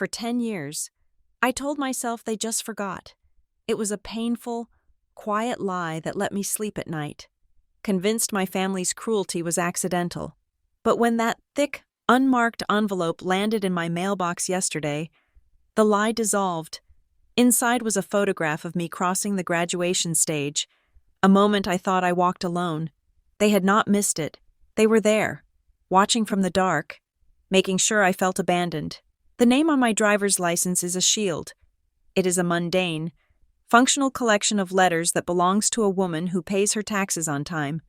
For 10 years, I told myself they just forgot. It was a painful, quiet lie that let me sleep at night, convinced my family's cruelty was accidental. But when that thick, unmarked envelope landed in my mailbox yesterday, the lie dissolved. Inside was a photograph of me crossing the graduation stage, a moment I thought I walked alone. They had not missed it. They were there, watching from the dark, making sure I felt abandoned. The name on my driver's license is a shield. It is a mundane, functional collection of letters that belongs to a woman who pays her taxes on time,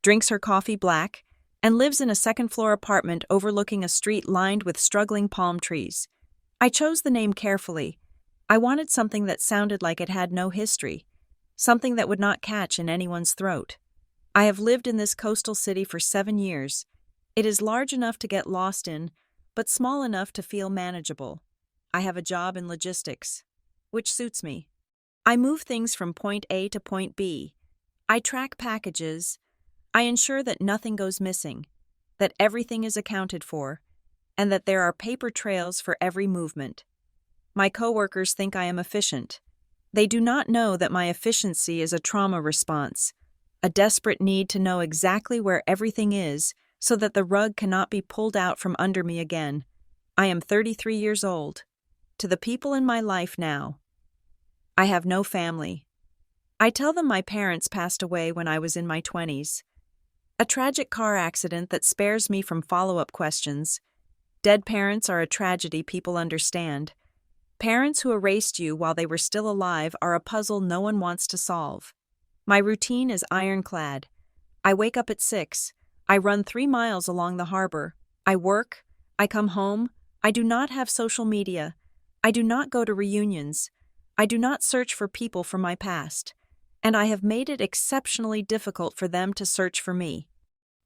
drinks her coffee black, and lives in a second-floor apartment overlooking a street lined with struggling palm trees. I chose the name carefully. I wanted something that sounded like it had no history, something that would not catch in anyone's throat. I have lived in this coastal city for 7 years. It is large enough to get lost in, but small enough to feel manageable. I have a job in logistics, which suits me. I move things from point A to point B. I track packages. I ensure that nothing goes missing, that everything is accounted for, and that there are paper trails for every movement. My coworkers think I am efficient. They do not know that my efficiency is a trauma response, a desperate need to know exactly where everything is so that the rug cannot be pulled out from under me again. I am 33 years old. To the people in my life now, I have no family. I tell them my parents passed away when I was in my 20s. A tragic car accident that spares me from follow-up questions. Dead parents are a tragedy people understand. Parents who erased you while they were still alive are a puzzle no one wants to solve. My routine is ironclad. I wake up at 6. I run 3 miles along the harbor. I work. I come home. I do not have social media. I do not go to reunions. I do not search for people from my past. And I have made it exceptionally difficult for them to search for me.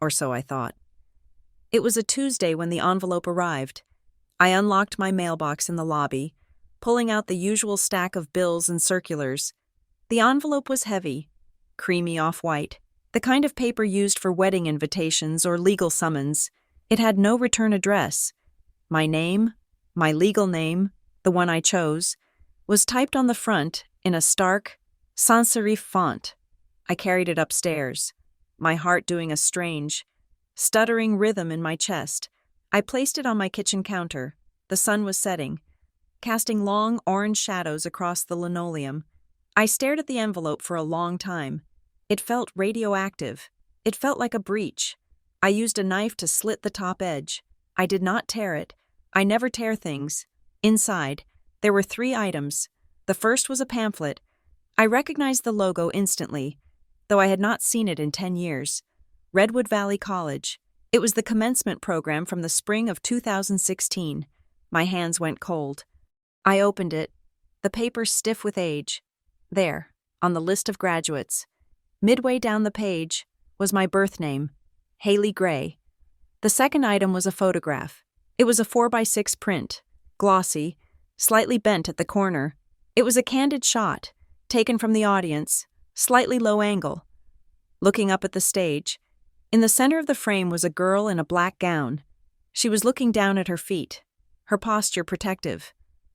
Or so I thought. It was a Tuesday when the envelope arrived. I unlocked my mailbox in the lobby, pulling out the usual stack of bills and circulars. The envelope was heavy, creamy off-white, the kind of paper used for wedding invitations or legal summons. It had no return address. My name, my legal name, the one I chose, was typed on the front in a stark, sans-serif font. I carried it upstairs, my heart doing a strange, stuttering rhythm in my chest. I placed it on my kitchen counter. The sun was setting, casting long orange shadows across the linoleum. I stared at the envelope for a long time. It felt radioactive. It felt like a breach. I used a knife to slit the top edge. I did not tear it. I never tear things. Inside, there were 3 items. The first was a pamphlet. I recognized the logo instantly, though I had not seen it in 10 years. Redwood Valley College. It was the commencement program from the spring of 2016. My hands went cold. I opened it, the paper stiff with age. There, on the list of graduates, midway down the page, was my birth name, Haley Gray. The second item was a photograph. It was a 4x6 print, glossy, slightly bent at the corner. It was a candid shot, taken from the audience, slightly low angle. Looking up at the stage, in the center of the frame was a girl in a black gown. She was looking down at her feet, her posture protective,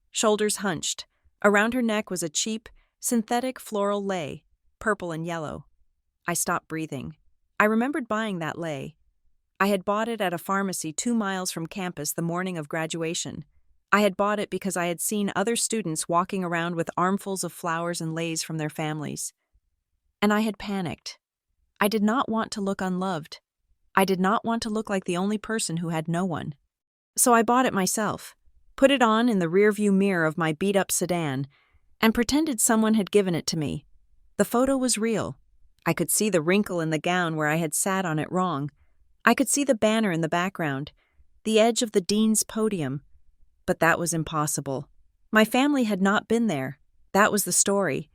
shoulders hunched. Around her neck was a cheap, synthetic floral lei, purple and yellow. I stopped breathing. I remembered buying that lei. I had bought it at a pharmacy 2 miles from campus the morning of graduation. I had bought it because I had seen other students walking around with armfuls of flowers and leis from their families. And I had panicked. I did not want to look unloved. I did not want to look like the only person who had no one. So I bought it myself, put it on in the rearview mirror of my beat-up sedan, and pretended someone had given it to me. The photo was real. I could see the wrinkle in the gown where I had sat on it wrong. I could see the banner in the background, the edge of the dean's podium. But that was impossible. My family had not been there. That was the story.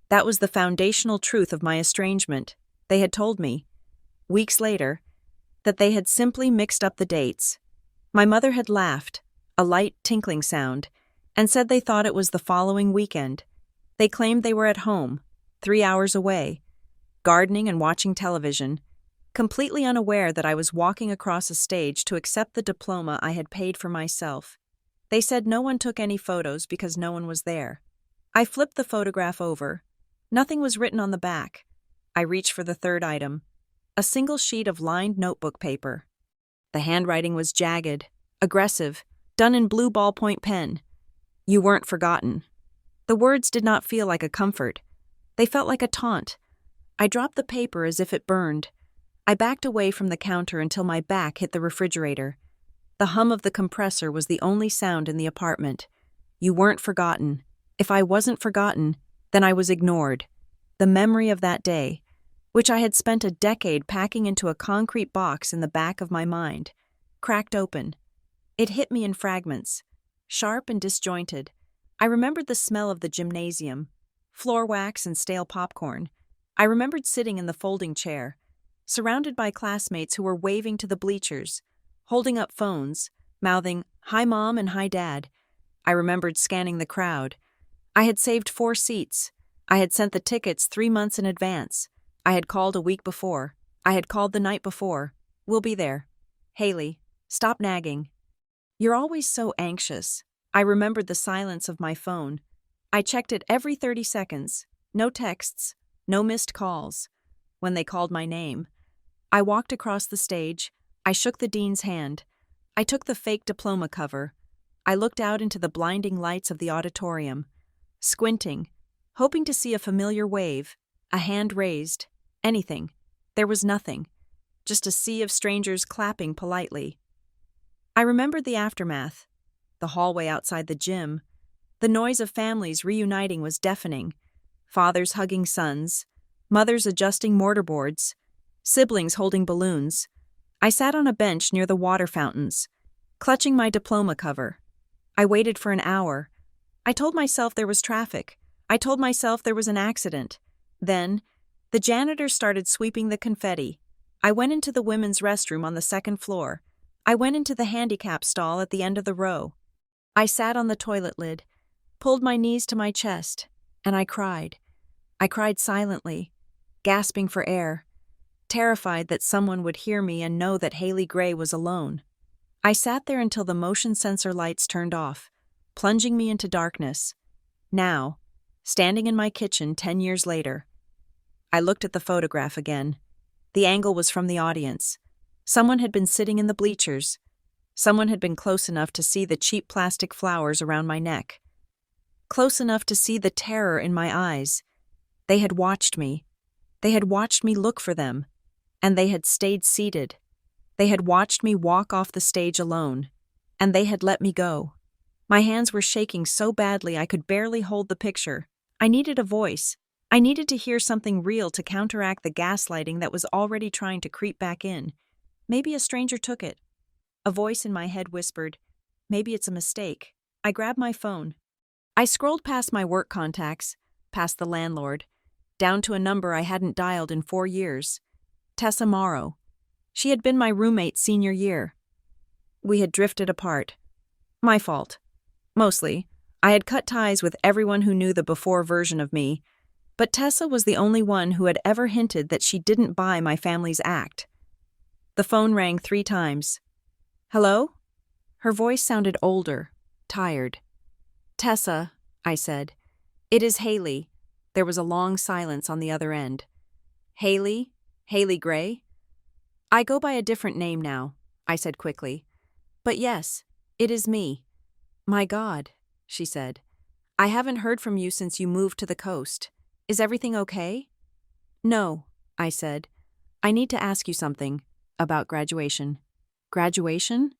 That was the foundational truth of my estrangement. They had told me, weeks later, that they had simply mixed up the dates. My mother had laughed, a light tinkling sound, and said they thought it was the following weekend. They claimed they were at home, 3 hours away, gardening and watching television, completely unaware that I was walking across a stage to accept the diploma I had paid for myself. They said no one took any photos because no one was there. I flipped the photograph over. Nothing was written on the back. I reached for the third item, a single sheet of lined notebook paper. The handwriting was jagged, aggressive, done in blue ballpoint pen. You weren't forgotten. The words did not feel like a comfort. They felt like a taunt. I dropped the paper as if it burned. I backed away from the counter until my back hit the refrigerator. The hum of the compressor was the only sound in the apartment. You weren't forgotten. If I wasn't forgotten, then I was ignored. The memory of that day, which I had spent a decade packing into a concrete box in the back of my mind, cracked open. It hit me in fragments, sharp and disjointed. I remembered the smell of the gymnasium, floor wax and stale popcorn. I remembered sitting in the folding chair, surrounded by classmates who were waving to the bleachers, holding up phones, mouthing, "Hi, Mom," and "Hi, Dad." I remembered scanning the crowd. I had saved 4 seats. I had sent the tickets 3 months in advance. I had called a week before. I had called the night before. "We'll be there. Haley, stop nagging. You're always so anxious." I remembered the silence of my phone. I checked it every 30 seconds. No texts, no missed calls. When they called my name, I walked across the stage. I shook the dean's hand. I took the fake diploma cover. I looked out into the blinding lights of the auditorium, squinting, hoping to see a familiar wave, a hand raised, anything. There was nothing, just a sea of strangers clapping politely. I remembered the aftermath, the hallway outside the gym. The noise of families reuniting was deafening. Fathers hugging sons, mothers adjusting mortarboards, siblings holding balloons. I sat on a bench near the water fountains, clutching my diploma cover. I waited for an hour. I told myself there was traffic. I told myself there was an accident. Then, the janitor started sweeping the confetti. I went into the women's restroom on the 2nd floor. I went into the handicap stall at the end of the row. I sat on the toilet lid, pulled my knees to my chest, and I cried. I cried silently, gasping for air, terrified that someone would hear me and know that Haley Gray was alone. I sat there until the motion sensor lights turned off, plunging me into darkness. Now, standing in my kitchen 10 years later, I looked at the photograph again. The angle was from the audience. Someone had been sitting in the bleachers. Someone had been close enough to see the cheap plastic flowers around my neck. Close enough to see the terror in my eyes. They had watched me. They had watched me look for them. And they had stayed seated. They had watched me walk off the stage alone. And they had let me go. My hands were shaking so badly I could barely hold the picture. I needed a voice. I needed to hear something real to counteract the gaslighting that was already trying to creep back in. Maybe a stranger took it. A voice in my head whispered, "Maybe it's a mistake." I grabbed my phone. I scrolled past my work contacts, past the landlord, down to a number I hadn't dialed in 4 years. Tessa Morrow. She had been my roommate senior year. We had drifted apart. My fault. Mostly. I had cut ties with everyone who knew the before version of me, but Tessa was the only one who had ever hinted that she didn't buy my family's act. The phone rang 3 times. "Hello?" Her voice sounded older, tired. "Tessa," I said. "It is Haley." There was a long silence on the other end. "Haley? Haley Gray?" "I go by a different name now," I said quickly. "But yes, it is me." "My God," she said. "I haven't heard from you since you moved to the coast. Is everything okay?" "No," I said. "I need to ask you something about graduation." "Graduation?"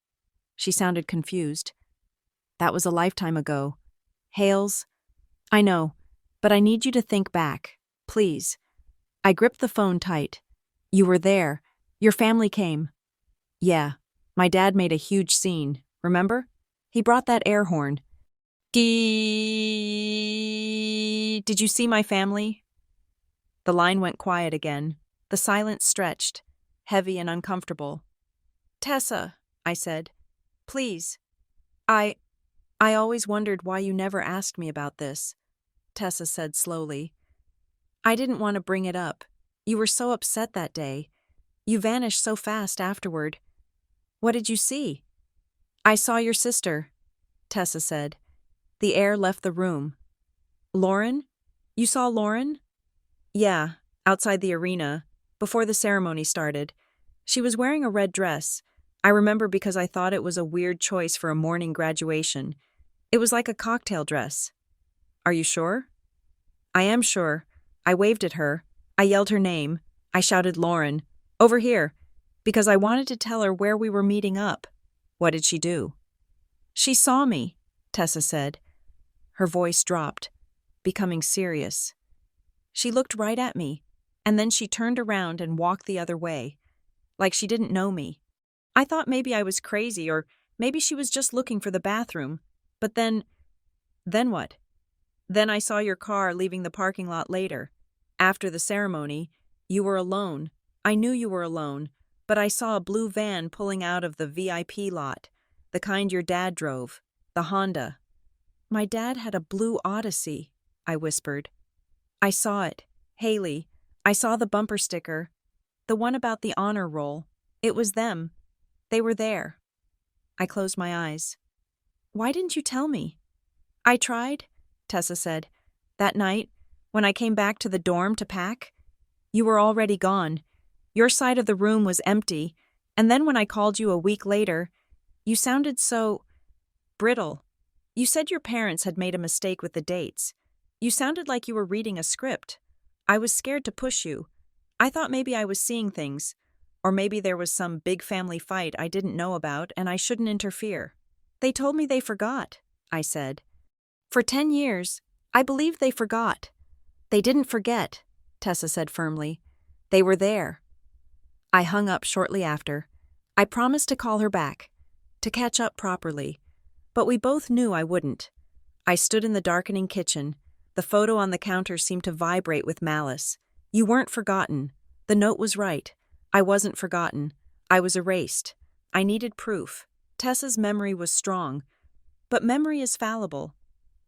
She sounded confused. "That was a lifetime ago. Hales, I know, but I need you to think back, please." I gripped the phone tight. "You were there. Your family came." "Yeah, my dad made a huge scene, remember? He brought that air horn." Did you see my family?" The line went quiet again. The silence stretched, heavy and uncomfortable. "Tessa," I said, "please. I always wondered why you never asked me about this," Tessa said slowly. "I didn't want to bring it up. You were so upset that day. You vanished so fast afterward. What did you see?" "I saw your sister," Tessa said. The air left the room. Lauren? You saw Lauren? Yeah, outside the arena, before the ceremony started. She was wearing a red dress. I remember because I thought it was a weird choice for a morning graduation. It was like a cocktail dress. Are you sure? I am sure. I waved at her. I yelled her name. I shouted Lauren. Over here. Because I wanted to tell her where we were meeting up. What did she do? She saw me, Tessa said. Her voice dropped, becoming serious. She looked right at me, and then she turned around and walked the other way, like she didn't know me. I thought maybe I was crazy, or maybe she was just looking for the bathroom. But then what? Then I saw your car leaving the parking lot later. After the ceremony, you were alone. I knew you were alone, but I saw a blue van pulling out of the VIP lot, the kind your dad drove, the Honda. My dad had a blue Odyssey, I whispered. I saw it. Haley. I saw the bumper sticker. The one about the honor roll. It was them. They were there. I closed my eyes. Why didn't you tell me? I tried, Tessa said. That night, when I came back to the dorm to pack, you were already gone. Your side of the room was empty, and then when I called you a week later, you sounded so brittle. You said your parents had made a mistake with the dates. You sounded like you were reading a script. I was scared to push you. I thought maybe I was seeing things, or maybe there was some big family fight I didn't know about and I shouldn't interfere. They told me they forgot, I said. For 10 years, I believed they forgot. They didn't forget, Tessa said firmly. They were there. I hung up shortly after. I promised to call her back, to catch up properly, but we both knew I wouldn't. I stood in the darkening kitchen. The photo on the counter seemed to vibrate with malice. You weren't forgotten. The note was right. I wasn't forgotten. I was erased. I needed proof. Tessa's memory was strong, but memory is fallible.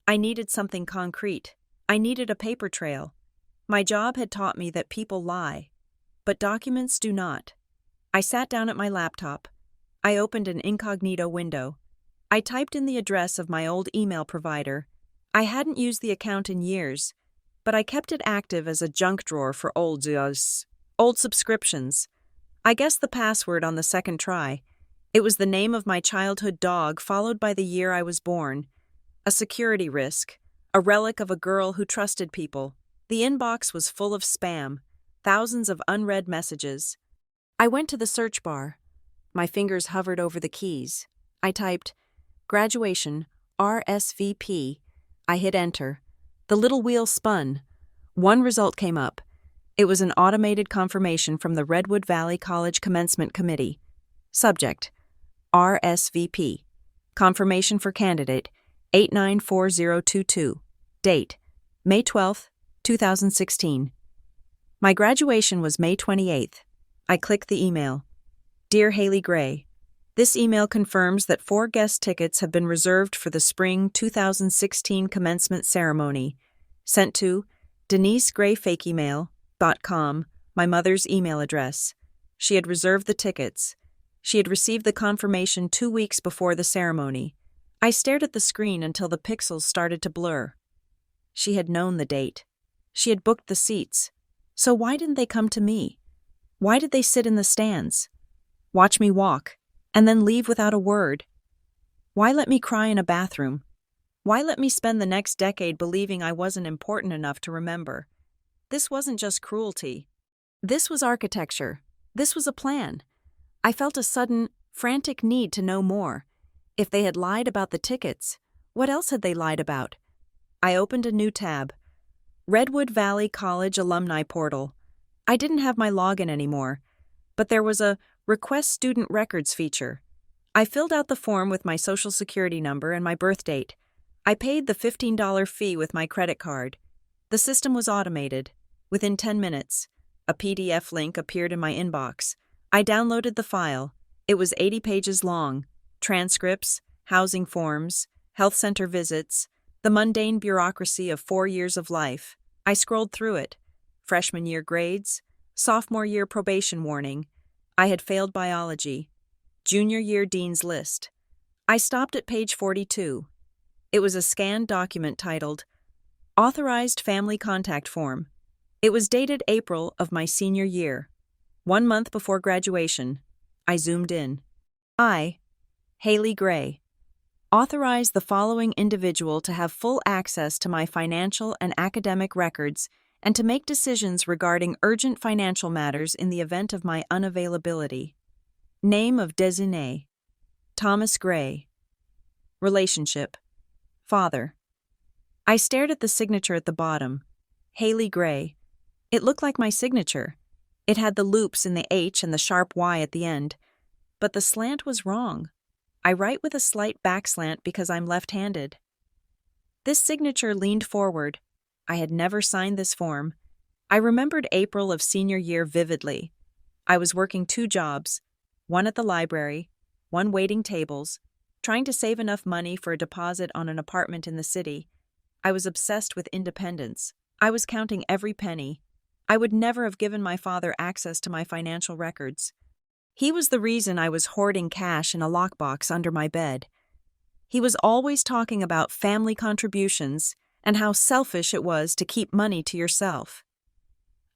I needed something concrete. I needed a paper trail. My job had taught me that people lie, but documents do not. I sat down at my laptop. I opened an incognito window. I typed in the address of my old email provider. I hadn't used the account in years, but I kept it active as a junk drawer for old subscriptions. I guessed the password on the second try. It was the name of my childhood dog followed by the year I was born. A security risk, a relic of a girl who trusted people. The inbox was full of spam, thousands of unread messages. I went to the search bar. My fingers hovered over the keys. I typed, graduation, RSVP. I hit enter. The little wheel spun. One result came up. It was an automated confirmation from the Redwood Valley College Commencement Committee. Subject, RSVP. Confirmation for candidate, 894022. Date, May 12, 2016. My graduation was May 28th. I clicked the email. Dear Haley Gray, this email confirms that 4 guest tickets have been reserved for the spring 2016 commencement ceremony. Sent to denisegrayfakeemail.com, my mother's email address. She had reserved the tickets. She had received the confirmation 2 weeks before the ceremony. I stared at the screen until the pixels started to blur. She had known the date. She had booked the seats. So why didn't they come to me? Why did they sit in the stands? Watch me walk, and then leave without a word? Why let me cry in a bathroom? Why let me spend the next decade believing I wasn't important enough to remember? This wasn't just cruelty. This was architecture. This was a plan. I felt a sudden, frantic need to know more. If they had lied about the tickets, what else had they lied about? I opened a new tab. Redwood Valley College Alumni Portal. I didn't have my login anymore, but there was a Request Student Records feature. I filled out the form with my social security number and my birth date. I paid the $15 fee with my credit card. The system was automated. Within 10 minutes, a PDF link appeared in my inbox. I downloaded the file. It was 80 pages long. Transcripts, housing forms, health center visits, the mundane bureaucracy of 4 years of life. I scrolled through it. Freshman year grades, sophomore year probation warning. I had failed biology. Junior year dean's list. I stopped at page 42. It was a scanned document titled, Authorized Family Contact Form. It was dated April of my senior year. 1 month before graduation. I zoomed in. I, Haley Gray, authorize the following individual to have full access to my financial and academic records and to make decisions regarding urgent financial matters in the event of my unavailability. Name of désigné: Thomas Gray. Relationship: father. I stared at the signature at the bottom. Haley Gray. It looked like my signature. It had the loops in the H and the sharp Y at the end. But the slant was wrong. I write with a slight backslant because I'm left-handed. This signature leaned forward. I had never signed this form. I remembered April of senior year vividly. I was working 2 jobs, one at the library, one waiting tables, trying to save enough money for a deposit on an apartment in the city. I was obsessed with independence. I was counting every penny. I would never have given my father access to my financial records. He was the reason I was hoarding cash in a lockbox under my bed. He was always talking about family contributions and how selfish it was to keep money to yourself.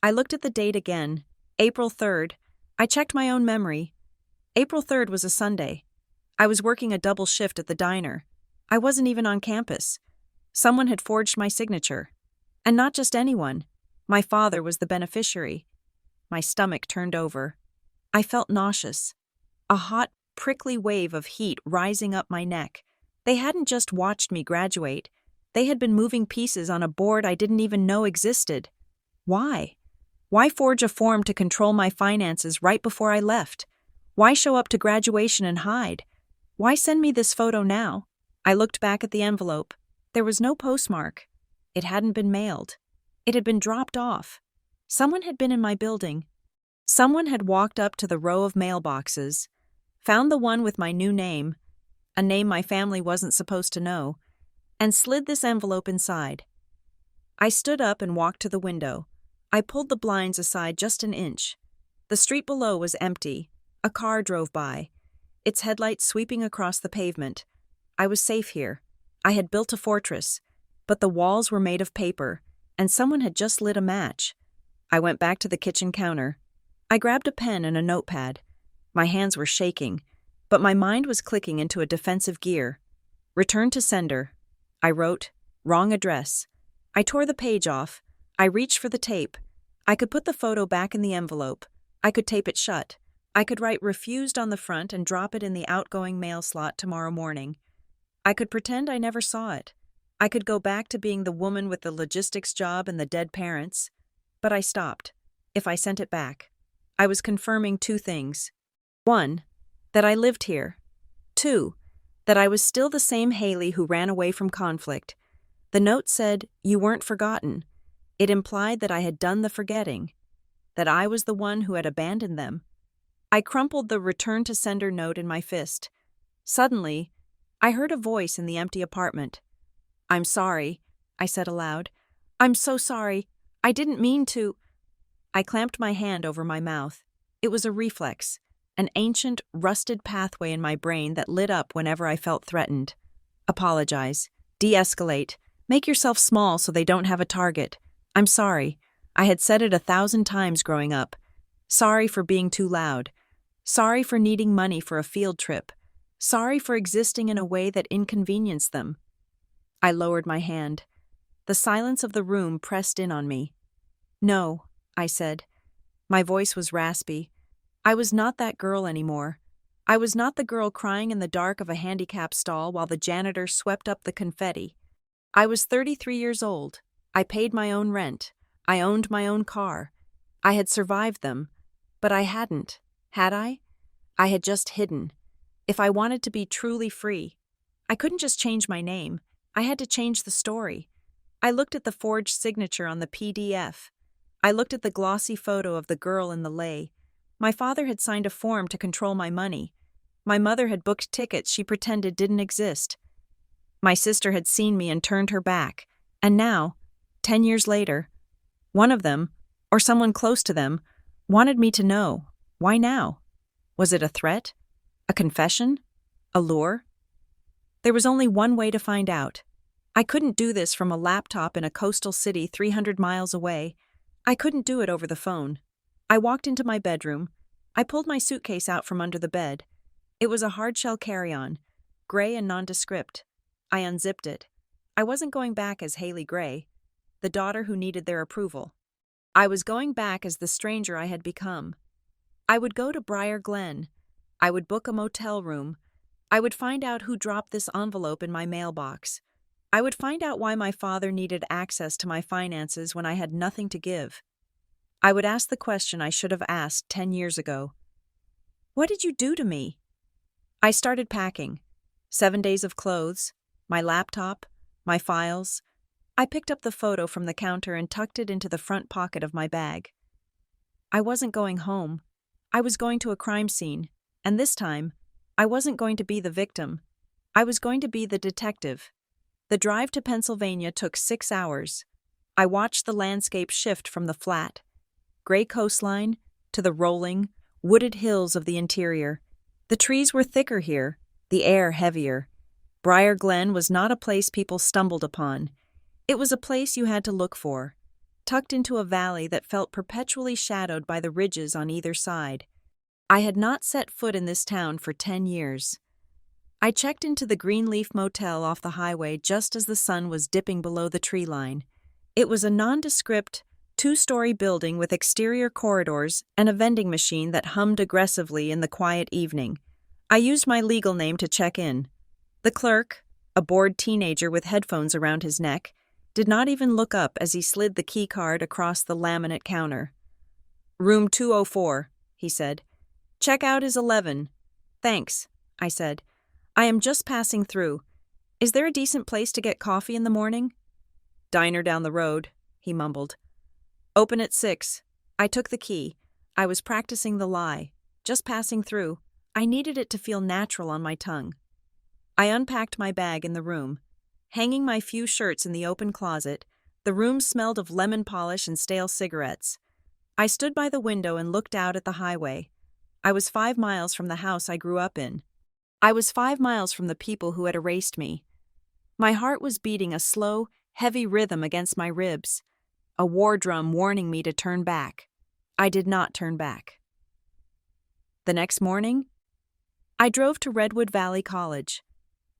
I looked at the date again, April 3rd. I checked my own memory. April 3rd was a Sunday. I was working a double shift at the diner. I wasn't even on campus. Someone had forged my signature. And not just anyone. My father was the beneficiary. My stomach turned over. I felt nauseous. A hot, prickly wave of heat rising up my neck. They hadn't just watched me graduate. They had been moving pieces on a board I didn't even know existed. Why? Why forge a form to control my finances right before I left? Why show up to graduation and hide? Why send me this photo now? I looked back at the envelope. There was no postmark. It hadn't been mailed. It had been dropped off. Someone had been in my building. Someone had walked up to the row of mailboxes, found the one with my new name, a name my family wasn't supposed to know, and slid this envelope inside. I stood up and walked to the window. I pulled the blinds aside just an inch. The street below was empty. A car drove by, its headlights sweeping across the pavement. I was safe here. I had built a fortress, but the walls were made of paper, and someone had just lit a match. I went back to the kitchen counter. I grabbed a pen and a notepad. My hands were shaking, but my mind was clicking into a defensive gear. Return to sender. I wrote, wrong address. I tore the page off. I reached for the tape. I could put the photo back in the envelope. I could tape it shut. I could write refused on the front and drop it in the outgoing mail slot tomorrow morning. I could pretend I never saw it. I could go back to being the woman with the logistics job and the dead parents. But I stopped. If I sent it back, I was confirming 2 things. 1, that I lived here. 2, that I was still the same Haley who ran away from conflict. The note said, "You weren't forgotten." It implied that I had done the forgetting, that I was the one who had abandoned them. I crumpled the return to sender note in my fist. Suddenly, I heard a voice in the empty apartment. "I'm sorry," I said aloud. "I'm so sorry. I didn't mean to." I clamped my hand over my mouth. It was a reflex, an ancient, rusted pathway in my brain that lit up whenever I felt threatened. Apologize. De-escalate. Make yourself small so they don't have a target. I'm sorry. I had said it 1,000 times growing up. Sorry for being too loud. Sorry for needing money for a field trip. Sorry for existing in a way that inconvenienced them. I lowered my hand. The silence of the room pressed in on me. "No," I said. My voice was raspy. I was not that girl anymore. I was not the girl crying in the dark of a handicap stall while the janitor swept up the confetti. I was 33 years old. I paid my own rent. I owned my own car. I had survived them. But I hadn't, had I? I had just hidden. If I wanted to be truly free, I couldn't just change my name. I had to change the story. I looked at the forged signature on the PDF. I looked at the glossy photo of the girl in the lay. My father had signed a form to control my money. My mother had booked tickets she pretended didn't exist. My sister had seen me and turned her back. And now, 10 years later, one of them, or someone close to them, wanted me to know. Why now? Was it a threat? A confession? A lure? There was only one way to find out. I couldn't do this from a laptop in a coastal city 300 miles away. I couldn't do it over the phone. I walked into my bedroom. I pulled my suitcase out from under the bed. It was a hard-shell carry-on, gray and nondescript. I unzipped it. I wasn't going back as Haley Gray, the daughter who needed their approval. I was going back as the stranger I had become. I would go to Briar Glen. I would book a motel room. I would find out who dropped this envelope in my mailbox. I would find out why my father needed access to my finances when I had nothing to give. I would ask the question I should have asked 10 years ago. What did you do to me? I started packing. 7 days of clothes, my laptop, my files. I picked up the photo from the counter and tucked it into the front pocket of my bag. I wasn't going home. I was going to a crime scene, and this time, I wasn't going to be the victim. I was going to be the detective. The drive to Pennsylvania took 6 hours. I watched the landscape shift from the flat, gray coastline to the rolling, wooded hills of the interior. The trees were thicker here, the air heavier. Briar Glen was not a place people stumbled upon. It was a place you had to look for, tucked into a valley that felt perpetually shadowed by the ridges on either side. I had not set foot in this town for 10 years. I checked into the Greenleaf Motel off the highway just as the sun was dipping below the tree line. It was a nondescript, 2-story building with exterior corridors and a vending machine that hummed aggressively in the quiet evening. I used my legal name to check in. The clerk, a bored teenager with headphones around his neck, did not even look up as he slid the key card across the laminate counter. "Room 204, he said. "Checkout is 11. "Thanks," I said. "I am just passing through. Is there a decent place to get coffee in the morning?" "Diner down the road," he mumbled. "Open at 6. I took the key. I was practicing the lie. Just passing through. I needed it to feel natural on my tongue. I unpacked my bag in the room. Hanging my few shirts in the open closet, the room smelled of lemon polish and stale cigarettes. I stood by the window and looked out at the highway. I was 5 miles from the house I grew up in. I was 5 miles from the people who had erased me. My heart was beating a slow, heavy rhythm against my ribs, a war drum warning me to turn back. I did not turn back. The next morning, I drove to Redwood Valley College.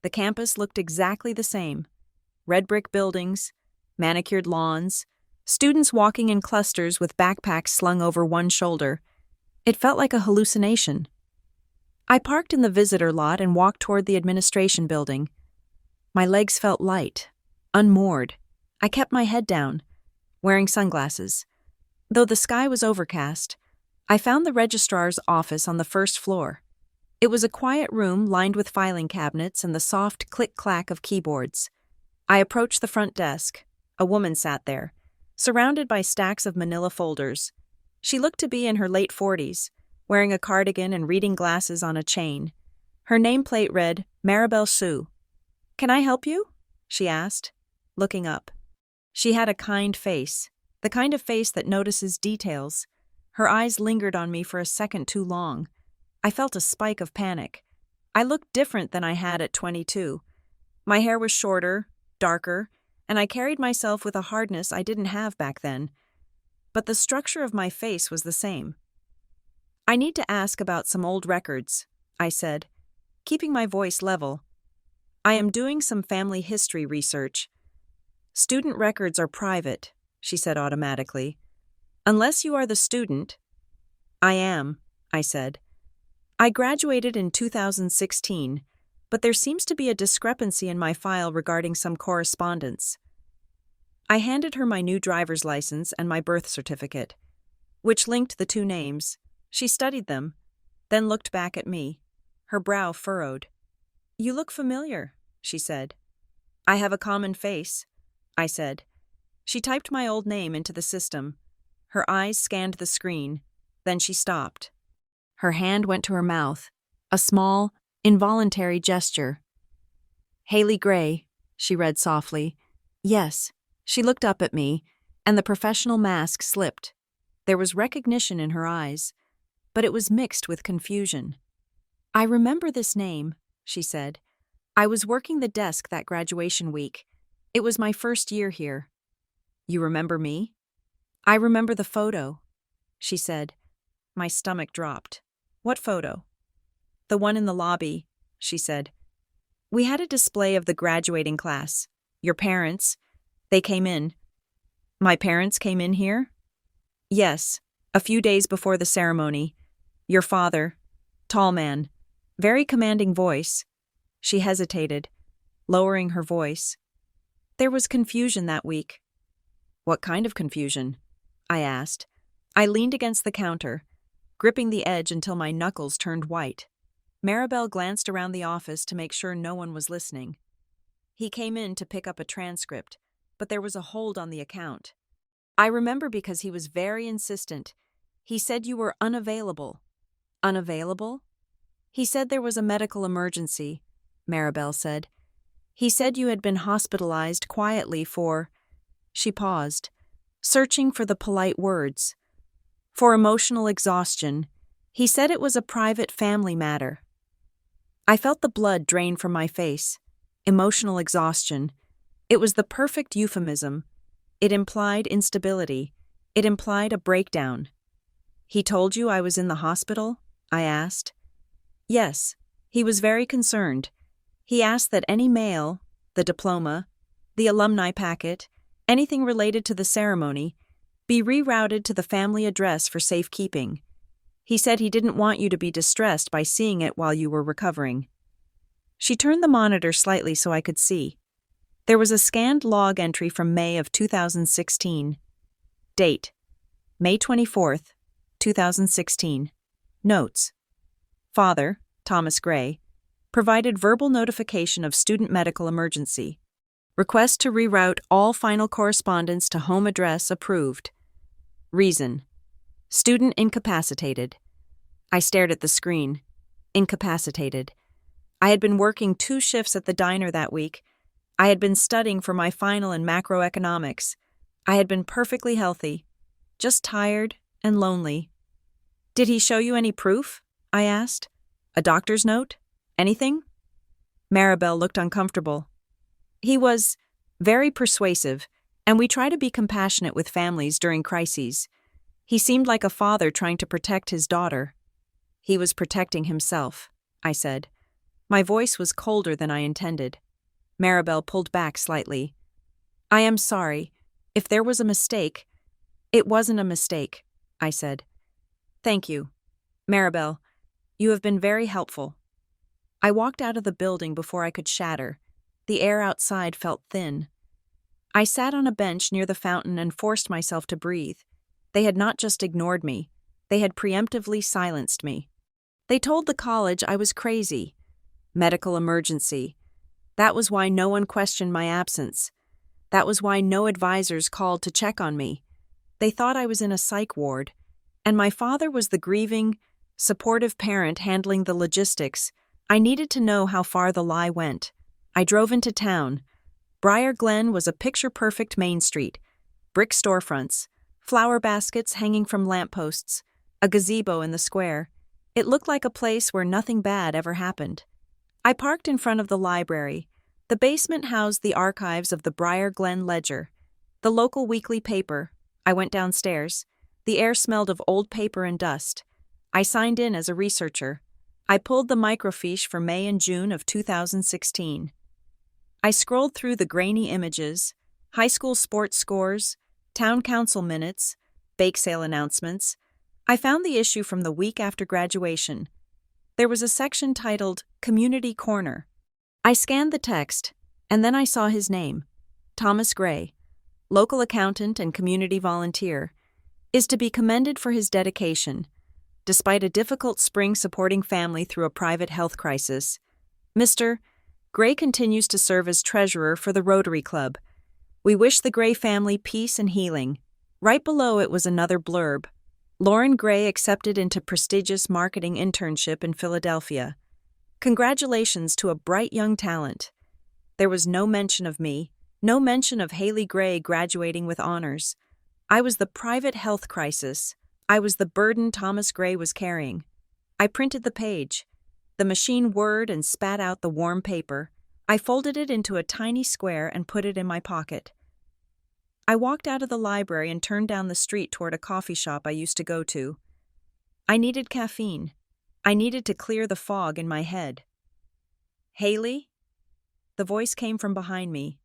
The campus looked exactly the same. Red brick buildings, manicured lawns, students walking in clusters with backpacks slung over one shoulder. It felt like a hallucination. I parked in the visitor lot and walked toward the administration building. My legs felt light, unmoored. I kept my head down, wearing sunglasses. Though the sky was overcast, I found the registrar's office on the first floor. It was a quiet room lined with filing cabinets and the soft click-clack of keyboards. I approached the front desk. A woman sat there, surrounded by stacks of manila folders. She looked to be in her late 40s, wearing a cardigan and reading glasses on a chain. Her nameplate read, Maribel Sue. "Can I help you?" she asked, looking up. She had a kind face, the kind of face that notices details. Her eyes lingered on me for a second too long. I felt a spike of panic. I looked different than I had at 22. My hair was shorter, darker, and I carried myself with a hardness I didn't have back then. But the structure of my face was the same. "I need to ask about some old records," I said, keeping my voice level. "I am doing some family history research." "Student records are private," she said automatically. "Unless you are the student." "I am," I said. "I graduated in 2016, but there seems to be a discrepancy in my file regarding some correspondence." I handed her my new driver's license and my birth certificate, which linked the two names. She studied them, then looked back at me, her brow furrowed. "You look familiar," she said. "I have a common face," I said. She typed my old name into the system. Her eyes scanned the screen, then she stopped. Her hand went to her mouth, a small, involuntary gesture. "Haley Gray," she read softly. "Yes." She looked up at me, and the professional mask slipped. There was recognition in her eyes, but it was mixed with confusion. "I remember this name," she said. I was working the desk that graduation week. It was my first year here. You remember me? I remember the photo, she said. My stomach dropped. What photo? The one in the lobby, she said. We had a display of the graduating class. Your parents. They came in. My parents came in here? Yes, a few days before the ceremony. Your father. Tall man. Very commanding voice. She hesitated, lowering her voice. There was confusion that week. What kind of confusion? I asked. I leaned against the counter, gripping the edge until my knuckles turned white. Maribel glanced around the office to make sure no one was listening. He came in to pick up a transcript, but there was a hold on the account. I remember because he was very insistent. He said you were unavailable. Unavailable? He said there was a medical emergency, Maribel said. He said you had been hospitalized quietly for... She paused, searching for the polite words. For emotional exhaustion. He said it was a private family matter. I felt the blood drain from my face. Emotional exhaustion. It was the perfect euphemism. It implied instability. It implied a breakdown. He told you I was in the hospital? I asked. Yes, he was very concerned. He asked that any mail, the diploma, the alumni packet, anything related to the ceremony, be rerouted to the family address for safekeeping. He said he didn't want you to be distressed by seeing it while you were recovering. She turned the monitor slightly so I could see. There was a scanned log entry from May of 2016. Date: May 24th, 2016. Notes: Father, Thomas Gray, provided verbal notification of student medical emergency. Request to reroute all final correspondence to home address approved. Reason: student incapacitated. I stared at the screen. Incapacitated. I had been working 2 shifts at the diner that week. I had been studying for my final in macroeconomics. I had been perfectly healthy, just tired and lonely. Did he show you any proof? I asked. A doctor's note? Anything? Maribel looked uncomfortable. He was very persuasive, and we try to be compassionate with families during crises. He seemed like a father trying to protect his daughter. He was protecting himself, I said. My voice was colder than I intended. Maribel pulled back slightly. I am sorry. If there was a mistake... It wasn't a mistake, I said. Thank you. Maribel, you have been very helpful. I walked out of the building before I could shatter. The air outside felt thin. I sat on a bench near the fountain and forced myself to breathe. They had not just ignored me. They had preemptively silenced me. They told the college I was crazy. Medical emergency. That was why no one questioned my absence. That was why no advisors called to check on me. They thought I was in a psych ward, and my father was the grieving, supportive parent handling the logistics. I needed to know how far the lie went. I drove into town. Briar Glen was a picture-perfect main street. Brick storefronts, flower baskets hanging from lampposts, a gazebo in the square. It looked like a place where nothing bad ever happened. I parked in front of the library. The basement housed the archives of the Briar Glen Ledger, the local weekly paper. I went downstairs. The air smelled of old paper and dust. I signed in as a researcher. I pulled the microfiche for May and June of 2016. I scrolled through the grainy images, high school sports scores, town council minutes, bake sale announcements. I found the issue from the week after graduation. There was a section titled Community Corner. I scanned the text, and then I saw his name. Thomas Gray, local accountant and community volunteer, is to be commended for his dedication. Despite a difficult spring supporting family through a private health crisis, Mr. Gray continues to serve as treasurer for the Rotary Club. We wish the Gray family peace and healing. Right below it was another blurb. Lauren Gray accepted into prestigious marketing internship in Philadelphia. Congratulations to a bright young talent. There was no mention of me, no mention of Haley Gray graduating with honors. I was the private health crisis. I was the burden Thomas Gray was carrying. I printed the page. The machine whirred and spat out the warm paper. I folded it into a tiny square and put it in my pocket. I walked out of the library and turned down the street toward a coffee shop I used to go to. I needed caffeine. I needed to clear the fog in my head. "Haley?" The voice came from behind me.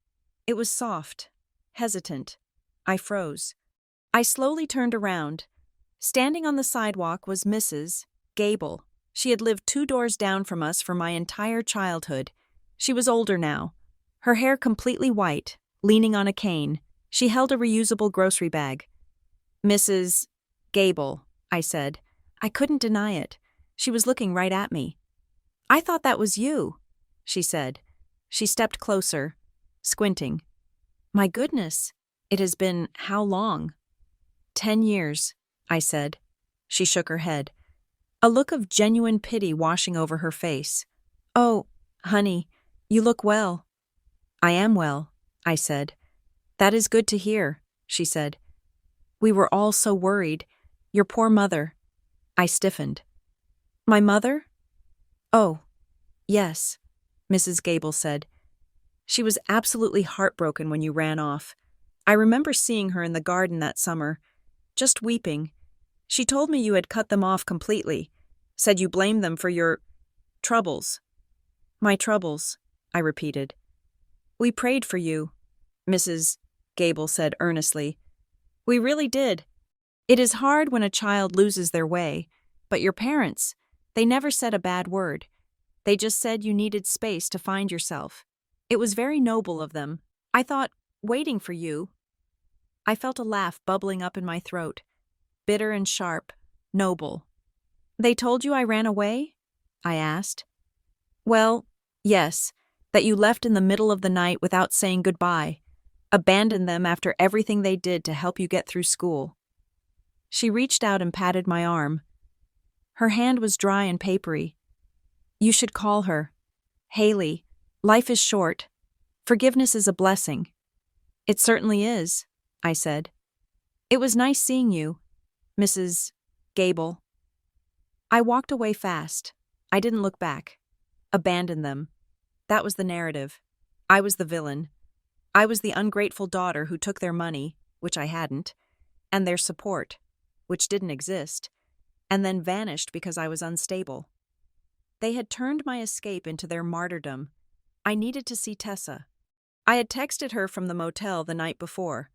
It was soft, hesitant. I froze. I slowly turned around. Standing on the sidewalk was Mrs. Gable. She had lived 2 doors down from us for my entire childhood. She was older now. Her hair completely white, leaning on a cane. She held a reusable grocery bag. "Mrs. Gable," I said. I couldn't deny it. She was looking right at me. "I thought that was you," she said. She stepped closer, squinting. "My goodness, it has been how long?" 10 years, I said. She shook her head, a look of genuine pity washing over her face. "Oh, honey, you look well." "I am well," I said. "That is good to hear," she said. "We were all so worried. Your poor mother." I stiffened. "My mother?" "Oh, yes," Mrs. Gable said. "She was absolutely heartbroken when you ran off. I remember seeing her in the garden that summer, just weeping. She told me you had cut them off completely, said you blamed them for your troubles." "My troubles," I repeated. "We prayed for you," Mrs. Gable said earnestly. "We really did. It is hard when a child loses their way, but your parents, they never said a bad word. They just said you needed space to find yourself. It was very noble of them. I thought, waiting for you." I felt a laugh bubbling up in my throat, bitter and sharp, noble. "They told you I ran away?" I asked. "Well, yes, that you left in the middle of the night without saying goodbye, abandoned them after everything they did to help you get through school." She reached out and patted my arm. Her hand was dry and papery. "You should call her. Haley, life is short. Forgiveness is a blessing." "It certainly is," I said. "It was nice seeing you, Mrs. Gable." I walked away fast. I didn't look back. Abandon them. That was the narrative. I was the villain. I was the ungrateful daughter who took their money, which I hadn't, and their support, which didn't exist, and then vanished because I was unstable. They had turned my escape into their martyrdom. I needed to see Tessa. I had texted her from the motel the night before.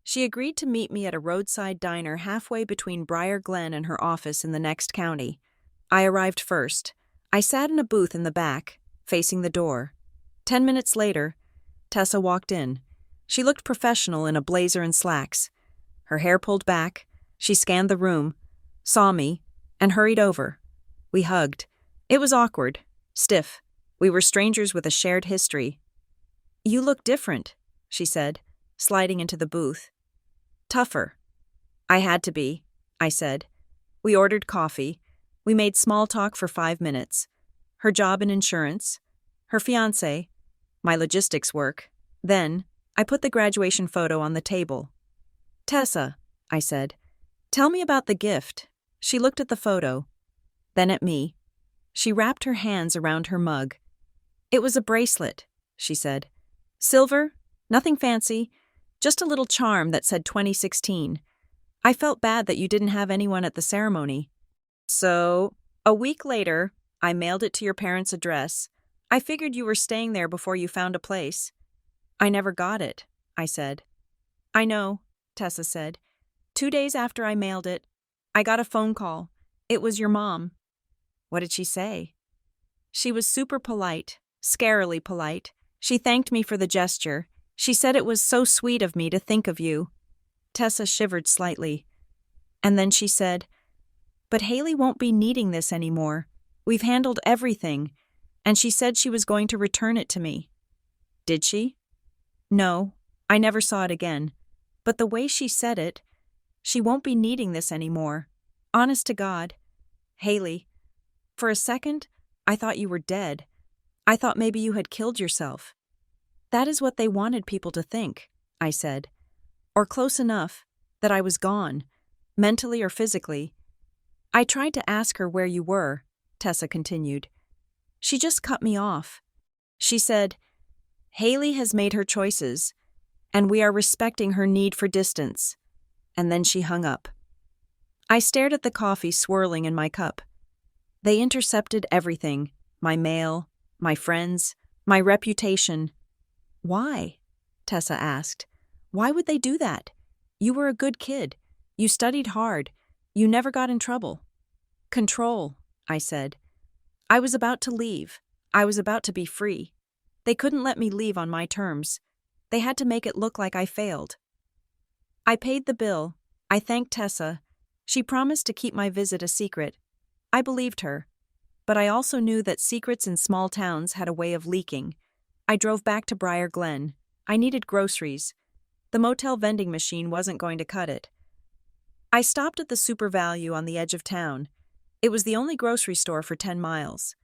She agreed to meet me at a roadside diner halfway between Briar Glen and her office in the next county. I arrived first. I sat in a booth in the back, facing the door. 10 minutes later, Tessa walked in. She looked professional in a blazer and slacks. Her hair pulled back, she scanned the room, saw me, and hurried over. We hugged. It was awkward, stiff. We were strangers with a shared history. "You look different," she said, sliding into the booth. "Tougher." "I had to be," I said. We ordered coffee. We made small talk for 5 minutes. Her job in insurance, her fiancé, my logistics work. Then, I put the graduation photo on the table. "Tessa," I said, "tell me about the gift." She looked at the photo, then at me. She wrapped her hands around her mug. "It was a bracelet," she said. "Silver, nothing fancy, just a little charm that said 2016. I felt bad that you didn't have anyone at the ceremony. So, a week later, I mailed it to your parents' address. I figured you were staying there before you found a place." "I never got it," I said. "I know," Tessa said. 2 days after I mailed it, I got a phone call. It was your mom." "What did she say?" "She was super polite, scarily polite. She thanked me for the gesture. She said it was so sweet of me to think of you." Tessa shivered slightly. And then she said, "But Haley won't be needing this anymore. We've handled everything." And she said she was going to return it to me. "Did she?" "No, I never saw it again. But the way she said it, she won't be needing this anymore. Honest to God. Haley, for a second, I thought you were dead. I thought maybe you had killed yourself." "That is what they wanted people to think," I said. "Or close enough, that I was gone, mentally or physically." "I tried to ask her where you were," Tessa continued. "She just cut me off. She said, "Haley has made her choices, and we are respecting her need for distance." And then she hung up. I stared at the coffee swirling in my cup. They intercepted everything: my mail, my friends, my reputation. "Why?" Tessa asked. "Why would they do that? You were a good kid. You studied hard. You never got in trouble." "Control," I said. I was about to leave. I was about to be free. They couldn't let me leave on my terms. They had to make it look like I failed. I paid the bill. I thanked Tessa. She promised to keep my visit a secret. I believed her. But I also knew that secrets in small towns had a way of leaking. I drove back to Briar Glen. I needed groceries. The motel vending machine wasn't going to cut it. I stopped at the Super Value on the edge of town. It was the only grocery store for 10 miles.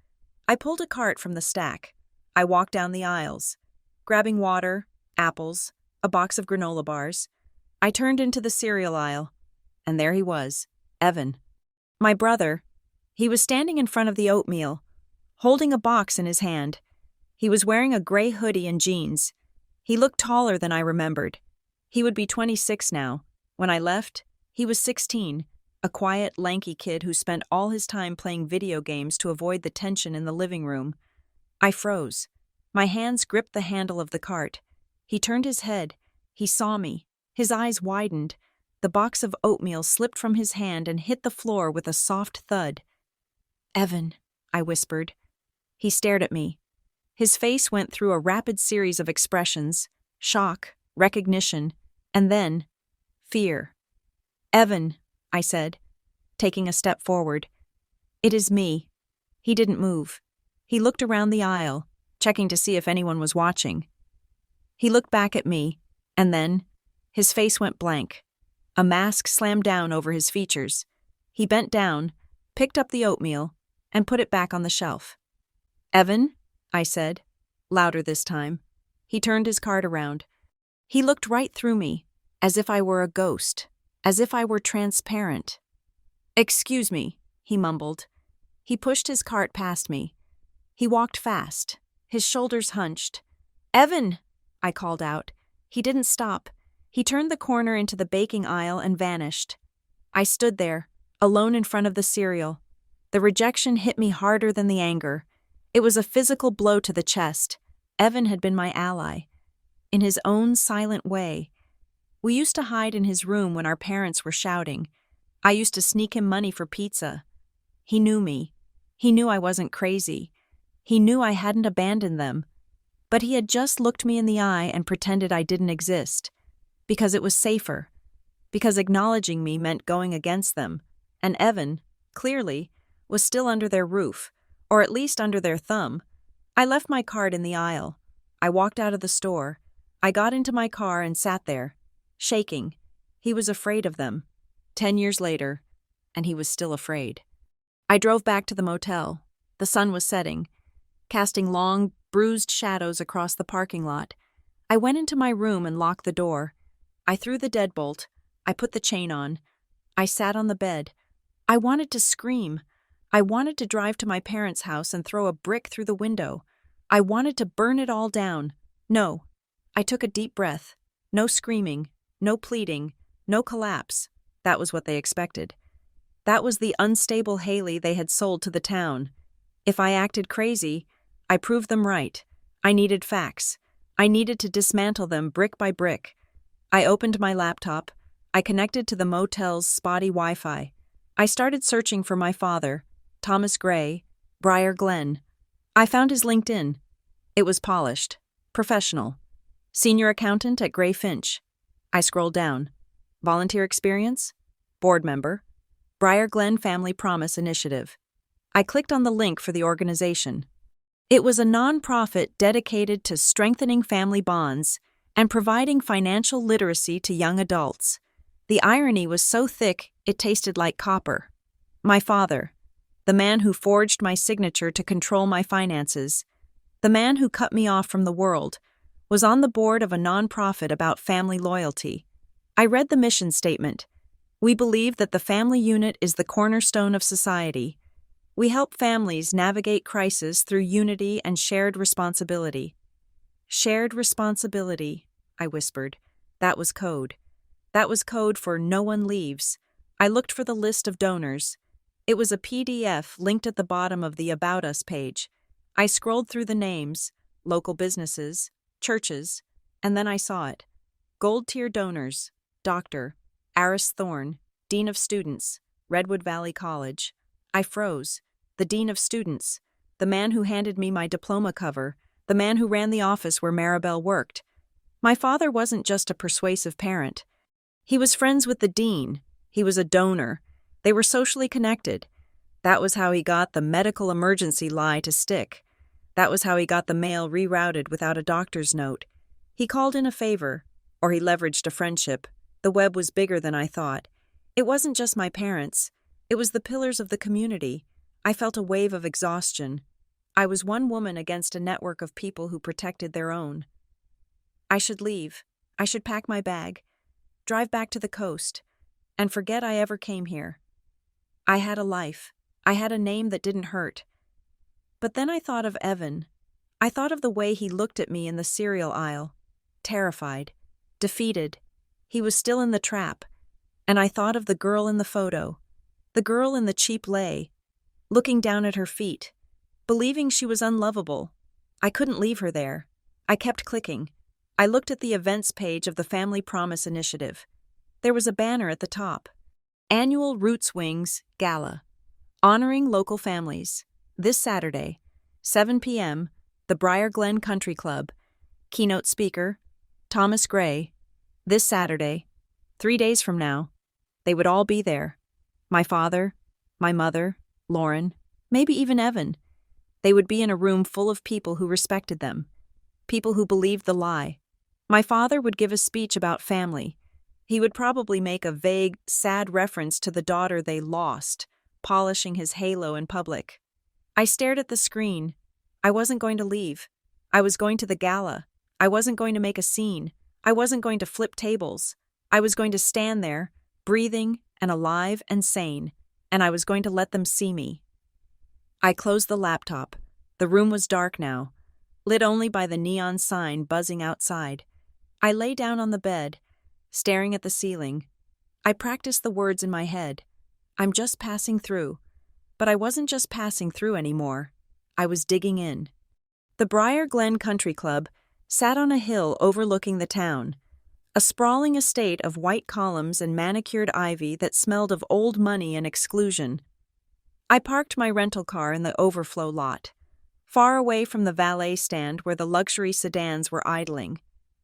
I pulled a cart from the stack. I walked down the aisles, grabbing water, apples, a box of granola bars. I turned into the cereal aisle, and there he was, Evan. My brother. He was standing in front of the oatmeal, holding a box in his hand. He was wearing a gray hoodie and jeans. He looked taller than I remembered. He would be 26 now. When I left, he was 16, a quiet, lanky kid who spent all his time playing video games to avoid the tension in the living room. I froze. My hands gripped the handle of the cart. He turned his head. He saw me. His eyes widened. The box of oatmeal slipped from his hand and hit the floor with a soft thud. "Evan," I whispered. He stared at me. His face went through a rapid series of expressions: shock, recognition, and then fear. "Evan," I said, taking a step forward. "It is me." He didn't move. He looked around the aisle, checking to see if anyone was watching. He looked back at me, and then his face went blank. A mask slammed down over his features. He bent down, picked up the oatmeal, and put it back on the shelf. "Evan," I said, louder this time. He turned his cart around. He looked right through me, as if I were a ghost, as if I were transparent. "Excuse me," he mumbled. He pushed his cart past me. He walked fast, his shoulders hunched. "Evan!" I called out. He didn't stop. He turned the corner into the baking aisle and vanished. I stood there, alone in front of the cereal. The rejection hit me harder than the anger. It was a physical blow to the chest. Evan had been my ally. In his own silent way. We used to hide in his room when our parents were shouting. I used to sneak him money for pizza. He knew me. He knew I wasn't crazy. He knew I hadn't abandoned them. But he had just looked me in the eye and pretended I didn't exist. Because it was safer. Because acknowledging me meant going against them. And Evan, clearly, was still under their roof, or at least under their thumb. I left my cart in the aisle. I walked out of the store. I got into my car and sat there, shaking. He was afraid of them. 10 years later, and he was still afraid. I drove back to the motel. The sun was setting, casting long, bruised shadows across the parking lot. I went into my room and locked the door. I threw the deadbolt. I put the chain on. I sat on the bed. I wanted to scream. I wanted to drive to my parents' house and throw a brick through the window. I wanted to burn it all down. No. I took a deep breath. No screaming. No pleading. No collapse. That was what they expected. That was the unstable Haley they had sold to the town. If I acted crazy, I proved them right. I needed facts. I needed to dismantle them brick by brick. I opened my laptop. I connected to the motel's spotty Wi-Fi. I started searching for my father, Thomas Gray, Briar Glen. I found his LinkedIn. It was polished, professional. Senior accountant at Gray Finch. I scrolled down. Volunteer experience? Board member. Briar Glen Family Promise Initiative. I clicked on the link for the organization. It was a nonprofit dedicated to strengthening family bonds and providing financial literacy to young adults. The irony was so thick it tasted like copper. My father, the man who forged my signature to control my finances, the man who cut me off from the world, was on the board of a nonprofit about family loyalty. I read the mission statement. We believe that the family unit is the cornerstone of society. We help families navigate crisis through unity and shared responsibility. Shared responsibility, I whispered. That was code. That was code for no one leaves. I looked for the list of donors. It was a PDF linked at the bottom of the About Us page. I scrolled through the names, local businesses, churches, and then I saw it. Gold tier donors, Dr. Aris Thorne, Dean of Students, Redwood Valley College. I froze. The Dean of Students, the man who handed me my diploma cover, the man who ran the office where Maribel worked. My father wasn't just a persuasive parent. He was friends with the dean. He was a donor. They were socially connected. That was how he got the medical emergency lie to stick. That was how he got the mail rerouted without a doctor's note. He called in a favor, or he leveraged a friendship. The web was bigger than I thought. It wasn't just my parents. It was the pillars of the community. I felt a wave of exhaustion. I was one woman against a network of people who protected their own. I should leave. I should pack my bag, drive back to the coast, and forget I ever came here. I had a life. I had a name that didn't hurt. But then I thought of Evan. I thought of the way he looked at me in the cereal aisle, terrified, defeated. He was still in the trap. And I thought of the girl in the photo, the girl in the cheap lay, looking down at her feet, believing she was unlovable. I couldn't leave her there. I kept clicking. I looked at the events page of the Family Promise Initiative. There was a banner at the top. Annual Roots Wings Gala. Honoring local families. This Saturday, 7 p.m., the Briar Glen Country Club. Keynote speaker, Thomas Gray. This Saturday, 3 days from now. They would all be there. My father, my mother, Lauren, maybe even Evan. They would be in a room full of people who respected them, people who believed the lie. My father would give a speech about family. He would probably make a vague, sad reference to the daughter they lost, polishing his halo in public. I stared at the screen. I wasn't going to leave. I was going to the gala. I wasn't going to make a scene. I wasn't going to flip tables. I was going to stand there, breathing and alive and sane, and I was going to let them see me. I closed the laptop. The room was dark now, lit only by the neon sign buzzing outside. I lay down on the bed, staring at the ceiling. I practiced the words in my head. I'm just passing through. But I wasn't just passing through anymore. I was digging in. The Briar Glen Country Club sat on a hill overlooking the town, a sprawling estate of white columns and manicured ivy that smelled of old money and exclusion. I parked my rental car in the overflow lot, far away from the valet stand where the luxury sedans were idling.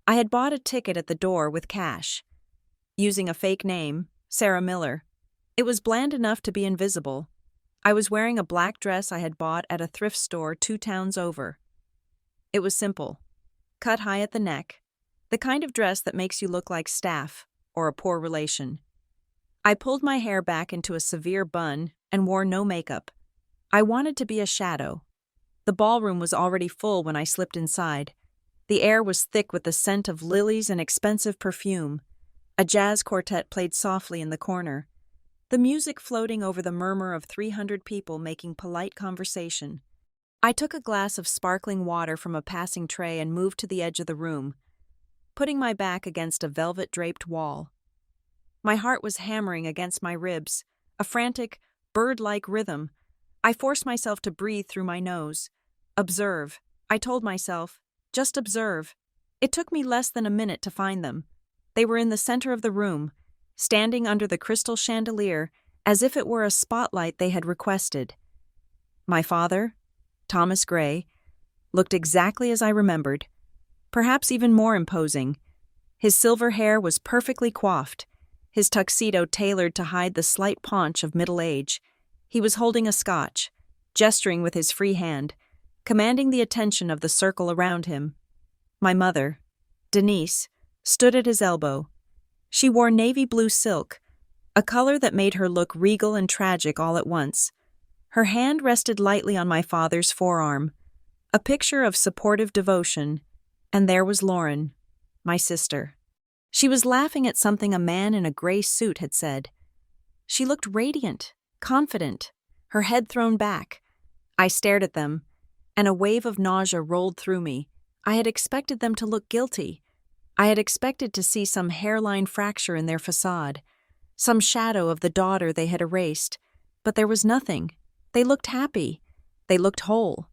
I had bought a ticket at the door with cash. Using a fake name, Sarah Miller. It was bland enough to be invisible. I was wearing a black dress I had bought at a thrift store 2 towns over. It was simple, cut high at the neck, the kind of dress that makes you look like staff or a poor relation. I pulled my hair back into a severe bun and wore no makeup. I wanted to be a shadow. The ballroom was already full when I slipped inside. The air was thick with the scent of lilies and expensive perfume. A jazz quartet played softly in the corner, the music floating over the murmur of 300 people making polite conversation. I took a glass of sparkling water from a passing tray and moved to the edge of the room, putting my back against a velvet-draped wall. My heart was hammering against my ribs, a frantic, bird-like rhythm. I forced myself to breathe through my nose. Observe, I told myself, just observe. It took me less than a minute to find them. They were in the center of the room, standing under the crystal chandelier as if it were a spotlight they had requested. My father, Thomas Gray, looked exactly as I remembered, perhaps even more imposing. His silver hair was perfectly coiffed, his tuxedo tailored to hide the slight paunch of middle age. He was holding a scotch, gesturing with his free hand, commanding the attention of the circle around him. My mother, Denise, stood at his elbow. She wore navy blue silk, a color that made her look regal and tragic all at once. Her hand rested lightly on my father's forearm, a picture of supportive devotion, and there was Lauren, my sister. She was laughing at something a man in a gray suit had said. She looked radiant, confident. her head thrown back. I stared at them, and a wave of nausea rolled through me. I had expected them to look guilty. I had expected to see some hairline fracture in their facade, some shadow of the daughter they had erased, but there was nothing. They looked happy. They looked whole.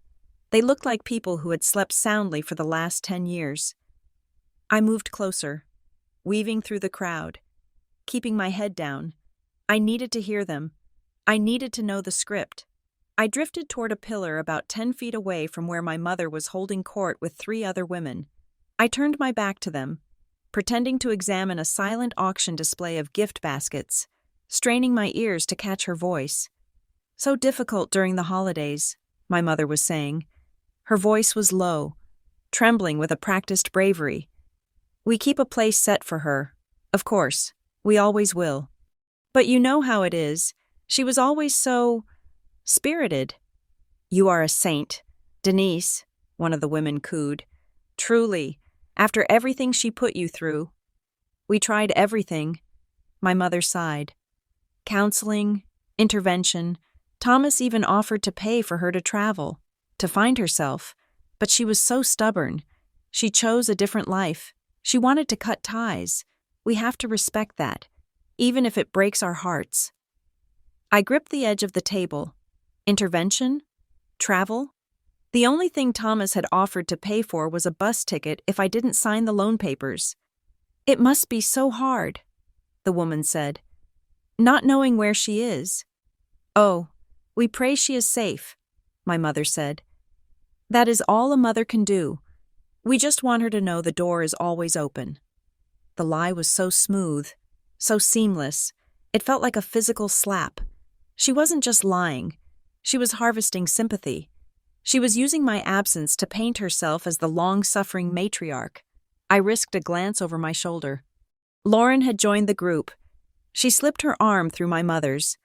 They looked like people who had slept soundly for the last 10 years. I moved closer, weaving through the crowd, keeping my head down. I needed to hear them. I needed to know the script. I drifted toward a pillar about 10 feet away from where my mother was holding court with 3 other women. I turned my back to them, pretending to examine a silent auction display of gift baskets, straining my ears to catch her voice. "So difficult during the holidays," my mother was saying. Her voice was low, trembling with a practiced bravery. "We keep a place set for her. Of course, we always will. But you know how it is. She was always so spirited." "You are a saint, Denise," one of the women cooed. "Truly, after everything she put you through." "We tried everything," my mother sighed. "Counseling, intervention. Thomas even offered to pay for her to travel, to find herself, but she was so stubborn. She chose a different life. She wanted to cut ties. We have to respect that, even if it breaks our hearts." I gripped the edge of the table. Intervention? Travel? The only thing Thomas had offered to pay for was a bus ticket if I didn't sign the loan papers. "It must be so hard," the woman said, "not knowing where she is." "Oh, we pray she is safe," my mother said. "That is all a mother can do. We just want her to know the door is always open." The lie was so smooth, so seamless, it felt like a physical slap. She wasn't just lying. She was harvesting sympathy. She was using my absence to paint herself as the long-suffering matriarch. I risked a glance over my shoulder. Lauren had joined the group. She slipped her arm through my mother's,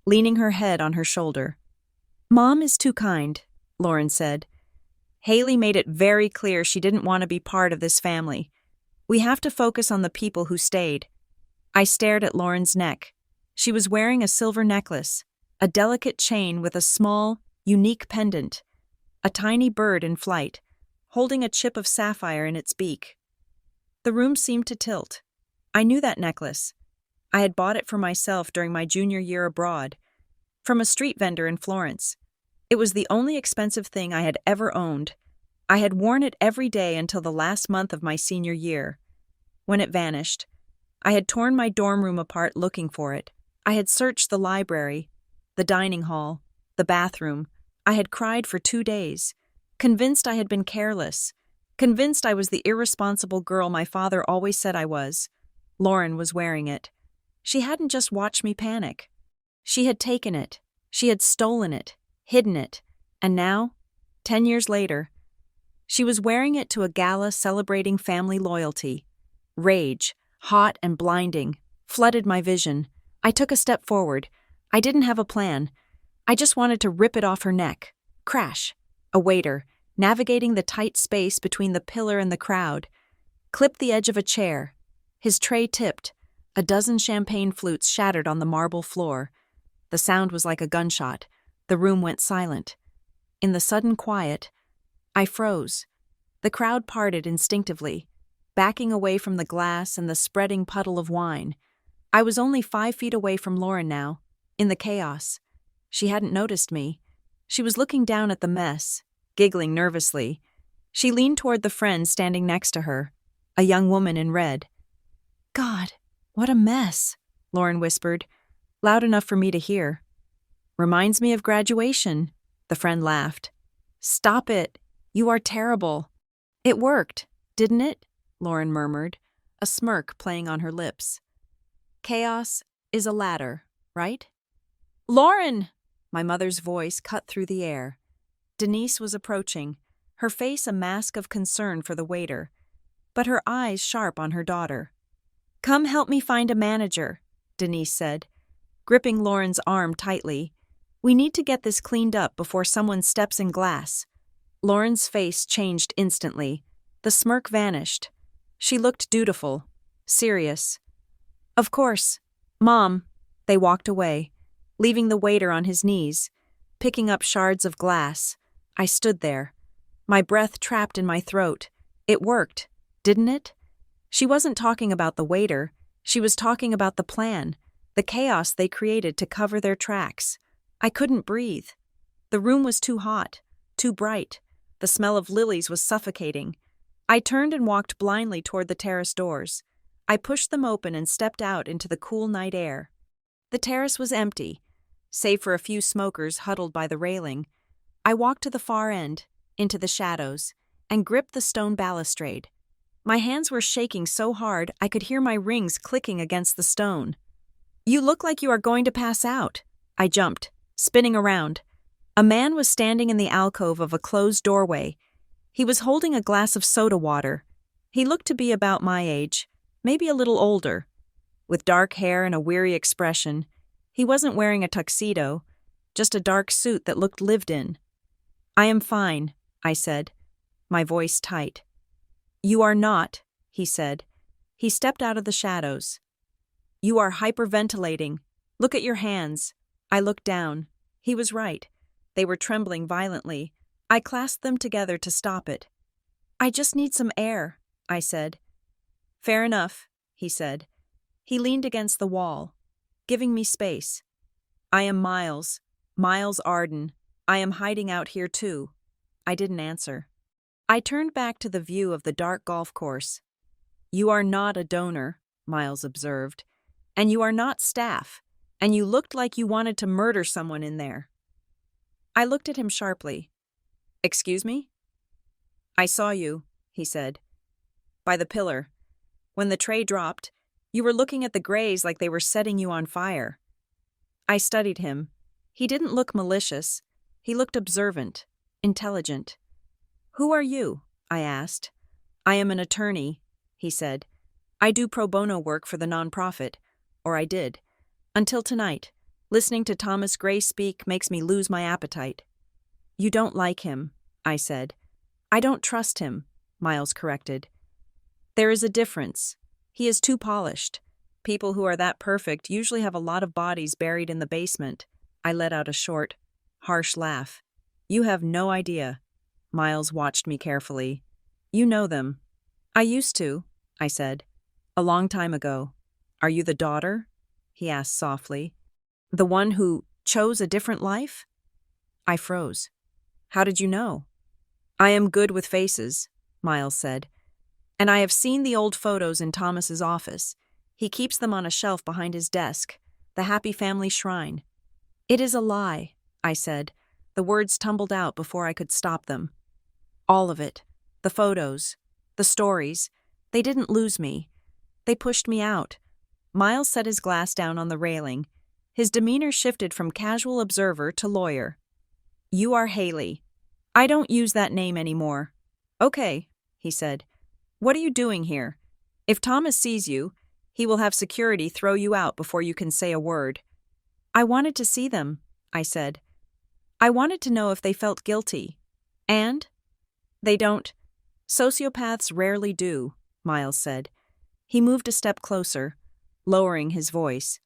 leaning her head on her shoulder. "Mom is too kind," Lauren said. "Haley made it very clear she didn't want to be part of this family. We have to focus on the people who stayed." I stared at Lauren's neck. She was wearing a silver necklace, a delicate chain with a small, unique pendant, a tiny bird in flight, holding a chip of sapphire in its beak. The room seemed to tilt. I knew that necklace. I had bought it for myself during my junior year abroad, from a street vendor in Florence. It was the only expensive thing I had ever owned. I had worn it every day until the last month of my senior year. When it vanished, I had torn my dorm room apart looking for it. I had searched the library, the dining hall, the bathroom. I had cried for 2 days, convinced I had been careless, convinced I was the irresponsible girl my father always said I was. Lauren was wearing it. She hadn't just watched me panic. She had taken it. She had stolen it, hidden it, and now, 10 years later, she was wearing it to a gala celebrating family loyalty. Rage, hot and blinding, flooded my vision. I took a step forward. I didn't have a plan. I just wanted to rip it off her neck. Crash. A waiter, navigating the tight space between the pillar and the crowd, clipped the edge of a chair. His tray tipped. A dozen champagne flutes shattered on the marble floor. The sound was like a gunshot. The room went silent. In the sudden quiet, I froze. The crowd parted instinctively, backing away from the glass and the spreading puddle of wine. I was only 5 feet away from Lauren now, in the chaos. She hadn't noticed me. She was looking down at the mess, giggling nervously. She leaned toward the friend standing next to her, a young woman in red. "God, what a mess," Lauren whispered, loud enough for me to hear. "Reminds me of graduation," the friend laughed. "Stop it. You are terrible." "It worked, didn't it?" Lauren murmured, a smirk playing on her lips. "Chaos is a ladder, right?" "Lauren!" My mother's voice cut through the air. Denise was approaching, her face a mask of concern for the waiter, but her eyes sharp on her daughter. "Come help me find a manager," Denise said, gripping Lauren's arm tightly. "We need to get this cleaned up before someone steps in glass." Lauren's face changed instantly. The smirk vanished. She looked dutiful, serious. "Of course. Mom." They walked away, leaving the waiter on his knees. picking up shards of glass. I stood there, my breath trapped in my throat. It worked, didn't it? She wasn't talking about the waiter, she was talking about the plan, the chaos they created to cover their tracks. I couldn't breathe. The room was too hot, too bright. The smell of lilies was suffocating. I turned and walked blindly toward the terrace doors. I pushed them open and stepped out into the cool night air. The terrace was empty, save for a few smokers huddled by the railing. I walked to the far end, into the shadows, and gripped the stone balustrade. My hands were shaking so hard I could hear my rings clicking against the stone. "You look like you are going to pass out." I jumped, spinning around. A man was standing in the alcove of a closed doorway. He was holding a glass of soda water. He looked to be about my age, maybe a little older. With dark hair and a weary expression, he wasn't wearing a tuxedo, just a dark suit that looked lived in. "I am fine," I said, my voice tight. "You are not," he said. He stepped out of the shadows. "You are hyperventilating. Look at your hands." I looked down. He was right. They were trembling violently. I clasped them together to stop it. "I just need some air," I said. "Fair enough," he said. He leaned against the wall, giving me space. "I am Miles Arden. I am hiding out here too." I didn't answer. I turned back to the view of the dark golf course. "You are not a donor," Miles observed, "and you are not staff, and you looked like you wanted to murder someone in there." I looked at him sharply. "Excuse me?" "I saw you," he said. "By the pillar. When the tray dropped, you were looking at the grays like they were setting you on fire." I studied him. He didn't look malicious. He looked observant, intelligent. "Who are you?" I asked. "I am an attorney," he said. "I do pro bono work for the nonprofit, or I did. Until tonight, listening to Thomas Gray speak makes me lose my appetite." "You don't like him," I said. "I don't trust him," Miles corrected. "There is a difference. He is too polished. People who are that perfect usually have a lot of bodies buried in the basement." I let out a short, harsh laugh. "You have no idea." Miles watched me carefully. "You know them." "I used to," I said. "A long time ago." "Are you the daughter?" he asked softly. "The one who chose a different life?" I froze. "How did you know?" "I am good with faces," Miles said. "And I have seen the old photos in Thomas's office. He keeps them on a shelf behind his desk, the happy family shrine." "It is a lie," I said. The words tumbled out before I could stop them. "All of it. The photos. The stories. They didn't lose me. They pushed me out." Miles set his glass down on the railing. His demeanor shifted from casual observer to lawyer. "You are Haley. I don't use that name anymore." "Okay," he said. "What are you doing here? If Thomas sees you, he will have security throw you out before you can say a word." "I wanted to see them," I said. "I wanted to know if they felt guilty." "And?" "They don't. Sociopaths rarely do," Miles said. He moved a step closer, lowering his voice.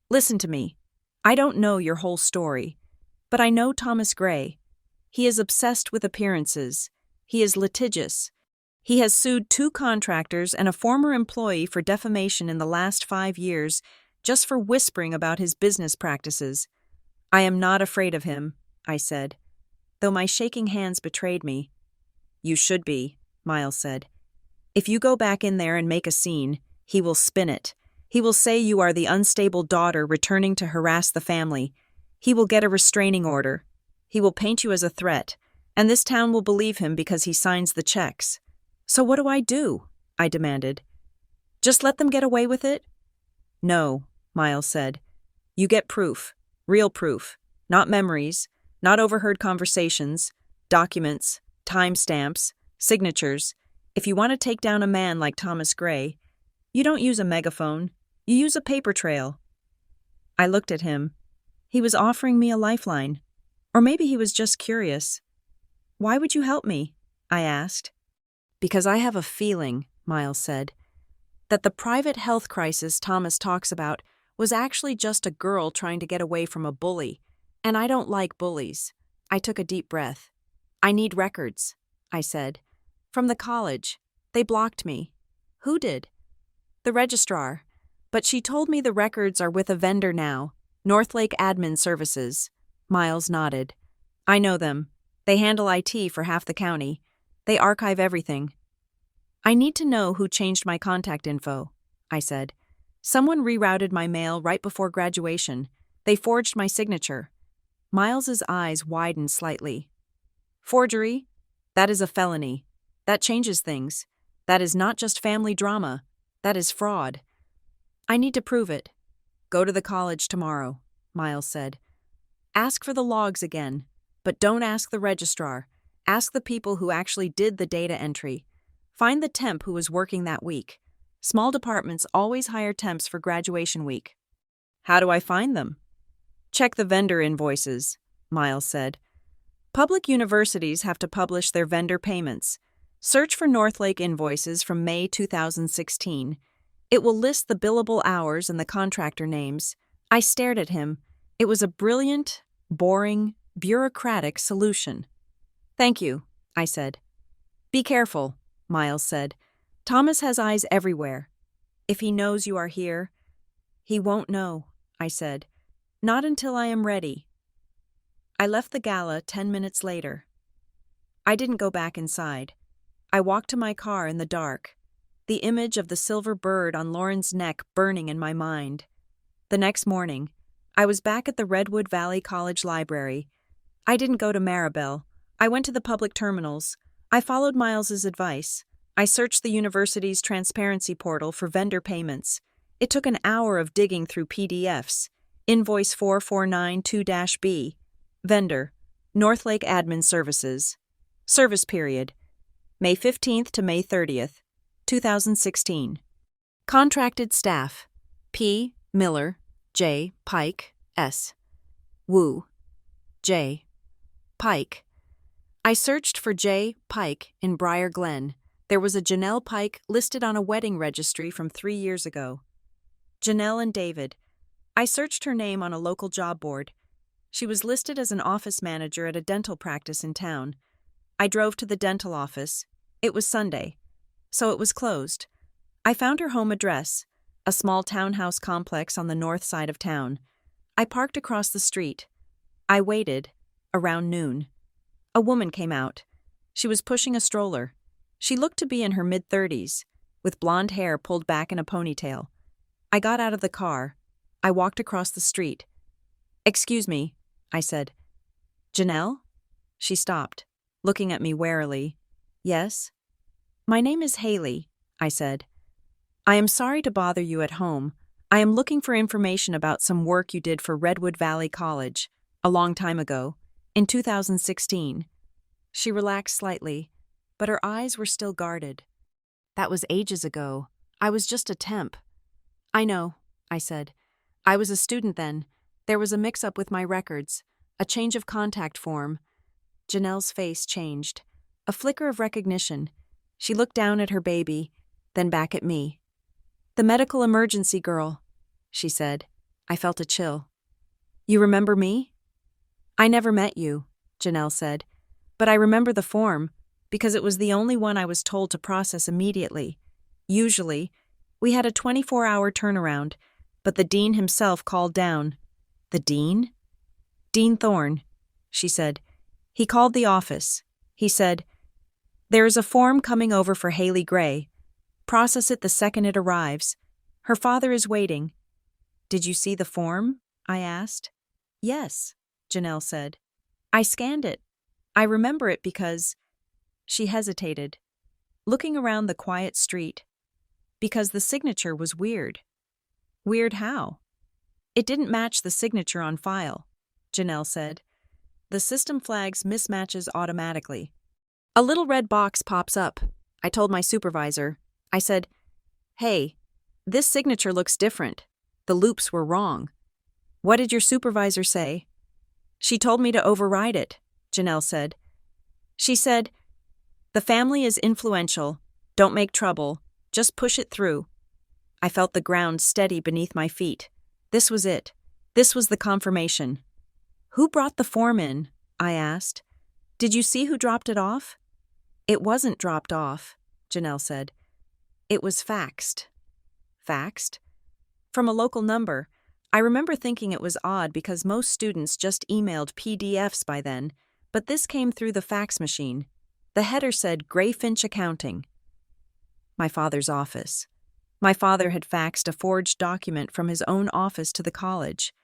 "Listen to me. I don't know your whole story, but I know Thomas Gray. He is obsessed with appearances. He is litigious. He has sued 2 contractors and a former employee for defamation in the last 5 years just for whispering about his business practices. I am not afraid of him," I said, though my shaking hands betrayed me. "You should be," Miles said. "If you go back in there and make a scene, he will spin it. He will say you are the unstable daughter returning to harass the family. He will get a restraining order. He will paint you as a threat, and this town will believe him because he signs the checks." "So what do I do?" I demanded. "Just let them get away with it?" "No," Miles said. "You get proof, real proof, not memories, not overheard conversations, documents, timestamps, signatures. If you want to take down a man like Thomas Gray, you don't use a megaphone, you use a paper trail." I looked at him. He was offering me a lifeline. Or maybe he was just curious. "Why would you help me?" I asked. "Because I have a feeling," Miles said, "that the private health crisis Thomas talks about was actually just a girl trying to get away from a bully. And I don't like bullies. I took a deep breath. I need records, I said. From the college. They blocked me. Who did? The registrar. But she told me the records are with a vendor now, Northlake Admin Services. Miles nodded. I know them. They handle IT for half the county. They archive everything. I need to know who changed my contact info, I said. Someone rerouted my mail right before graduation. They forged my signature. Miles's eyes widened slightly. Forgery? That is a felony. That changes things. That is not just family drama. That is fraud. I need to prove it. Go to the college tomorrow, Miles said. Ask for the logs again, but don't ask the registrar. Ask the people who actually did the data entry. Find the temp who was working that week. Small departments always hire temps for graduation week. How do I find them? Check the vendor invoices, Miles said. Public universities have to publish their vendor payments. Search for Northlake invoices from May 2016. It will list the billable hours and the contractor names. I stared at him. It was a brilliant, boring, bureaucratic solution. Thank you, I said. Be careful, Miles said. Thomas has eyes everywhere. If he knows you are here, he won't know, I said. Not until I am ready. I left the gala 10 minutes later. I didn't go back inside. I walked to my car in the dark, the image of the silver bird on Lauren's neck burning in my mind. The next morning, I was back at the Redwood Valley College Library. I didn't go to Maribel. I went to the public terminals. I followed Miles's advice. I searched the university's transparency portal for vendor payments. It took an hour of digging through PDFs. Invoice 4492-B. Vendor, Northlake Admin Services. Service period, May 15th to May 30th, 2016. Contracted staff, P. Miller, J. Pike, S. Wu, J. Pike. I searched for J. Pike in Briar Glen. There was a Janelle Pike listed on a wedding registry from 3 years ago. Janelle and David. I searched her name on a local job board. She was listed as an office manager at a dental practice in town. I drove to the dental office. It was Sunday, so it was closed. I found her home address, a small townhouse complex on the north side of town. I parked across the street. I waited, around noon. A woman came out. She was pushing a stroller. She looked to be in her mid-30s, with blonde hair pulled back in a ponytail. I got out of the car. I walked across the street. Excuse me, I said. Janelle? She stopped, looking at me warily. Yes? My name is Haley, I said. I am sorry to bother you at home. I am looking for information about some work you did for Redwood Valley College, a long time ago, in 2016. She relaxed slightly, but her eyes were still guarded. That was ages ago. I was just a temp. I know, I said. I was a student then. There was a mix-up with my records, a change of contact form. Janelle's face changed. A flicker of recognition. She looked down at her baby, then back at me. The medical emergency girl, she said. I felt a chill. You remember me? I never met you, Janelle said. But I remember the form, because it was the only one I was told to process immediately. Usually, we had a 24-hour turnaround, but the dean himself called down. The dean? Dean Thorne, she said. He called the office. He said, there is a form coming over for Haley Gray. Process it the second it arrives. Her father is waiting. Did you see the form? I asked. Yes, Janelle said. I scanned it. I remember it because... She hesitated, looking around the quiet street. Because the signature was weird. Weird how? It didn't match the signature on file, Janelle said. The system flags mismatches automatically. A little red box pops up. I told my supervisor. I said, hey, this signature looks different. The loops were wrong. What did your supervisor say? She told me to override it, Janelle said. She said, the family is influential. Don't make trouble. Just push it through. I felt the ground steady beneath my feet. This was it. This was the confirmation. Who brought the form in? I asked. Did you see who dropped it off? It wasn't dropped off, Janelle said. It was faxed. Faxed? From a local number. I remember thinking it was odd because most students just emailed PDFs by then, but this came through the fax machine. The header said Grayfinch Accounting. My father's office. My father had faxed a forged document from his own office to the college,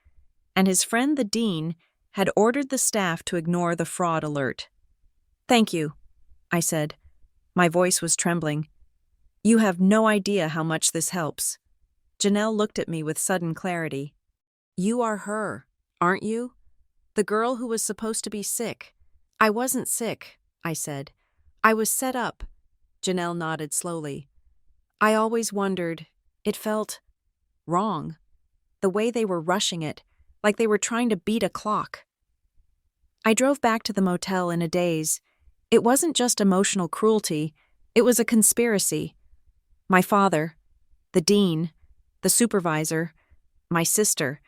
and his friend the dean had ordered the staff to ignore the fraud alert. Thank you, I said. My voice was trembling. You have no idea how much this helps. Janelle looked at me with sudden clarity. You are her, aren't you? The girl who was supposed to be sick. I wasn't sick, I said. I was set up. Janelle nodded slowly. I always wondered. It felt wrong. The way they were rushing it, like they were trying to beat a clock. I drove back to the motel in a daze. It wasn't just emotional cruelty, it was a conspiracy. My father, the dean, the supervisor, my sister,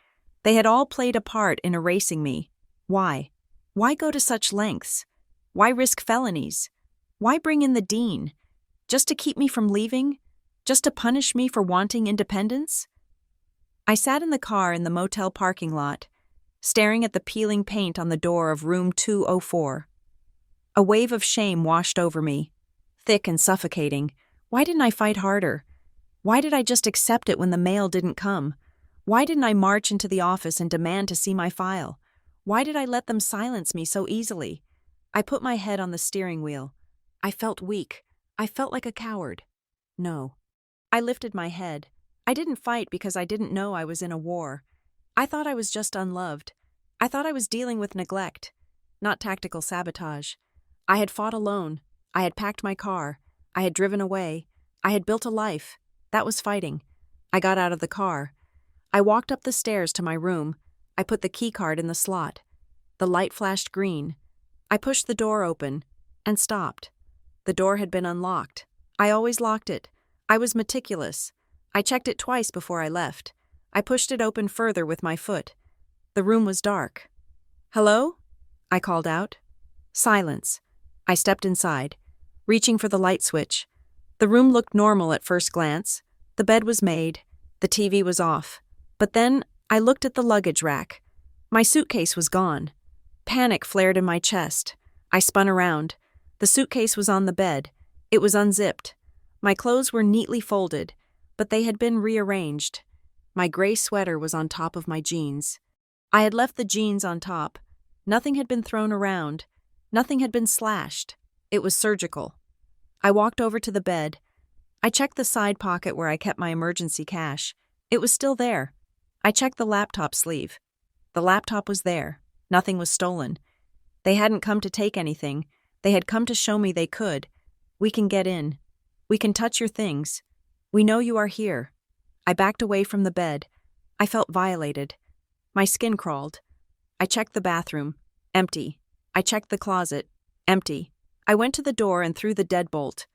they had all played a part in erasing me. Why? Why go to such lengths? Why risk felonies? Why bring in the dean? Just to keep me from leaving? Just to punish me for wanting independence? I sat in the car in the motel parking lot, staring at the peeling paint on the door of room 204. A wave of shame washed over me, thick and suffocating. Why didn't I fight harder? Why did I just accept it when the mail didn't come? Why didn't I march into the office and demand to see my file? Why did I let them silence me so easily? I put my head on the steering wheel. I felt weak. I felt like a coward. No. I lifted my head. I didn't fight because I didn't know I was in a war. I thought I was just unloved. I thought I was dealing with neglect, not tactical sabotage. I had fought alone. I had packed my car. I had driven away. I had built a life. That was fighting. I got out of the car. I walked up the stairs to my room. I put the keycard in the slot. The light flashed green. I pushed the door open and stopped. The door had been unlocked. I always locked it. I was meticulous. I checked it twice before I left. I pushed it open further with my foot. The room was dark. Hello? I called out. Silence. I stepped inside, reaching for the light switch. The room looked normal at first glance. The bed was made. The TV was off. But then I looked at the luggage rack. My suitcase was gone. Panic flared in my chest. I spun around. The suitcase was on the bed. It was unzipped. My clothes were neatly folded, but they had been rearranged. My gray sweater was on top of my jeans. I had left the jeans on top. Nothing had been thrown around. Nothing had been slashed. It was surgical. I walked over to the bed. I checked the side pocket where I kept my emergency cash. It was still there. I checked the laptop sleeve. The laptop was there. Nothing was stolen. They hadn't come to take anything. They had come to show me they could. We can get in. We can touch your things. We know you are here. I backed away from the bed. I felt violated. My skin crawled. I checked the bathroom. Empty. I checked the closet. Empty. I went to the door and threw the deadbolt.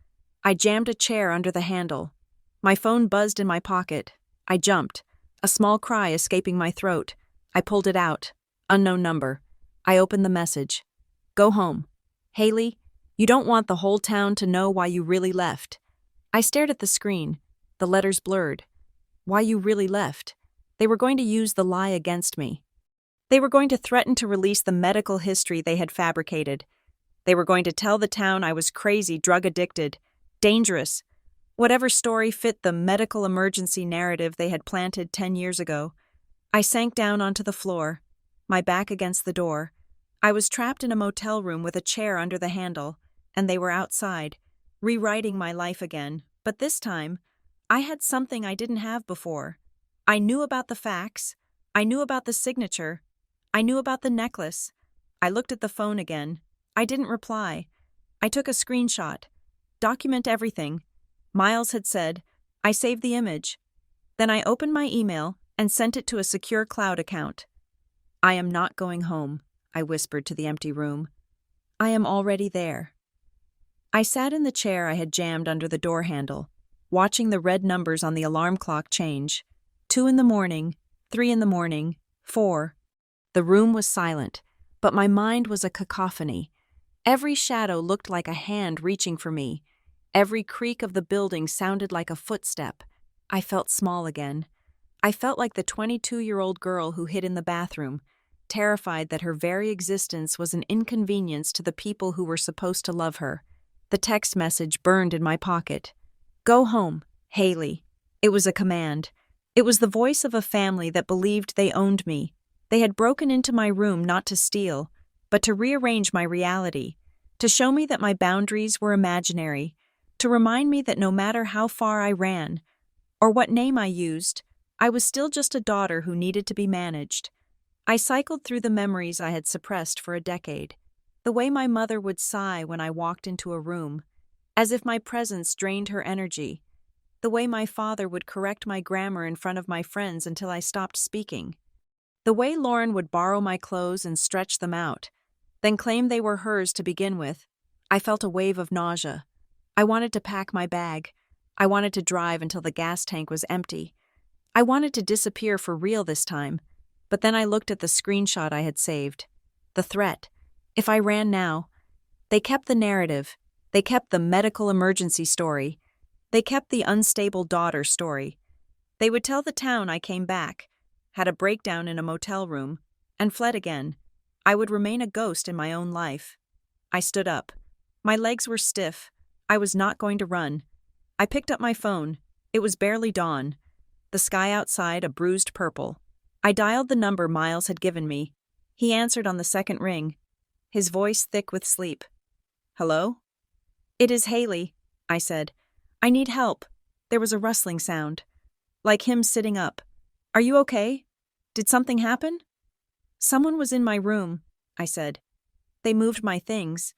I jammed a chair under the handle. My phone buzzed in my pocket. I jumped, a small cry escaping my throat. I pulled it out. Unknown number. I opened the message. Go home. Haley, you don't want the whole town to know why you really left. I stared at the screen. The letters blurred. Why you really left. They were going to use the lie against me. They were going to threaten to release the medical history they had fabricated. They were going to tell the town I was crazy, drug-addicted, dangerous, whatever story fit the medical emergency narrative they had planted 10 years ago. I sank down onto the floor, my back against the door. I was trapped in a motel room with a chair under the handle, and they were outside, rewriting my life again. But this time, I had something I didn't have before. I knew about the fax. I knew about the signature. I knew about the necklace. I looked at the phone again. I didn't reply. I took a screenshot. Document everything. Miles had said, I saved the image. Then I opened my email and sent it to a secure cloud account. I am not going home, I whispered to the empty room. I am already there. I sat in the chair I had jammed under the door handle, watching the red numbers on the alarm clock change. 2 in the morning, 3 in the morning, 4. The room was silent, but my mind was a cacophony. Every shadow looked like a hand reaching for me. Every creak of the building sounded like a footstep. I felt small again. I felt like the 22-year-old girl who hid in the bathroom, terrified that her very existence was an inconvenience to the people who were supposed to love her. The text message burned in my pocket. "Go home, Haley." It was a command. It was the voice of a family that believed they owned me. They had broken into my room not to steal, but to rearrange my reality, to show me that my boundaries were imaginary, to remind me that no matter how far I ran, or what name I used, I was still just a daughter who needed to be managed. I cycled through the memories I had suppressed for a decade. The way my mother would sigh when I walked into a room, as if my presence drained her energy. The way my father would correct my grammar in front of my friends until I stopped speaking. The way Lauren would borrow my clothes and stretch them out, then claim they were hers to begin with. I felt a wave of nausea. I wanted to pack my bag. I wanted to drive until the gas tank was empty. I wanted to disappear for real this time, but then I looked at the screenshot I had saved. The threat. If I ran now, they kept the narrative. They kept the medical emergency story. They kept the unstable daughter story. They would tell the town I came back, had a breakdown in a motel room, and fled again. I would remain a ghost in my own life. I stood up. My legs were stiff. I was not going to run. I picked up my phone. It was barely dawn. The sky outside a bruised purple. I dialed the number Miles had given me. He answered on the second ring, his voice thick with sleep. "Hello?" "It is Haley," I said. "I need help." There was a rustling sound, like him sitting up. "Are you okay? Did something happen?" "Someone was in my room," I said. "They moved my things.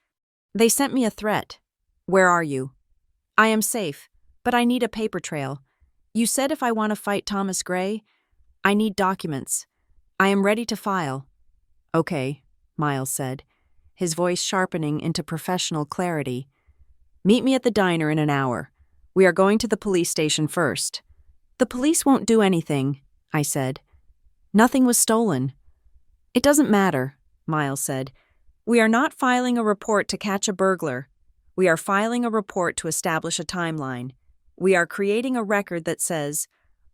They sent me a threat." "Where are you?" "I am safe, but I need a paper trail. You said if I want to fight Thomas Gray, I need documents. I am ready to file." "Okay," Miles said, his voice sharpening into professional clarity. "Meet me at the diner in an hour. We are going to the police station first." "The police won't do anything," I said. "Nothing was stolen." "It doesn't matter," Miles said. "We are not filing a report to catch a burglar. We are filing a report to establish a timeline. We are creating a record that says,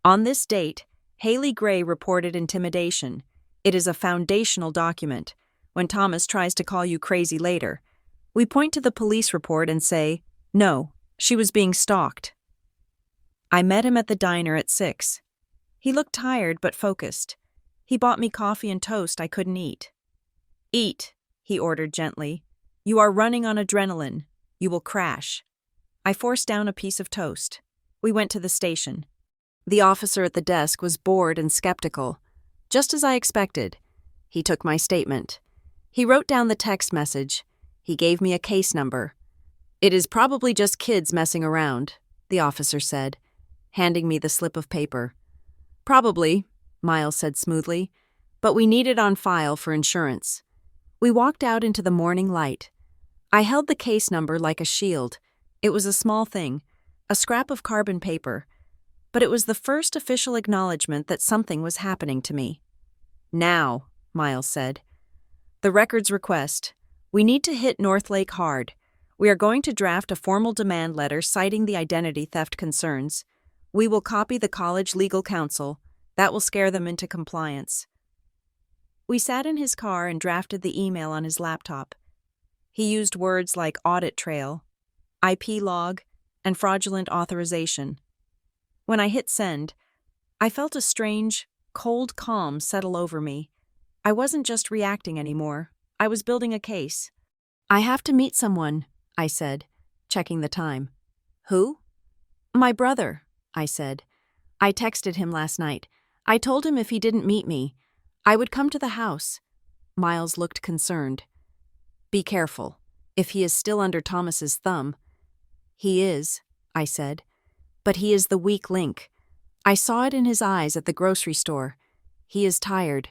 on this date, Haley Gray reported intimidation. It is a foundational document. When Thomas tries to call you crazy later, we point to the police report and say, no, she was being stalked." I met him at the diner at 6. He looked tired but focused. He bought me coffee and toast I couldn't eat. "Eat," he ordered gently. "You are running on adrenaline. You will crash." I forced down a piece of toast. We went to the station. The officer at the desk was bored and skeptical, just as I expected. He took my statement. He wrote down the text message. He gave me a case number. "It is probably just kids messing around," the officer said, handing me the slip of paper. "Probably," Miles said smoothly, "but we need it on file for insurance." We walked out into the morning light. I held the case number like a shield. It was a small thing, a scrap of carbon paper, but it was the first official acknowledgement that something was happening to me. "Now," Miles said. "The records request. We need to hit North Lake hard. We are going to draft a formal demand letter citing the identity theft concerns. We will copy the college legal counsel. That will scare them into compliance." We sat in his car and drafted the email on his laptop. He used words like audit trail, IP log, and fraudulent authorization. When I hit send, I felt a strange, cold calm settle over me. I wasn't just reacting anymore. I was building a case. "I have to meet someone," I said, checking the time. "Who?" "My brother," I said. "I texted him last night. I told him if he didn't meet me, I would come to the house." Miles looked concerned. "Be careful. If he is still under Thomas's thumb." "He is," I said. "But he is the weak link. I saw it in his eyes at the grocery store. He is tired."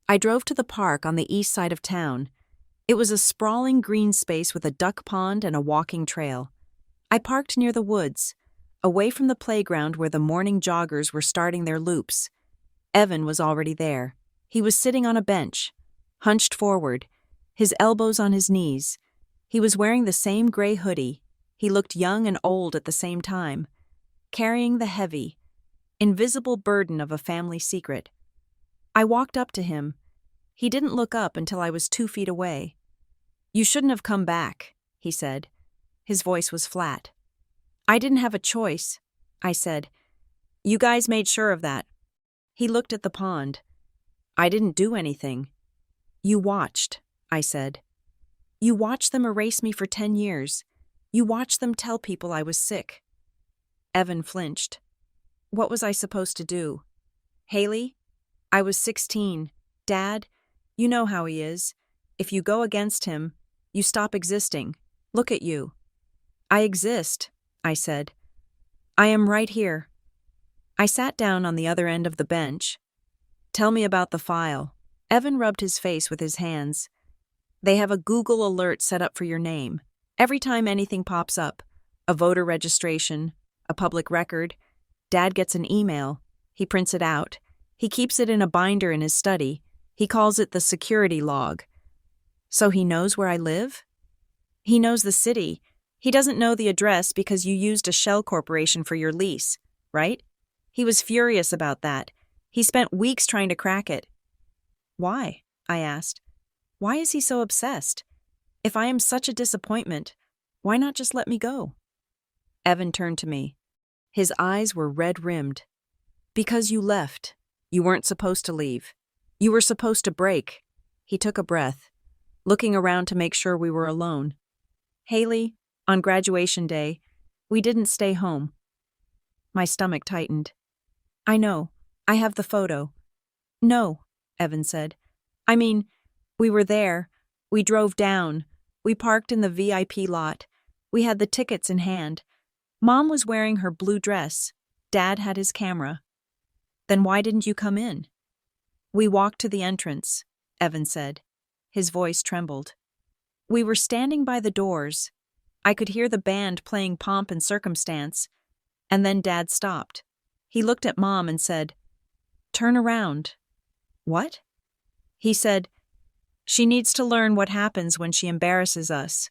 I drove to the park on the east side of town. It was a sprawling green space with a duck pond and a walking trail. I parked near the woods, away from the playground where the morning joggers were starting their loops. Evan was already there. He was sitting on a bench, hunched forward, his elbows on his knees. He was wearing the same gray hoodie. He looked young and old at the same time, carrying the heavy, invisible burden of a family secret. I walked up to him. He didn't look up until I was 2 feet away. "You shouldn't have come back," he said. His voice was flat. "I didn't have a choice," I said. "You guys made sure of that." He looked at the pond. "I didn't do anything." "You watched," I said. "You watched them erase me for 10 years. You watched them tell people I was sick." Evan flinched. What was I supposed to do? "Haley, I was 16. Dad, you know how he is. If you go against him, you stop existing. Look at you." "I exist," I said. "I am right here." I sat down on the other end of the bench. "Tell me about the file." Evan rubbed his face with his hands. "They have a Google alert set up for your name. Every time anything pops up, a voter registration, a public record, Dad gets an email. He prints it out. He keeps it in a binder in his study. He calls it the security log." "So he knows where I live?" "He knows the city. He doesn't know the address because you used a shell corporation for your lease, right? He was furious about that. He spent weeks trying to crack it." "Why?" I asked. "Why is he so obsessed? If I am such a disappointment, why not just let me go?" Evan turned to me. His eyes were red-rimmed. "Because you left. You weren't supposed to leave. You were supposed to break." He took a breath, looking around to make sure we were alone. "Haley, on graduation day, we didn't stay home." My stomach tightened. "I know. I have the photo." "No," Evan said. "I mean, we were there. We drove down. We parked in the VIP lot. We had the tickets in hand. Mom was wearing her blue dress. Dad had his camera." "Then why didn't you come in?" "We walked to the entrance," Evan said. His voice trembled. "We were standing by the doors. I could hear the band playing Pomp and Circumstance, and then Dad stopped. He looked at Mom and said, 'Turn around.'" "What?" He said, "She needs to learn what happens when she embarrasses us."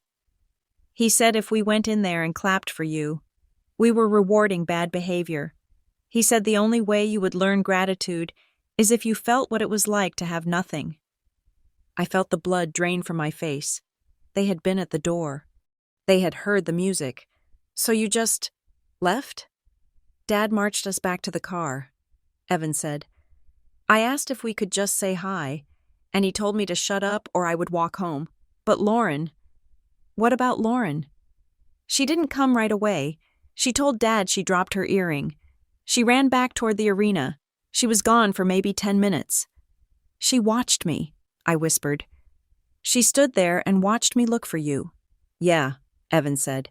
He said if we went in there and clapped for you, we were rewarding bad behavior. He said the only way you would learn gratitude is if you felt what it was like to have nothing. I felt the blood drain from my face. They had been at the door. They had heard the music. "So you just left?" "Dad marched us back to the car," Evan said. "I asked if we could just say hi, and he told me to shut up or I would walk home. But Lauren—" "What about Lauren?" "She didn't come right away. She told Dad she dropped her earring. She ran back toward the arena. She was gone for maybe 10 minutes. She watched me," I whispered. "She stood there and watched me look for you." "Yeah," Evan said.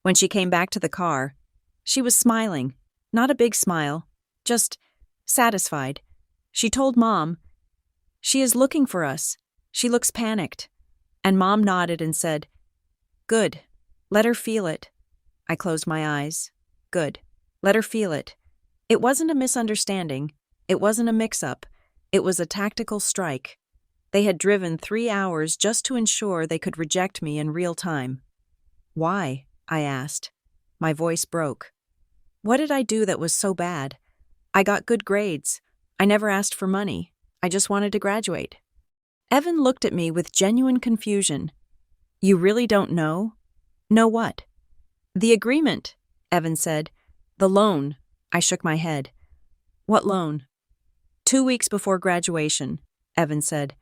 When she came back to the car, she was smiling. Not a big smile, just satisfied. She told Mom, "She is looking for us. She looks panicked." And Mom nodded and said, "Good. Let her feel it." I closed my eyes. Good. Let her feel it. It wasn't a misunderstanding. It wasn't a mix-up. It was a tactical strike. They had driven 3 hours just to ensure they could reject me in real time. "Why?" I asked. My voice broke. "What did I do that was so bad? I got good grades. I never asked for money. I just wanted to graduate." Evan looked at me with genuine confusion. "You really don't know?" "Know what?" "The agreement," Evan said. "The loan." I shook my head. "What loan?" 2 weeks before graduation, Evan said.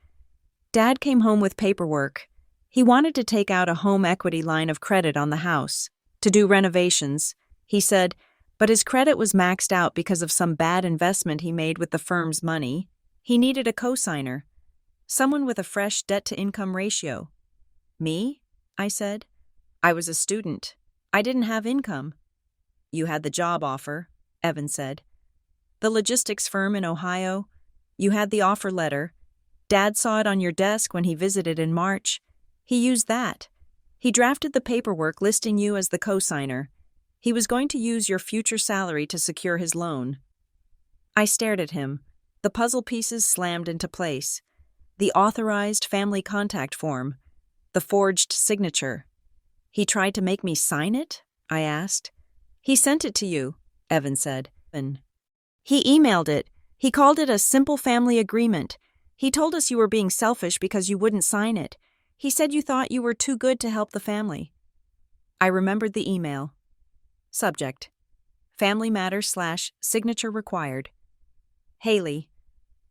Dad came home with paperwork. He wanted to take out a home equity line of credit on the house, to do renovations, he said, but his credit was maxed out because of some bad investment he made with the firm's money. He needed a cosigner, someone with a fresh debt-to-income ratio. "Me?" I said. "I was a student. I didn't have income." "You had the job offer," Evan said. "The logistics firm in Ohio. You had the offer letter. Dad saw it on your desk when he visited in March. He used that. He drafted the paperwork listing you as the cosigner. He was going to use your future salary to secure his loan." I stared at him, The puzzle pieces slammed into place. The authorized family contact form. The forged signature. He tried to make me sign it? I asked. He sent it to you, Evan said. He emailed it. He called it a simple family agreement. He told us you were being selfish because you wouldn't sign it. He said you thought you were too good to help the family. I remembered the email. Subject: Family Matters / signature required. Haley,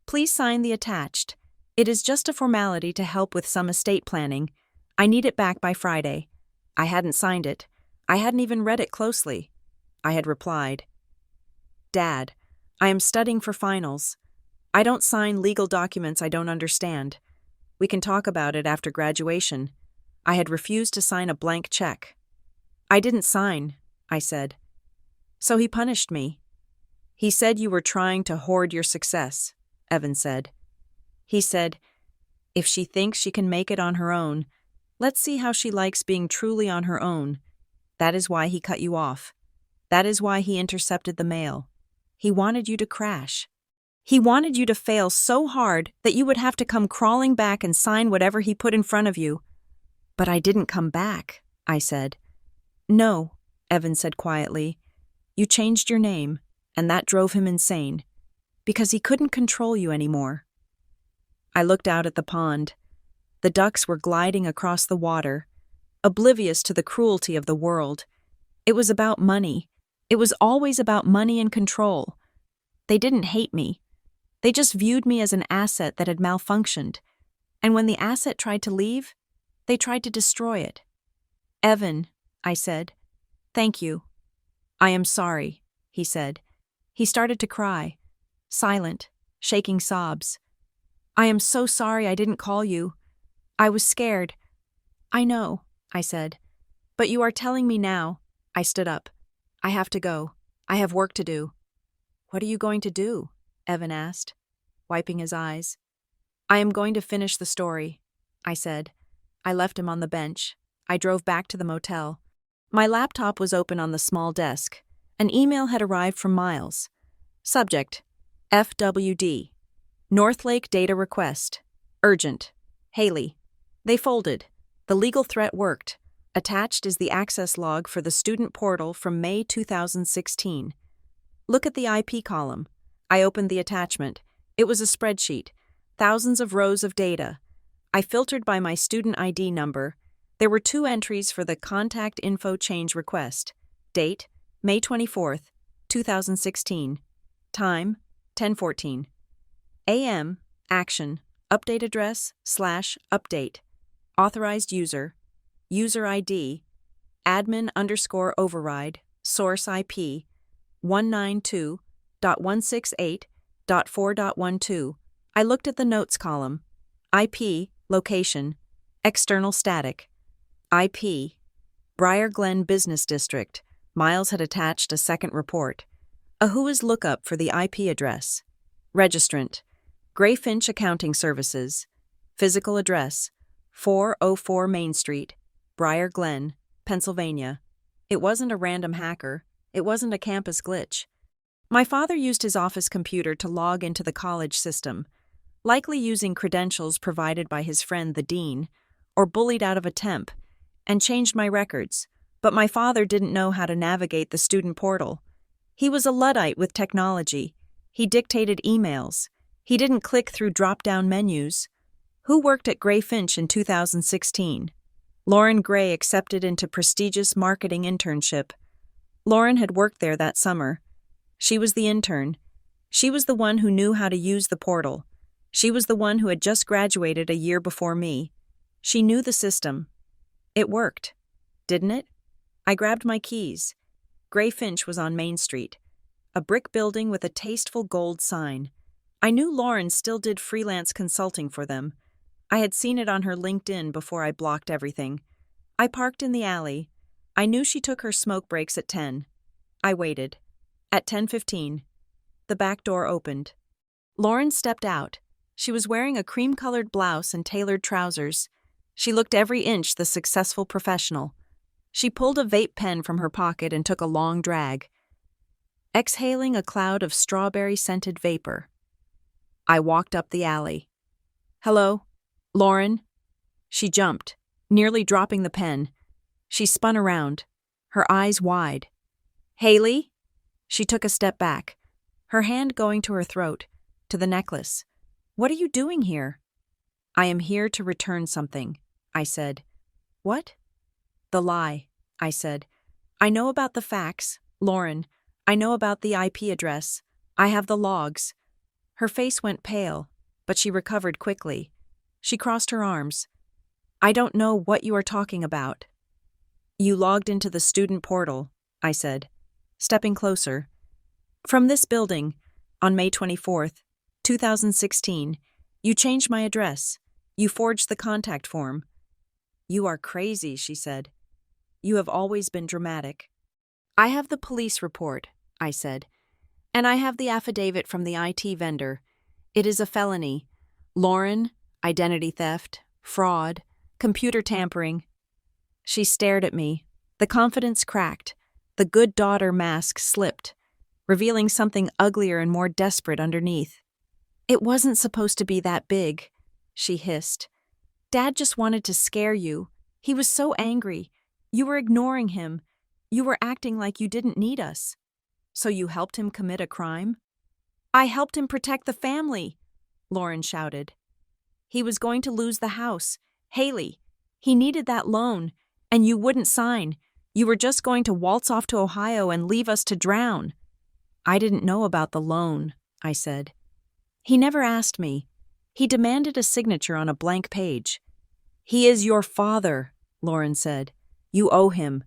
please sign the attached. It is just a formality to help with some estate planning. I need it back by Friday. I hadn't signed it. I hadn't even read it closely. I had replied, Dad, I am studying for finals. I don't sign legal documents I don't understand. We can talk about it after graduation. I had refused to sign a blank check. I didn't sign, I said. So he punished me. He said you were trying to hoard your success, Evan said. He said, if she thinks she can make it on her own, let's see how she likes being truly on her own. That is why he cut you off. That is why he intercepted the mail. He wanted you to crash. He wanted you to fail so hard that you would have to come crawling back and sign whatever he put in front of you. But I didn't come back, I said. No, Evan said quietly. You changed your name, and that drove him insane, because he couldn't control you anymore. I looked out at the pond. The ducks were gliding across the water, oblivious to the cruelty of the world. It was about money. It was always about money and control. They didn't hate me. They just viewed me as an asset that had malfunctioned. And when the asset tried to leave, they tried to destroy it. Evan, I said, thank you. I am sorry, he said. He started to cry, silent, shaking sobs. I am so sorry I didn't call you. I was scared. I know, I said. But you are telling me now. I stood up. I have to go. I have work to do. What are you going to do? Evan asked, wiping his eyes. I am going to finish the story, I said. I left him on the bench. I drove back to the motel. My laptop was open on the small desk. An email had arrived from Miles. Subject: FWD. Northlake data request. Urgent. Haley. They folded. The legal threat worked. Attached is the access log for the student portal from May 2016. Look at the IP column. I opened the attachment. It was a spreadsheet. Thousands of rows of data. I filtered by my student ID number. There were 2 entries for the contact info change request. Date: May 24th, 2016. Time: 10:14. AM, action, update address / update. Authorized user, user ID, admin_override, source IP, 192.168.4.12. I looked at the notes column. IP, location, external static. IP, Briar Glen Business District. Miles had attached a second report. A Whois lookup for the IP address. Registrant, Grayfinch Accounting Services. Physical address, 404 Main Street, Briar Glen, Pennsylvania. It wasn't a random hacker. It wasn't a campus glitch. My father used his office computer to log into the college system, likely using credentials provided by his friend the dean, or bullied out of a temp, and changed my records. But my father didn't know how to navigate the student portal. He was a Luddite with technology. He dictated emails. He didn't click through drop-down menus. Who worked at Grayfinch in 2016? Lauren Gray accepted into prestigious marketing internship. Lauren had worked there that summer. She was the intern. She was the one who knew how to use the portal. She was the one who had just graduated a year before me. She knew the system. It worked, didn't it? I grabbed my keys. Grayfinch was on Main Street, a brick building with a tasteful gold sign. I knew Lauren still did freelance consulting for them. I had seen it on her LinkedIn before I blocked everything. I parked in the alley. I knew she took her smoke breaks at 10. I waited. At 10:15, the back door opened. Lauren stepped out. She was wearing a cream-colored blouse and tailored trousers. She looked every inch the successful professional. She pulled a vape pen from her pocket and took a long drag, exhaling a cloud of strawberry-scented vapor. I walked up the alley. "Hello? Lauren?" She jumped, nearly dropping the pen. She spun around, her eyes wide. "Haley?" She took a step back, her hand going to her throat, to the necklace. "What are you doing here?" "I am here to return something," I said. "What?" "The lie," I said. "I know about the facts, Lauren. I know about the IP address. I have the logs." Her face went pale, but she recovered quickly. She crossed her arms. "I don't know what you are talking about." "You logged into the student portal," I said, stepping closer. "From this building, on May 24th, 2016, you changed my address. You forged the contact form." "You are crazy," she said. "You have always been dramatic." "I have the police report," I said, "and I have the affidavit from the IT vendor. It is a felony. Lauren, identity theft, fraud, computer tampering." She stared at me. The confidence cracked. The good daughter mask slipped, revealing something uglier and more desperate underneath. "It wasn't supposed to be that big," she hissed. "Dad just wanted to scare you. He was so angry. You were ignoring him. You were acting like you didn't need us. So you helped him commit a crime?" "I helped him protect the family," Lauren shouted. "He was going to lose the house. Haley, he needed that loan, and you wouldn't sign. You were just going to waltz off to Ohio and leave us to drown." "I didn't know about the loan," I said. "He never asked me. He demanded a signature on a blank page." "He is your father," Lauren said. "You owe him.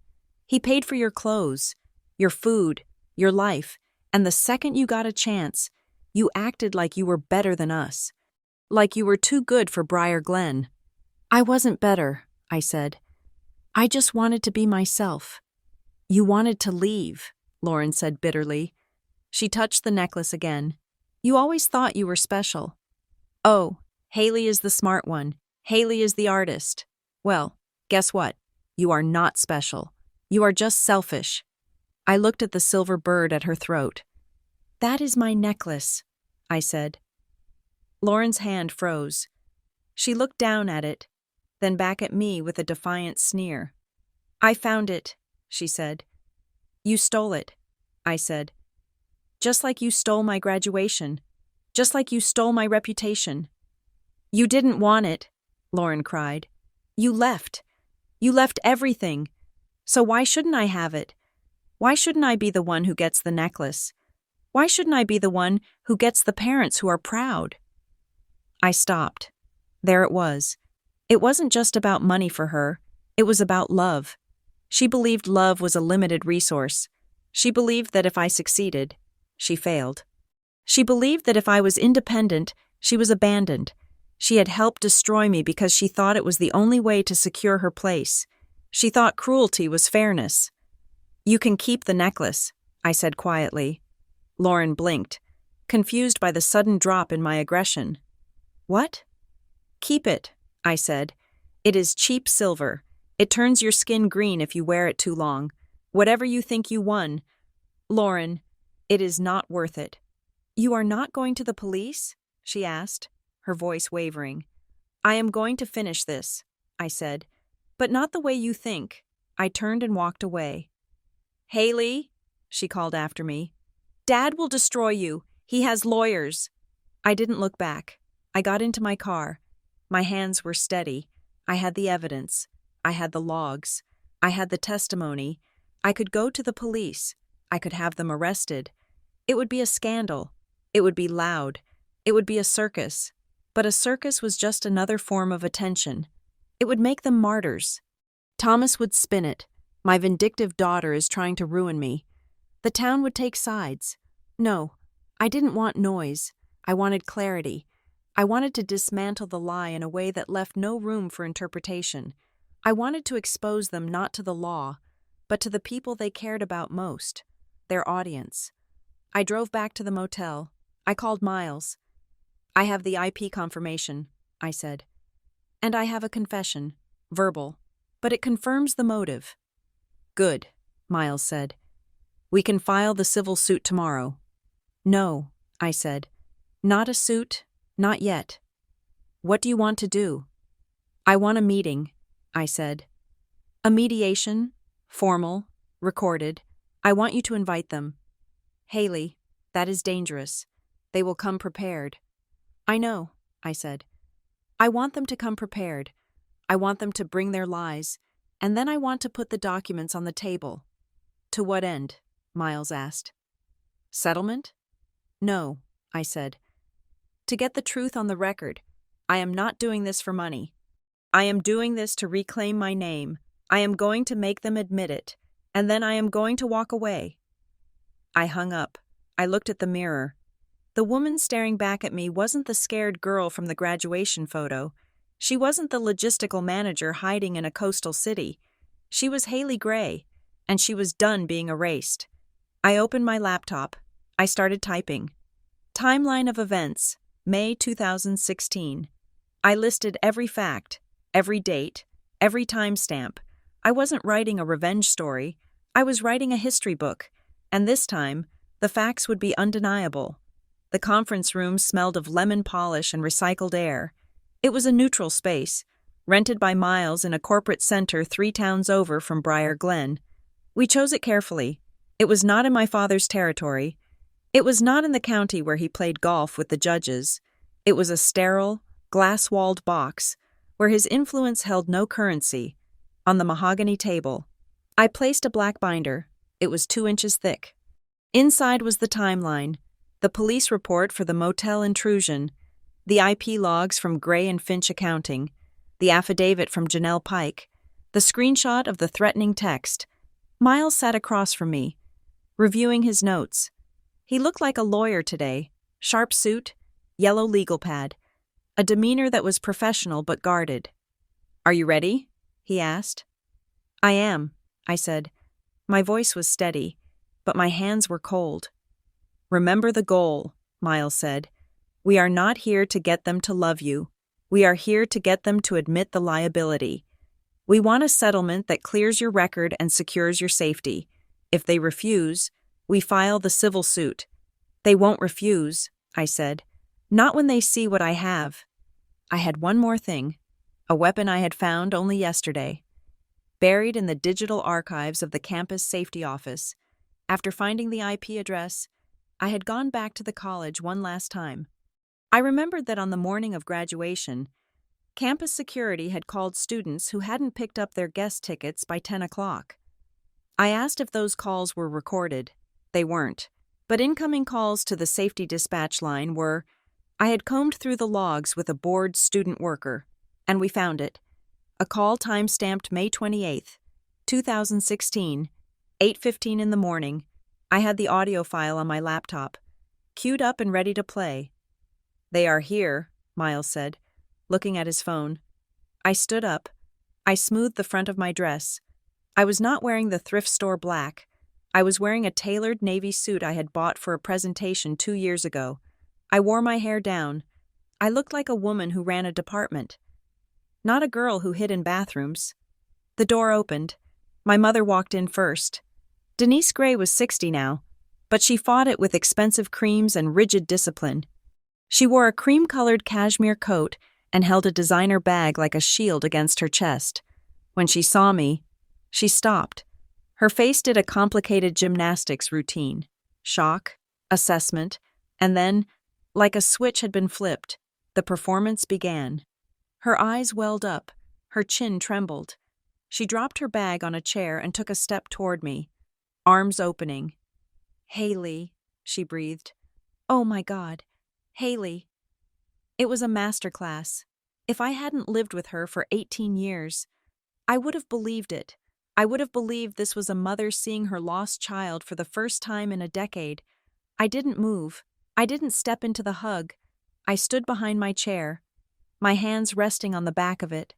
He paid for your clothes, your food, your life, and the second you got a chance, you acted like you were better than us. Like you were too good for Briar Glen." "I wasn't better," I said. "I just wanted to be myself." "You wanted to leave," Lauren said bitterly. She touched the necklace again. "You always thought you were special. Oh, Haley is the smart one. Haley is the artist. Well, guess what? You are not special. You are just selfish." I looked at the silver bird at her throat. "That is my necklace," I said. Lauren's hand froze. She looked down at it, then back at me with a defiant sneer. "I found it," she said. "You stole it," I said. "Just like you stole my graduation. Just like you stole my reputation." "You didn't want it," Lauren cried. "You left. You left everything. So why shouldn't I have it? Why shouldn't I be the one who gets the necklace? Why shouldn't I be the one who gets the parents who are proud?" I stopped. There it was. It wasn't just about money for her. It was about love. She believed love was a limited resource. She believed that if I succeeded, she failed. She believed that if I was independent, she was abandoned. She had helped destroy me because she thought it was the only way to secure her place. She thought cruelty was fairness. "You can keep the necklace," I said quietly. Lauren blinked, confused by the sudden drop in my aggression. "What?" "Keep it," I said. "It is cheap silver. It turns your skin green if you wear it too long. Whatever you think you won. Lauren, it is not worth it." "You are not going to the police?" she asked, her voice wavering. "I am going to finish this," I said. "But not the way you think." I turned and walked away. "Haley," she called after me. "Dad will destroy you. He has lawyers." I didn't look back. I got into my car. My hands were steady. I had the evidence. I had the logs. I had the testimony. I could go to the police. I could have them arrested. It would be a scandal. It would be loud. It would be a circus. But a circus was just another form of attention. It would make them martyrs. Thomas would spin it. My vindictive daughter is trying to ruin me. The town would take sides. No, I didn't want noise. I wanted clarity. I wanted to dismantle the lie in a way that left no room for interpretation. I wanted to expose them not to the law, but to the people they cared about most, their audience. I drove back to the motel. I called Miles. "I have the IP confirmation," I said. "And I have a confession, verbal, but it confirms the motive." "Good," Miles said. "We can file the civil suit tomorrow." "No," I said. "Not a suit, Not yet. What do you want to do? I want a meeting, I said. A mediation, formal, recorded. I want you to invite them. Haley, that is dangerous. They will come prepared. I know, I said. I want them to come prepared. I want them to bring their lies, and then I want to put the documents on the table. To what end? Miles asked. Settlement? No, I said. To get the truth on the record. I am not doing this for money. I am doing this to reclaim my name. I am going to make them admit it, and then I am going to walk away. I hung up. I looked at the mirror. The woman staring back at me wasn't the scared girl from the graduation photo. She wasn't the logistical manager hiding in a coastal city. She was Haley Gray, and she was done being erased. I opened my laptop. I started typing. Timeline of events, May 2016. I listed every fact, every date, every timestamp. I wasn't writing a revenge story. I was writing a history book, and this time, the facts would be undeniable. The conference room smelled of lemon polish and recycled air. It was a neutral space, rented by Miles in a corporate center 3 towns over from Briar Glen. We chose it carefully. It was not in my father's territory. It was not in the county where he played golf with the judges. It was a sterile, glass-walled box where his influence held no currency. On the mahogany table, I placed a black binder. It was 2 inches thick. Inside was the timeline, the police report for the motel intrusion, the IP logs from Gray and Finch Accounting, the affidavit from Janelle Pike, the screenshot of the threatening text. Miles sat across from me, reviewing his notes. He looked like a lawyer today, sharp suit, yellow legal pad, a demeanor that was professional but guarded. Are you ready? He asked. I am, I said. My voice was steady, but my hands were cold. Remember the goal, Miles said. We are not here to get them to love you. We are here to get them to admit the liability. We want a settlement that clears your record and secures your safety. If they refuse, we file the civil suit. They won't refuse, I said. Not when they see what I have. I had one more thing, a weapon I had found only yesterday. Buried in the digital archives of the campus safety office, after finding the IP address, I had gone back to the college one last time. I remembered that on the morning of graduation, campus security had called students who hadn't picked up their guest tickets by 10 o'clock. I asked if those calls were recorded. They weren't, but incoming calls to the safety dispatch line were. I had combed through the logs with a bored student worker, and we found it. A call time-stamped May 28th, 2016, 8:15 in the morning. I had the audio file on my laptop, queued up and ready to play. They are here, Miles said, looking at his phone. I stood up. I smoothed the front of my dress. I was not wearing the thrift store black. I was wearing a tailored navy suit I had bought for a presentation 2 years ago. I wore my hair down. I looked like a woman who ran a department, not a girl who hid in bathrooms. The door opened. My mother walked in first. Denise Gray was 60 now, but she fought it with expensive creams and rigid discipline. She wore a cream-colored cashmere coat and held a designer bag like a shield against her chest. When she saw me, she stopped. Her face did a complicated gymnastics routine. Shock, assessment, and then, like a switch had been flipped, the performance began. Her eyes welled up, her chin trembled. She dropped her bag on a chair and took a step toward me, arms opening. Haley, she breathed. Oh my God, Haley. It was a masterclass. If I hadn't lived with her for 18 years, I would have believed it. I would have believed this was a mother seeing her lost child for the first time in a decade. I didn't move. I didn't step into the hug. I stood behind my chair, my hands resting on the back of it.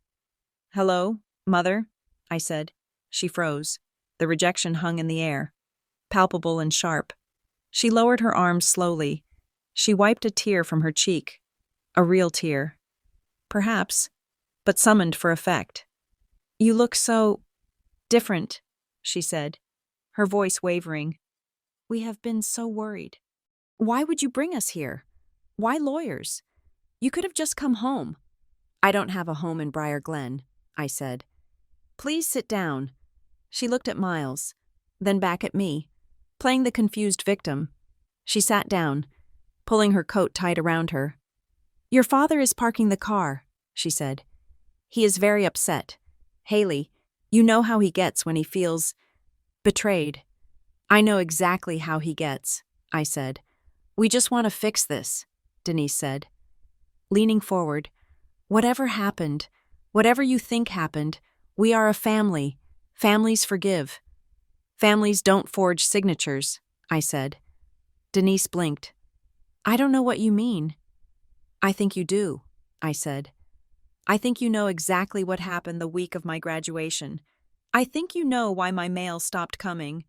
Hello, Mother, I said. She froze. The rejection hung in the air, palpable and sharp. She lowered her arms slowly. She wiped a tear from her cheek. A real tear. Perhaps, but summoned for effect. You look so different, she said, her voice wavering. We have been so worried. Why would you bring us here? Why lawyers? You could have just come home. I don't have a home in Briar Glen, I said. Please sit down. She looked at Miles, then back at me, playing the confused victim. She sat down, pulling her coat tight around her. Your father is parking the car, she said. He is very upset. Haley, you know how he gets when he feels betrayed. I know exactly how he gets, I said. We just want to fix this, Denise said. Leaning forward, whatever happened, whatever you think happened, we are a family. Families forgive. Families don't forge signatures, I said. Denise blinked. I don't know what you mean. I think you do, I said. I think you know exactly what happened the week of my graduation. I think you know why my mail stopped coming.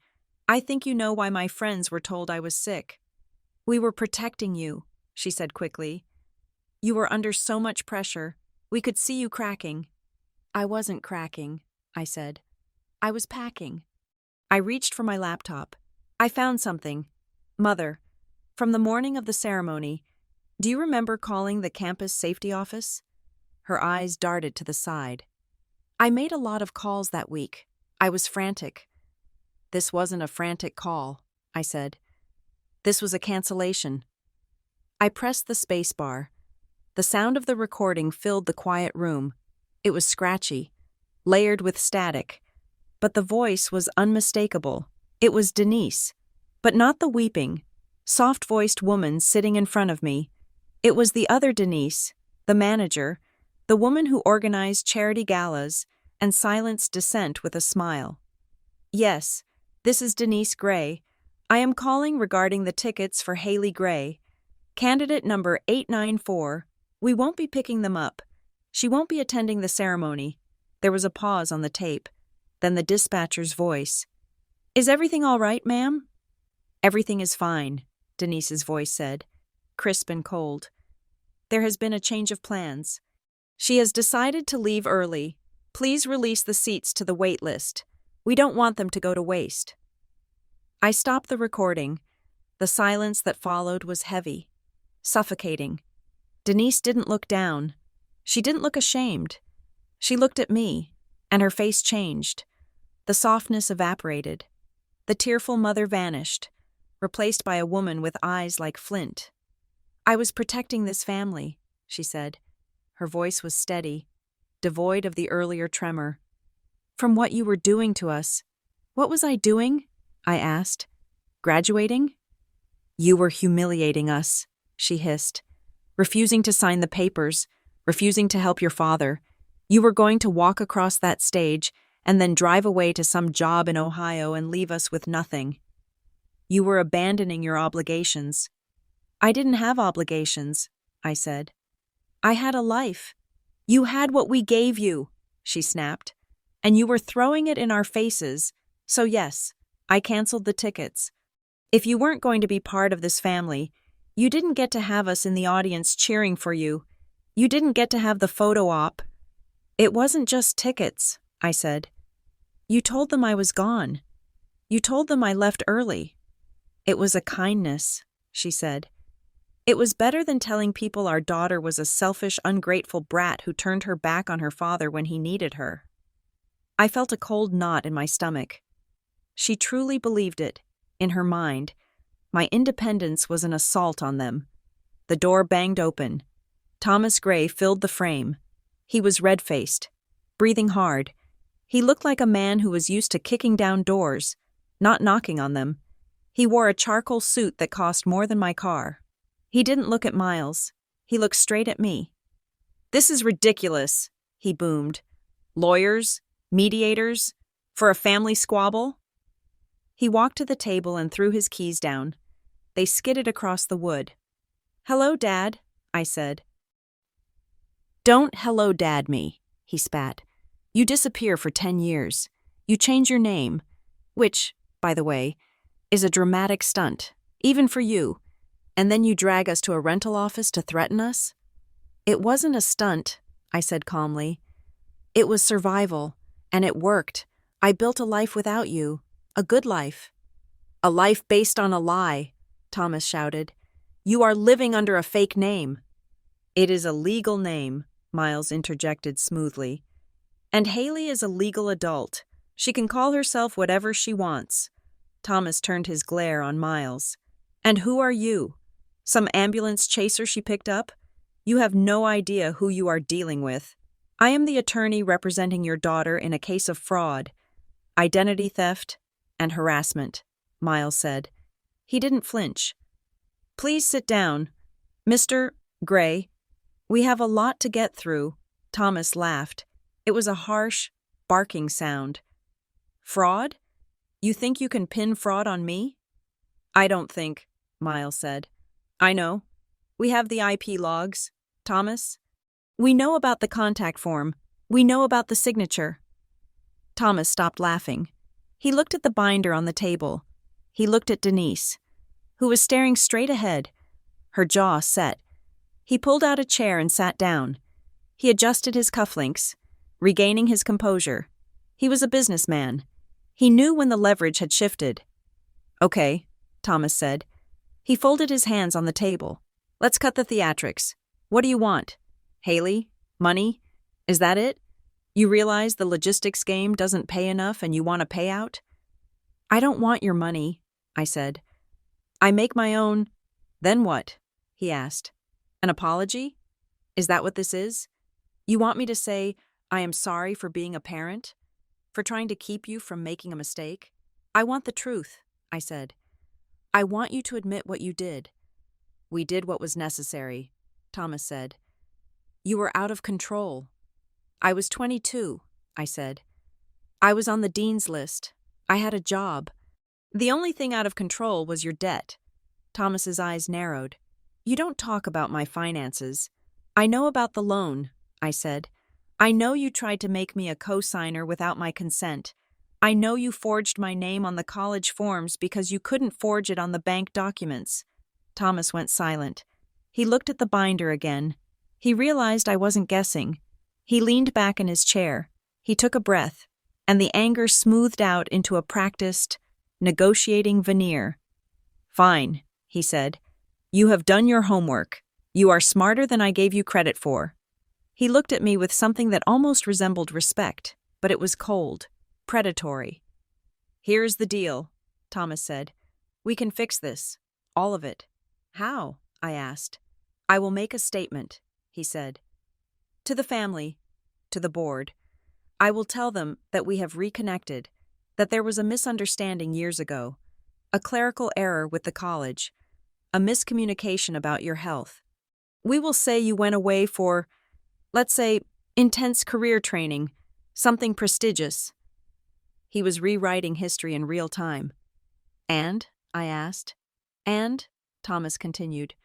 I think you know why my friends were told I was sick. We were protecting you, she said quickly. You were under so much pressure. We could see you cracking. I wasn't cracking, I said. I was packing. I reached for my laptop. I found something. Mother, from the morning of the ceremony, do you remember calling the campus safety office? Her eyes darted to the side. I made a lot of calls that week. I was frantic. This wasn't a frantic call, I said. This was a cancellation. I pressed the space bar. The sound of the recording filled the quiet room. It was scratchy, layered with static, but the voice was unmistakable. It was Denise, but not the weeping, soft-voiced woman sitting in front of me. It was the other Denise, the manager, the woman who organized charity galas and silenced dissent with a smile. Yes, this is Denise Gray. I am calling regarding the tickets for Haley Gray. Candidate number 894. We won't be picking them up. She won't be attending the ceremony. There was a pause on the tape, then the dispatcher's voice. Is everything all right, ma'am? Everything is fine, Denise's voice said, crisp and cold. There has been a change of plans. She has decided to leave early. Please release the seats to the wait list. We don't want them to go to waste. I stopped the recording. The silence that followed was heavy, suffocating. Denise didn't look down. She didn't look ashamed. She looked at me, and her face changed. The softness evaporated. The tearful mother vanished, replaced by a woman with eyes like flint. I was protecting this family, she said. Her voice was steady, devoid of the earlier tremor. From what you were doing to us. What was I doing? I asked. Graduating? You were humiliating us, she hissed. Refusing to sign the papers, refusing to help your father. You were going to walk across that stage and then drive away to some job in Ohio and leave us with nothing. You were abandoning your obligations. I didn't have obligations, I said. I had a life. You had what we gave you, she snapped, and you were throwing it in our faces. So yes, I canceled the tickets. If you weren't going to be part of this family, you didn't get to have us in the audience cheering for you. You didn't get to have the photo op. It wasn't just tickets, I said. You told them I was gone. You told them I left early. It was a kindness, she said. It was better than telling people our daughter was a selfish, ungrateful brat who turned her back on her father when he needed her. I felt a cold knot in my stomach. She truly believed it, in her mind. My independence was an assault on them. The door banged open. Thomas Gray filled the frame. He was red-faced, breathing hard. He looked like a man who was used to kicking down doors, not knocking on them. He wore a charcoal suit that cost more than my car. He didn't look at Miles. He looked straight at me. This is ridiculous, he boomed. Lawyers? Mediators? For a family squabble? He walked to the table and threw his keys down. They skidded across the wood. Hello, Dad, I said. Don't hello, Dad me, he spat. You disappear for 10 years. You change your name, which, by the way, is a dramatic stunt, even for you. And then you drag us to a rental office to threaten us? It wasn't a stunt, I said calmly. It was survival, and it worked. I built a life without you, a good life. A life based on a lie, Thomas shouted. You are living under a fake name. It is a legal name, Miles interjected smoothly. And Haley is a legal adult. She can call herself whatever she wants. Thomas turned his glare on Miles. And who are you? Some ambulance chaser she picked up? You have no idea who you are dealing with. I am the attorney representing your daughter in a case of fraud, identity theft, and harassment, Miles said. He didn't flinch. Please sit down. Mr. Gray, we have a lot to get through. Thomas laughed. It was a harsh, barking sound. Fraud? You think you can pin fraud on me? I don't think, Miles said. I know. We have the IP logs, Thomas. We know about the contact form. We know about the signature. Thomas stopped laughing. He looked at the binder on the table. He looked at Denise, who was staring straight ahead, her jaw set. He pulled out a chair and sat down. He adjusted his cufflinks, regaining his composure. He was a businessman. He knew when the leverage had shifted. Okay, Thomas said. He folded his hands on the table. Let's cut the theatrics. What do you want? Haley? Money? Is that it? You realize the logistics game doesn't pay enough and you want a payout? I don't want your money, I said. I make my own. Then what? He asked. An apology? Is that what this is? You want me to say, I am sorry for being a parent? For trying to keep you from making a mistake? I want the truth, I said. I want you to admit what you did. We did what was necessary, Thomas said. You were out of control. I was 22, I said. I was on the dean's list. I had a job. The only thing out of control was your debt. Thomas's eyes narrowed. You don't talk about my finances. I know about the loan, I said. I know you tried to make me a co-signer without my consent. I know you forged my name on the college forms because you couldn't forge it on the bank documents. Thomas went silent. He looked at the binder again. He realized I wasn't guessing. He leaned back in his chair. He took a breath, and the anger smoothed out into a practiced, negotiating veneer. Fine, he said. You have done your homework. You are smarter than I gave you credit for. He looked at me with something that almost resembled respect, but it was cold, predatory. Here's the deal, Thomas said. We can fix this, all of it. How? I asked. I will make a statement, he said. To the family, to the board. I will tell them that we have reconnected, that there was a misunderstanding years ago, a clerical error with the college, a miscommunication about your health. We will say you went away for, let's say, intense career training, something prestigious. He was rewriting history in real time. And? I asked. And, Thomas continued,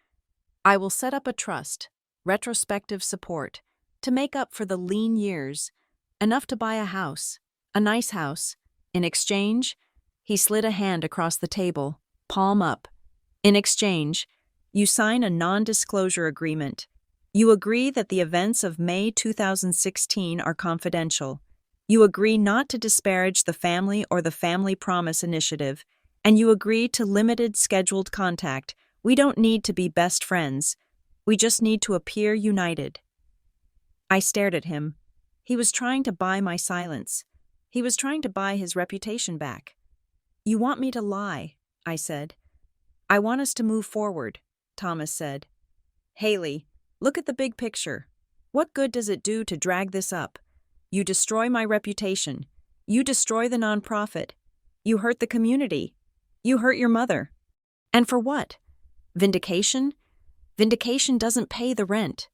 I will set up a trust, retrospective support, to make up for the lean years, enough to buy a house, a nice house. In exchange, he slid a hand across the table, palm up. In exchange, you sign a non-disclosure agreement. You agree that the events of May 2016 are confidential. You agree not to disparage the family or the Family Promise Initiative, and you agree to limited scheduled contact. We don't need to be best friends. We just need to appear united. I stared at him. He was trying to buy my silence. He was trying to buy his reputation back. You want me to lie, I said. I want us to move forward, Thomas said. Haley, look at the big picture. What good does it do to drag this up? You destroy my reputation. You destroy the nonprofit. You hurt the community. You hurt your mother. And for what? Vindication? Vindication doesn't pay the rent.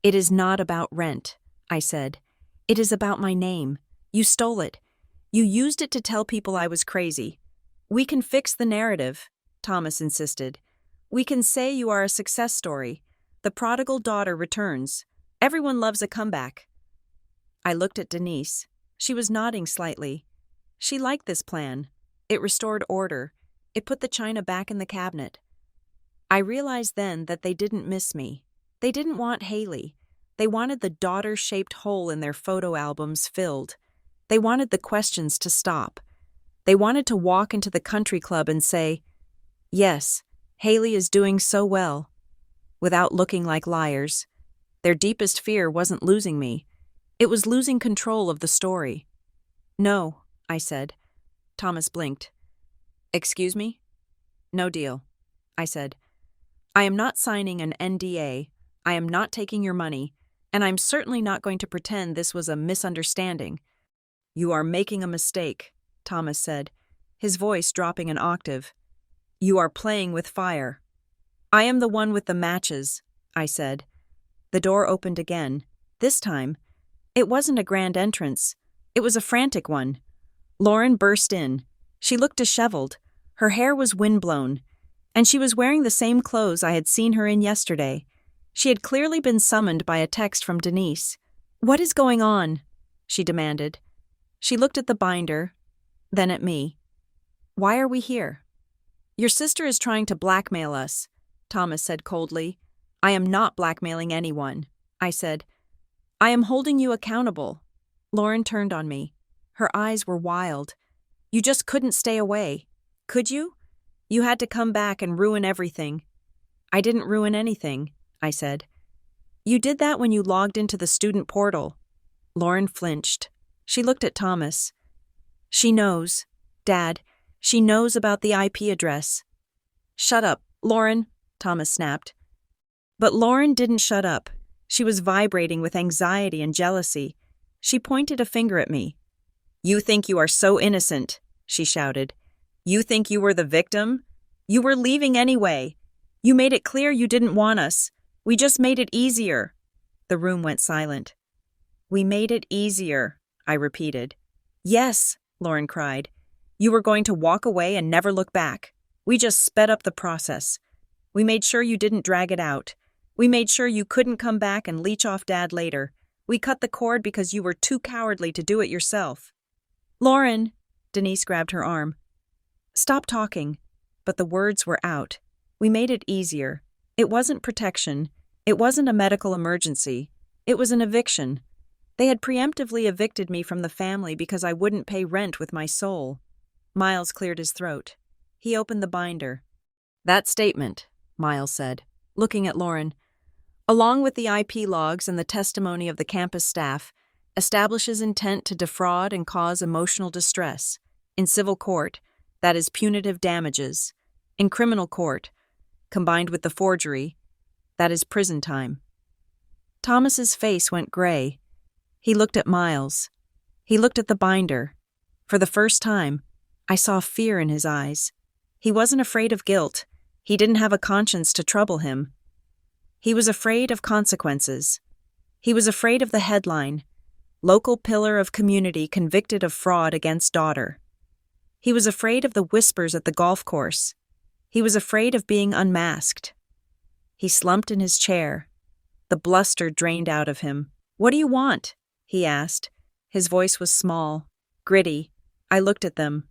It is not about rent, I said. It is about my name. You stole it. You used it to tell people I was crazy. We can fix the narrative, Thomas insisted. We can say you are a success story. The prodigal daughter returns. Everyone loves a comeback. I looked at Denise. She was nodding slightly. She liked this plan. It restored order. It put the china back in the cabinet. I realized then that they didn't miss me. They didn't want Haley. They wanted the daughter-shaped hole in their photo albums filled. They wanted the questions to stop. They wanted to walk into the country club and say, yes, Haley is doing so well, without looking like liars. Their deepest fear wasn't losing me. It was losing control of the story. "No," I said. Thomas blinked. "Excuse me?" "No deal," I said. "I am not signing an NDA, I am not taking your money, and I'm certainly not going to pretend this was a misunderstanding." "You are making a mistake," Thomas said, his voice dropping an octave. "You are playing with fire." "I am the one with the matches," I said. The door opened again. This time, it wasn't a grand entrance. It was a frantic one. Lauren burst in. She looked disheveled. Her hair was windblown, and she was wearing the same clothes I had seen her in yesterday. She had clearly been summoned by a text from Denise. "What is going on?" she demanded. She looked at the binder, then at me. "Why are we here?" "Your sister is trying to blackmail us," Thomas said coldly. "I am not blackmailing anyone," I said. "I am holding you accountable." Lauren turned on me. Her eyes were wild. "You just couldn't stay away. Could you? You had to come back and ruin everything." "I didn't ruin anything," I said. "You did that when you logged into the student portal." Lauren flinched. She looked at Thomas. "She knows. Dad, she knows about the IP address." "Shut up, Lauren," Thomas snapped. But Lauren didn't shut up. She was vibrating with anxiety and jealousy. She pointed a finger at me. "You think you are so innocent," she shouted. "You think you were the victim? You were leaving anyway. You made it clear you didn't want us. We just made it easier." The room went silent. "We made it easier," I repeated. "Yes," Lauren cried. "You were going to walk away and never look back. We just sped up the process. We made sure you didn't drag it out. We made sure you couldn't come back and leech off Dad later. We cut the cord because you were too cowardly to do it yourself." "Lauren," Denise grabbed her arm. "Stop talking." But the words were out. We made it easier. It wasn't protection. It wasn't a medical emergency. It was an eviction. They had preemptively evicted me from the family because I wouldn't pay rent with my soul. Miles cleared his throat. He opened the binder. "That statement," Miles said, looking at Lauren, "along with the IP logs and the testimony of the campus staff, establishes intent to defraud and cause emotional distress. In civil court, that is punitive damages. In criminal court, combined with the forgery, that is prison time." Thomas's face went gray. He looked at Miles. He looked at the binder. For the first time, I saw fear in his eyes. He wasn't afraid of guilt. He didn't have a conscience to trouble him. He was afraid of consequences. He was afraid of the headline, "Local Pillar of Community Convicted of Fraud Against Daughter." He was afraid of the whispers at the golf course. He was afraid of being unmasked. He slumped in his chair. The bluster drained out of him. "What do you want?" he asked. His voice was small, gritty. I looked at them.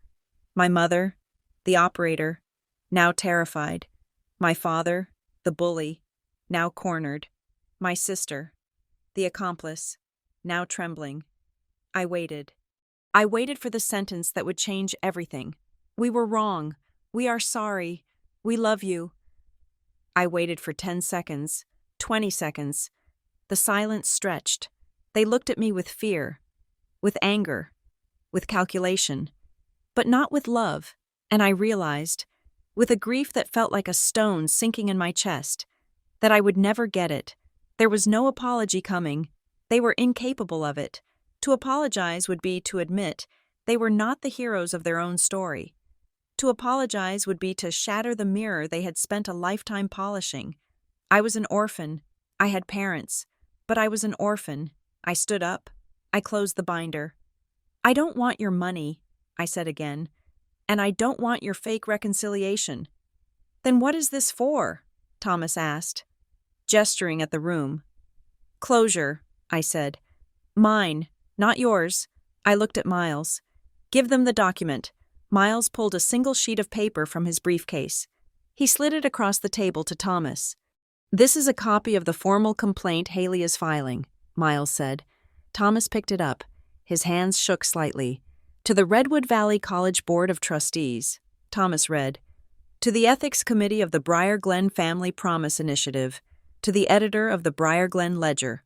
My mother, the operator, now terrified. My father, the bully, now cornered. My sister, the accomplice, now trembling. I waited. I waited for the sentence that would change everything. "We were wrong. We are sorry. We love you." I waited for 10 seconds, 20 seconds. The silence stretched. They looked at me with fear, with anger, with calculation, but not with love, and I realized, with a grief that felt like a stone sinking in my chest, that I would never get it. There was no apology coming. They were incapable of it. To apologize would be to admit they were not the heroes of their own story. To apologize would be to shatter the mirror they had spent a lifetime polishing. I was an orphan. I had parents, but I was an orphan. I stood up. I closed the binder. "I don't want your money," I said again, "and I don't want your fake reconciliation." "Then what is this for?" Thomas asked, gesturing at the room. "Closure," I said. "Mine, not yours." I looked at Miles. "Give them the document." Miles pulled a single sheet of paper from his briefcase. He slid it across the table to Thomas. "This is a copy of the formal complaint Haley is filing," Miles said. Thomas picked it up. His hands shook slightly. "To the Redwood Valley College Board of Trustees," Thomas read. "To the Ethics Committee of the Briar Glen Family Promise Initiative. To the editor of the Briar Glen Ledger.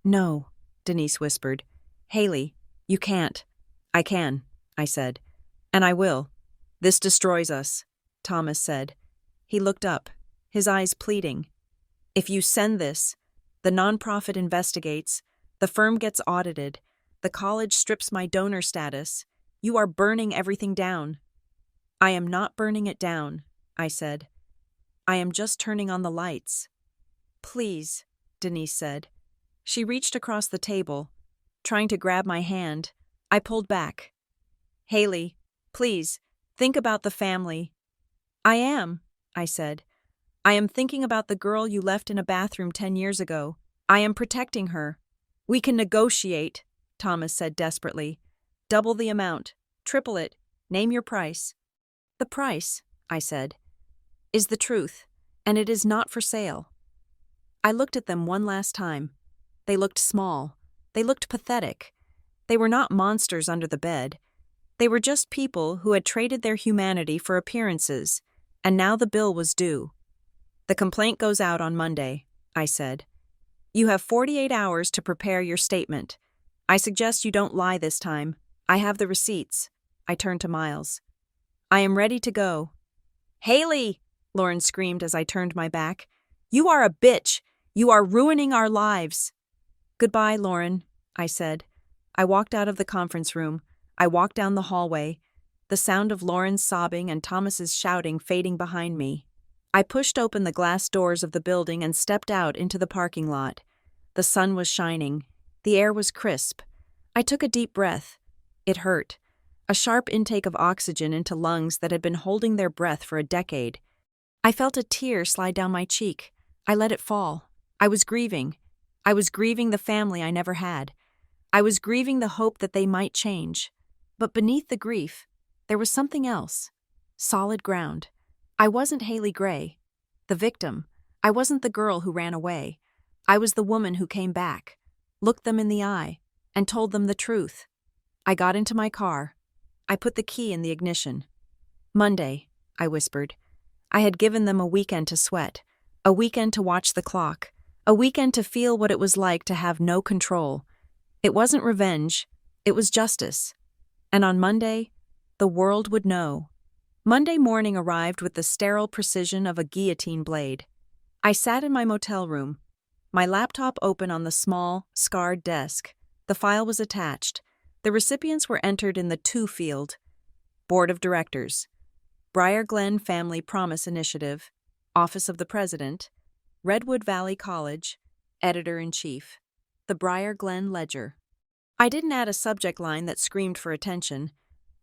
No, Denise whispered. Haley, you can't. I can, I said. And I will. This destroys us, Thomas said. He looked up, his eyes pleading. If you send this, the nonprofit investigates, the firm gets audited, the college strips my donor status. You are burning everything down. I am not burning it down, I said. I am just turning on the lights. Please, Denise said. She reached across the table, trying to grab my hand. I pulled back. Haley, please, think about the family. I am, I said. I am thinking about the girl you left in a bathroom 10 years ago. I am protecting her. We can negotiate, Thomas said desperately. Double the amount, triple it, name your price. The price, I said, is the truth, and it is not for sale. I looked at them one last time. They looked small. They looked pathetic. They were not monsters under the bed. They were just people who had traded their humanity for appearances, and now the bill was due. The complaint goes out on Monday, I said. You have 48 hours to prepare your statement. I suggest you don't lie this time. I have the receipts. I turned to Miles. I am ready to go. Haley, Lauren screamed as I turned my back. You are a bitch. You are ruining our lives. Goodbye, Lauren, I said. I walked out of the conference room. I walked down the hallway, the sound of Lauren's sobbing and Thomas's shouting fading behind me. I pushed open the glass doors of the building and stepped out into the parking lot. The sun was shining. The air was crisp. I took a deep breath. It hurt. A sharp intake of oxygen into lungs that had been holding their breath for a decade. I felt a tear slide down my cheek. I let it fall. I was grieving. I was grieving the family I never had. I was grieving the hope that they might change. But beneath the grief, there was something else. Solid ground. I wasn't Haley Gray, the victim. I wasn't the girl who ran away. I was the woman who came back, looked them in the eye, and told them the truth. I got into my car. I put the key in the ignition. Monday, I whispered. I had given them a weekend to sweat, a weekend to watch the clock, a weekend to feel what it was like to have no control. It wasn't revenge, it was justice. And on Monday, the world would know. Monday morning arrived with the sterile precision of a guillotine blade. I sat in my motel room, my laptop open on the small, scarred desk. The file was attached. The recipients were entered in the To field. Board of Directors. Briar Glen Family Promise Initiative. Office of the President. Redwood Valley College. Editor-in-Chief. The Briar Glen Ledger. I didn't add a subject line that screamed for attention.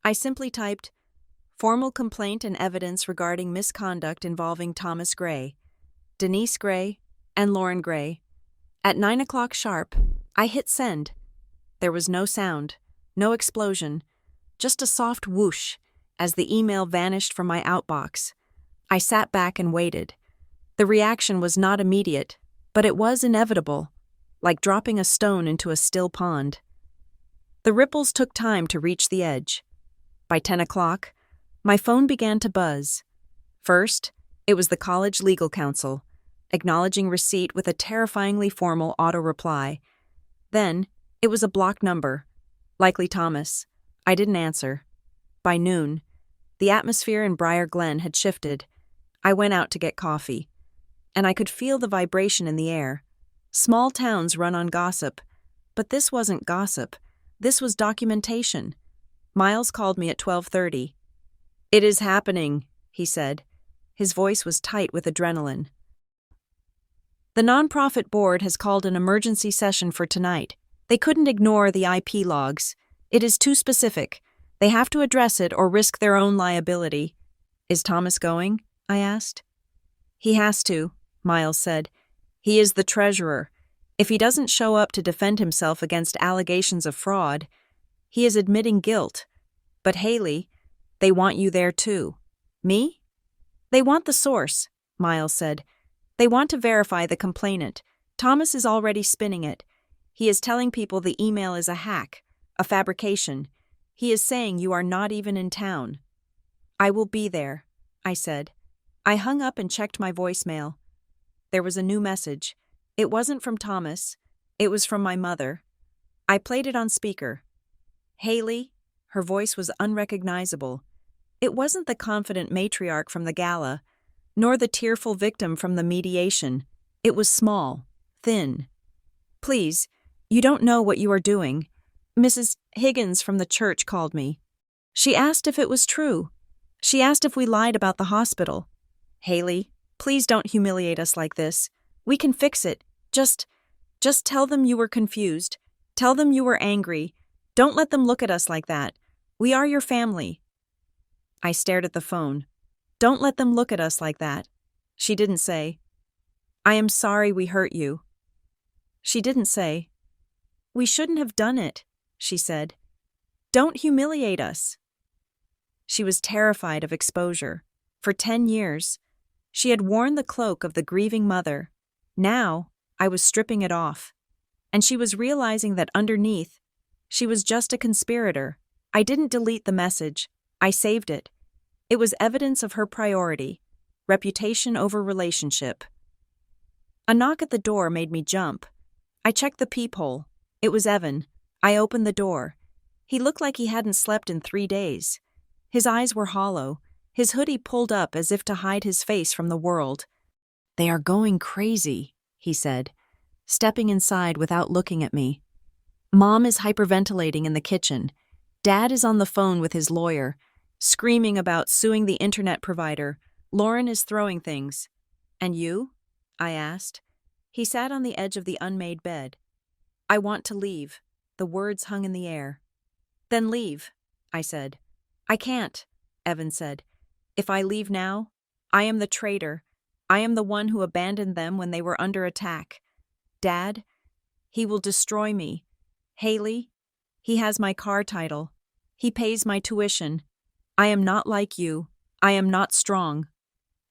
I simply typed, Formal complaint and evidence regarding misconduct involving Thomas Gray, Denise Gray, and Lauren Gray. At 9 o'clock sharp, I hit send. There was no sound, no explosion, just a soft whoosh as the email vanished from my outbox. I sat back and waited. The reaction was not immediate, but it was inevitable, like dropping a stone into a still pond. The ripples took time to reach the edge. By 10 o'clock, my phone began to buzz. First, it was the college legal counsel, acknowledging receipt with a terrifyingly formal auto-reply. Then, it was a blocked number, likely Thomas. I didn't answer. By noon, the atmosphere in Briar Glen had shifted. I went out to get coffee, and I could feel the vibration in the air. Small towns run on gossip, but this wasn't gossip. This was documentation. Miles called me at 12:30. It is happening, he said. His voice was tight with adrenaline. The nonprofit board has called an emergency session for tonight. They couldn't ignore the IP logs. It is too specific. They have to address it or risk their own liability. Is Thomas going? I asked. He has to, Miles said. He is the treasurer. If he doesn't show up to defend himself against allegations of fraud, he is admitting guilt. But Haley, they want you there too. Me? They want the source, Miles said. They want to verify the complainant. Thomas is already spinning it. He is telling people the email is a hack, a fabrication. He is saying you are not even in town. I will be there, I said. I hung up and checked my voicemail. There was a new message. It wasn't from Thomas. It was from my mother. I played it on speaker. Haley, her voice was unrecognizable. It wasn't the confident matriarch from the gala, nor the tearful victim from the mediation. It was small, thin. Please, you don't know what you are doing. Mrs. Higgins from the church called me. She asked if it was true. She asked if we lied about the hospital. Haley, please don't humiliate us like this. We can fix it. Just tell them you were confused. Tell them you were angry. Don't let them look at us like that. We are your family. I stared at the phone. Don't let them look at us like that. She didn't say. I am sorry we hurt you. She didn't say. We shouldn't have done it, she said. Don't humiliate us. She was terrified of exposure. For 10 years, she had worn the cloak of the grieving mother. Now, I was stripping it off. And she was realizing that underneath, she was just a conspirator. I didn't delete the message. I saved it. It was evidence of her priority, reputation over relationship. A knock at the door made me jump. I checked the peephole. It was Evan. I opened the door. He looked like he hadn't slept in 3 days. His eyes were hollow, his hoodie pulled up as if to hide his face from the world. They are going crazy, he said, stepping inside without looking at me. Mom is hyperventilating in the kitchen. Dad is on the phone with his lawyer, screaming about suing the internet provider. Lauren is throwing things. And you? I asked. He sat on the edge of the unmade bed. I want to leave. The words hung in the air. Then leave, I said. I can't, Evan said. If I leave now, I am the traitor. I am the one who abandoned them when they were under attack. Dad, he will destroy me. Haley, he has my car title. He pays my tuition. I am not like you. I am not strong.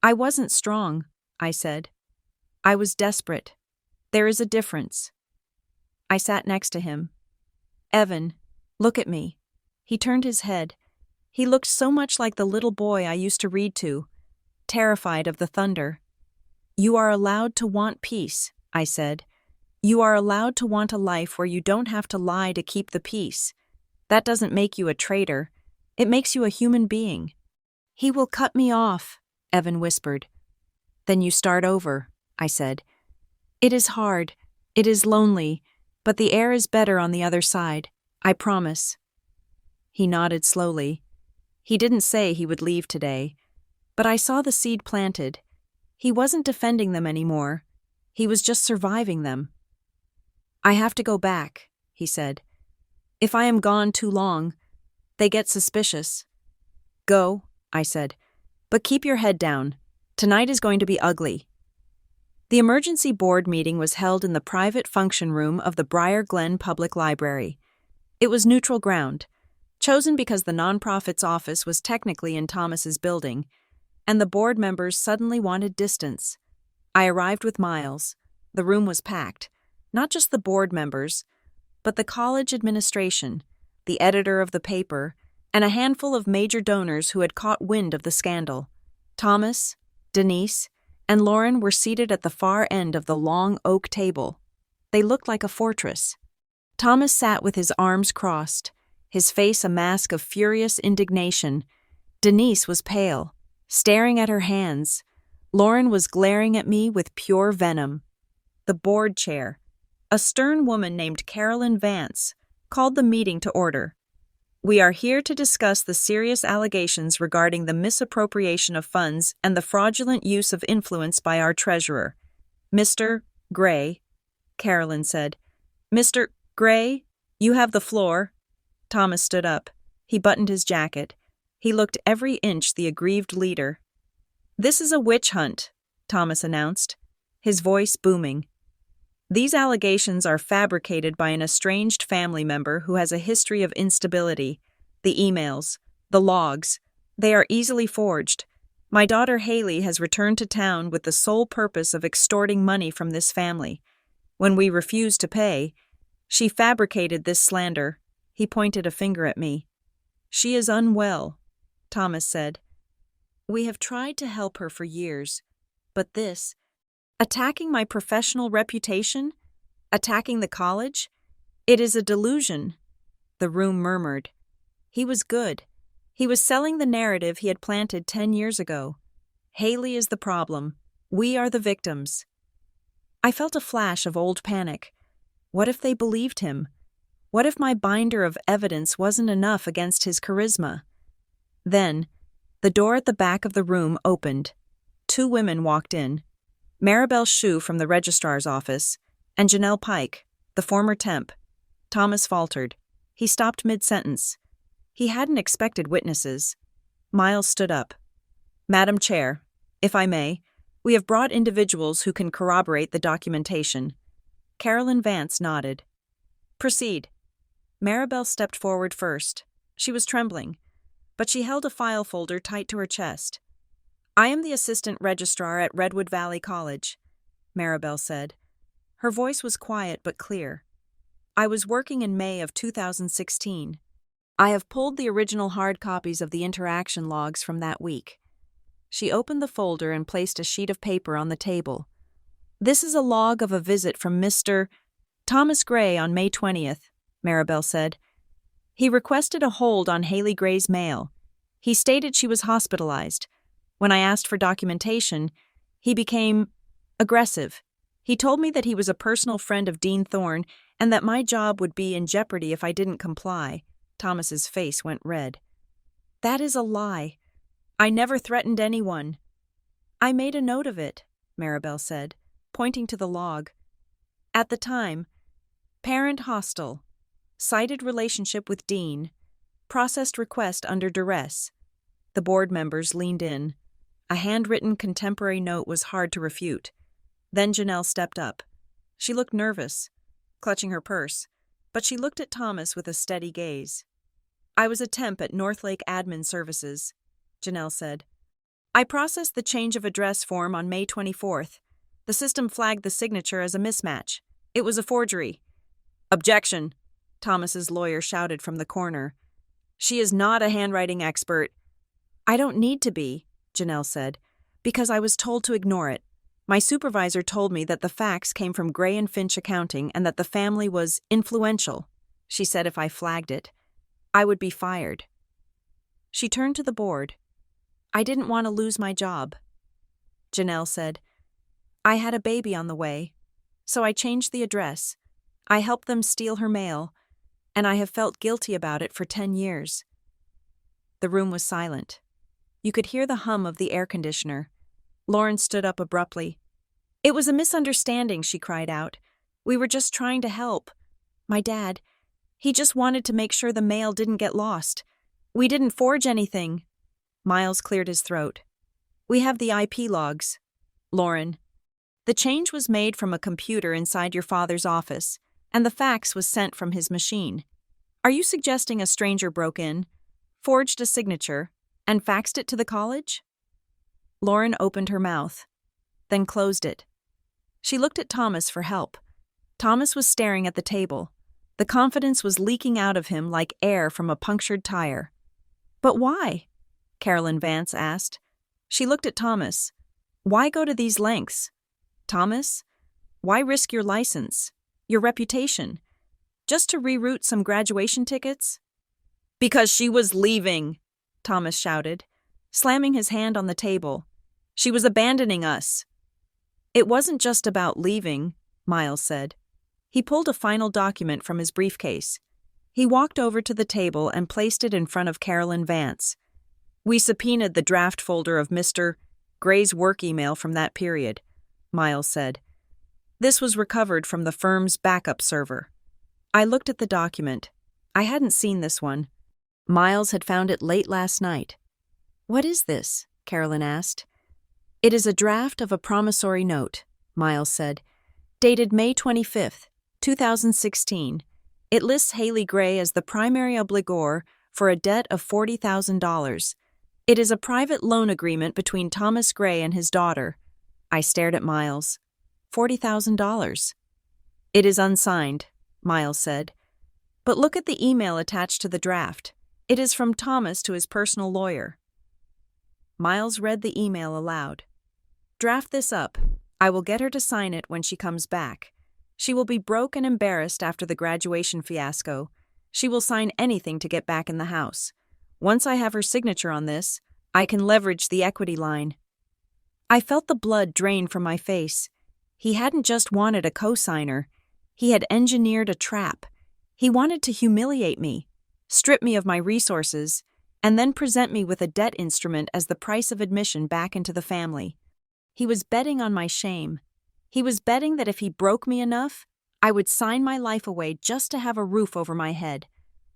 I wasn't strong, I said. I was desperate. There is a difference. I sat next to him. Evan, look at me. He turned his head. He looked so much like the little boy I used to read to, terrified of the thunder. You are allowed to want peace, I said. You are allowed to want a life where you don't have to lie to keep the peace. That doesn't make you a traitor. It makes you a human being. He will cut me off, Evan whispered. Then you start over, I said. It is hard. It is lonely. But the air is better on the other side. I promise. He nodded slowly. He didn't say he would leave today, but I saw the seed planted. He wasn't defending them anymore. He was just surviving them. I have to go back, he said. If I am gone too long, they get suspicious. Go, I said, but keep your head down. Tonight is going to be ugly. The emergency board meeting was held in the private function room of the Briar Glen Public Library. It was neutral ground, chosen because the nonprofit's office was technically in Thomas's building, and the board members suddenly wanted distance. I arrived with Miles. The room was packed, not just the board members, but the college administration, the editor of the paper, and a handful of major donors who had caught wind of the scandal. Thomas, Denise, and Lauren were seated at the far end of the long oak table. They looked like a fortress. Thomas sat with his arms crossed, his face a mask of furious indignation. Denise was pale, staring at her hands. Lauren was glaring at me with pure venom. The board chair, a stern woman named Carolyn Vance, called the meeting to order. We are here to discuss the serious allegations regarding the misappropriation of funds and the fraudulent use of influence by our treasurer. Mr. Gray, Carolyn said. Mr. Gray, you have the floor. Thomas stood up. He buttoned his jacket. He looked every inch the aggrieved leader. This is a witch hunt, Thomas announced, his voice booming. These allegations are fabricated by an estranged family member who has a history of instability. The emails, the logs, they are easily forged. My daughter Haley has returned to town with the sole purpose of extorting money from this family. When we refused to pay, she fabricated this slander. He pointed a finger at me. She is unwell, Thomas said. We have tried to help her for years, but this Attacking my professional reputation? Attacking the college? It is a delusion. The room murmured. He was good. He was selling the narrative he had planted 10 years ago. Haley is the problem. We are the victims. I felt a flash of old panic. What if they believed him? What if my binder of evidence wasn't enough against his charisma? Then, the door at the back of the room opened. 2 women walked in. Maribel Shue from the registrar's office, and Janelle Pike, the former temp. Thomas faltered. He stopped mid-sentence. He hadn't expected witnesses. Miles stood up. Madam Chair, if I may, we have brought individuals who can corroborate the documentation. Carolyn Vance nodded. Proceed. Maribel stepped forward first. She was trembling, but she held a file folder tight to her chest. I am the assistant registrar at Redwood Valley College, Maribel said. Her voice was quiet but clear. I was working in May of 2016. I have pulled the original hard copies of the interaction logs from that week. She opened the folder and placed a sheet of paper on the table. This is a log of a visit from Mr. Thomas Gray on May 20th, Maribel said. He requested a hold on Haley Gray's mail. He stated she was hospitalized. When I asked for documentation, he became aggressive. He told me that he was a personal friend of Dean Thorne and that my job would be in jeopardy if I didn't comply. Thomas's face went red. That is a lie. I never threatened anyone. I made a note of it, Maribel said, pointing to the log. At the time, parent hostile, cited relationship with Dean, processed request under duress. The board members leaned in. A handwritten contemporary note was hard to refute. Then Janelle stepped up. She looked nervous, clutching her purse, but she looked at Thomas with a steady gaze. I was a temp at Northlake Admin Services, Janelle said. I processed the change of address form on May 24th. The system flagged the signature as a mismatch. It was a forgery. Objection, Thomas's lawyer shouted from the corner. She is not a handwriting expert. I don't need to be, Janelle said, because I was told to ignore it. My supervisor told me that the fax came from Gray and Finch Accounting and that the family was influential. She said if I flagged it, I would be fired. She turned to the board. I didn't want to lose my job. Janelle said, I had a baby on the way, so I changed the address. I helped them steal her mail, and I have felt guilty about it for 10 years. The room was silent. You could hear the hum of the air conditioner. Lauren stood up abruptly. It was a misunderstanding, she cried out. We were just trying to help. My dad, he just wanted to make sure the mail didn't get lost. We didn't forge anything. Miles cleared his throat. We have the IP logs. Lauren, the change was made from a computer inside your father's office, and the fax was sent from his machine. Are you suggesting a stranger broke in, forged a signature, and faxed it to the college? Lauren opened her mouth, then closed it. She looked at Thomas for help. Thomas was staring at the table. The confidence was leaking out of him like air from a punctured tire. But why? Carolyn Vance asked. She looked at Thomas. Why go to these lengths? Thomas, why risk your license, your reputation, just to reroute some graduation tickets? Because she was leaving, Thomas shouted, slamming his hand on the table. She was abandoning us. It wasn't just about leaving, Miles said. He pulled a final document from his briefcase. He walked over to the table and placed it in front of Carolyn Vance. We subpoenaed the draft folder of Mr. Gray's work email from that period, Miles said. This was recovered from the firm's backup server. I looked at the document. I hadn't seen this one. Miles had found it late last night. What is this? Carolyn asked. It is a draft of a promissory note, Miles said, dated May 25th, 2016. It lists Haley Gray as the primary obligor for a debt of $40,000. It is a private loan agreement between Thomas Gray and his daughter. I stared at Miles. $40,000. It is unsigned, Miles said. But look at the email attached to the draft. It is from Thomas to his personal lawyer. Miles read the email aloud. Draft this up. I will get her to sign it when she comes back. She will be broke and embarrassed after the graduation fiasco. She will sign anything to get back in the house. Once I have her signature on this, I can leverage the equity line." I felt the blood drain from my face. He hadn't just wanted a co-signer. He had engineered a trap. He wanted to humiliate me, strip me of my resources, and then present me with a debt instrument as the price of admission back into the family. He was betting on my shame. He was betting that if he broke me enough, I would sign my life away just to have a roof over my head.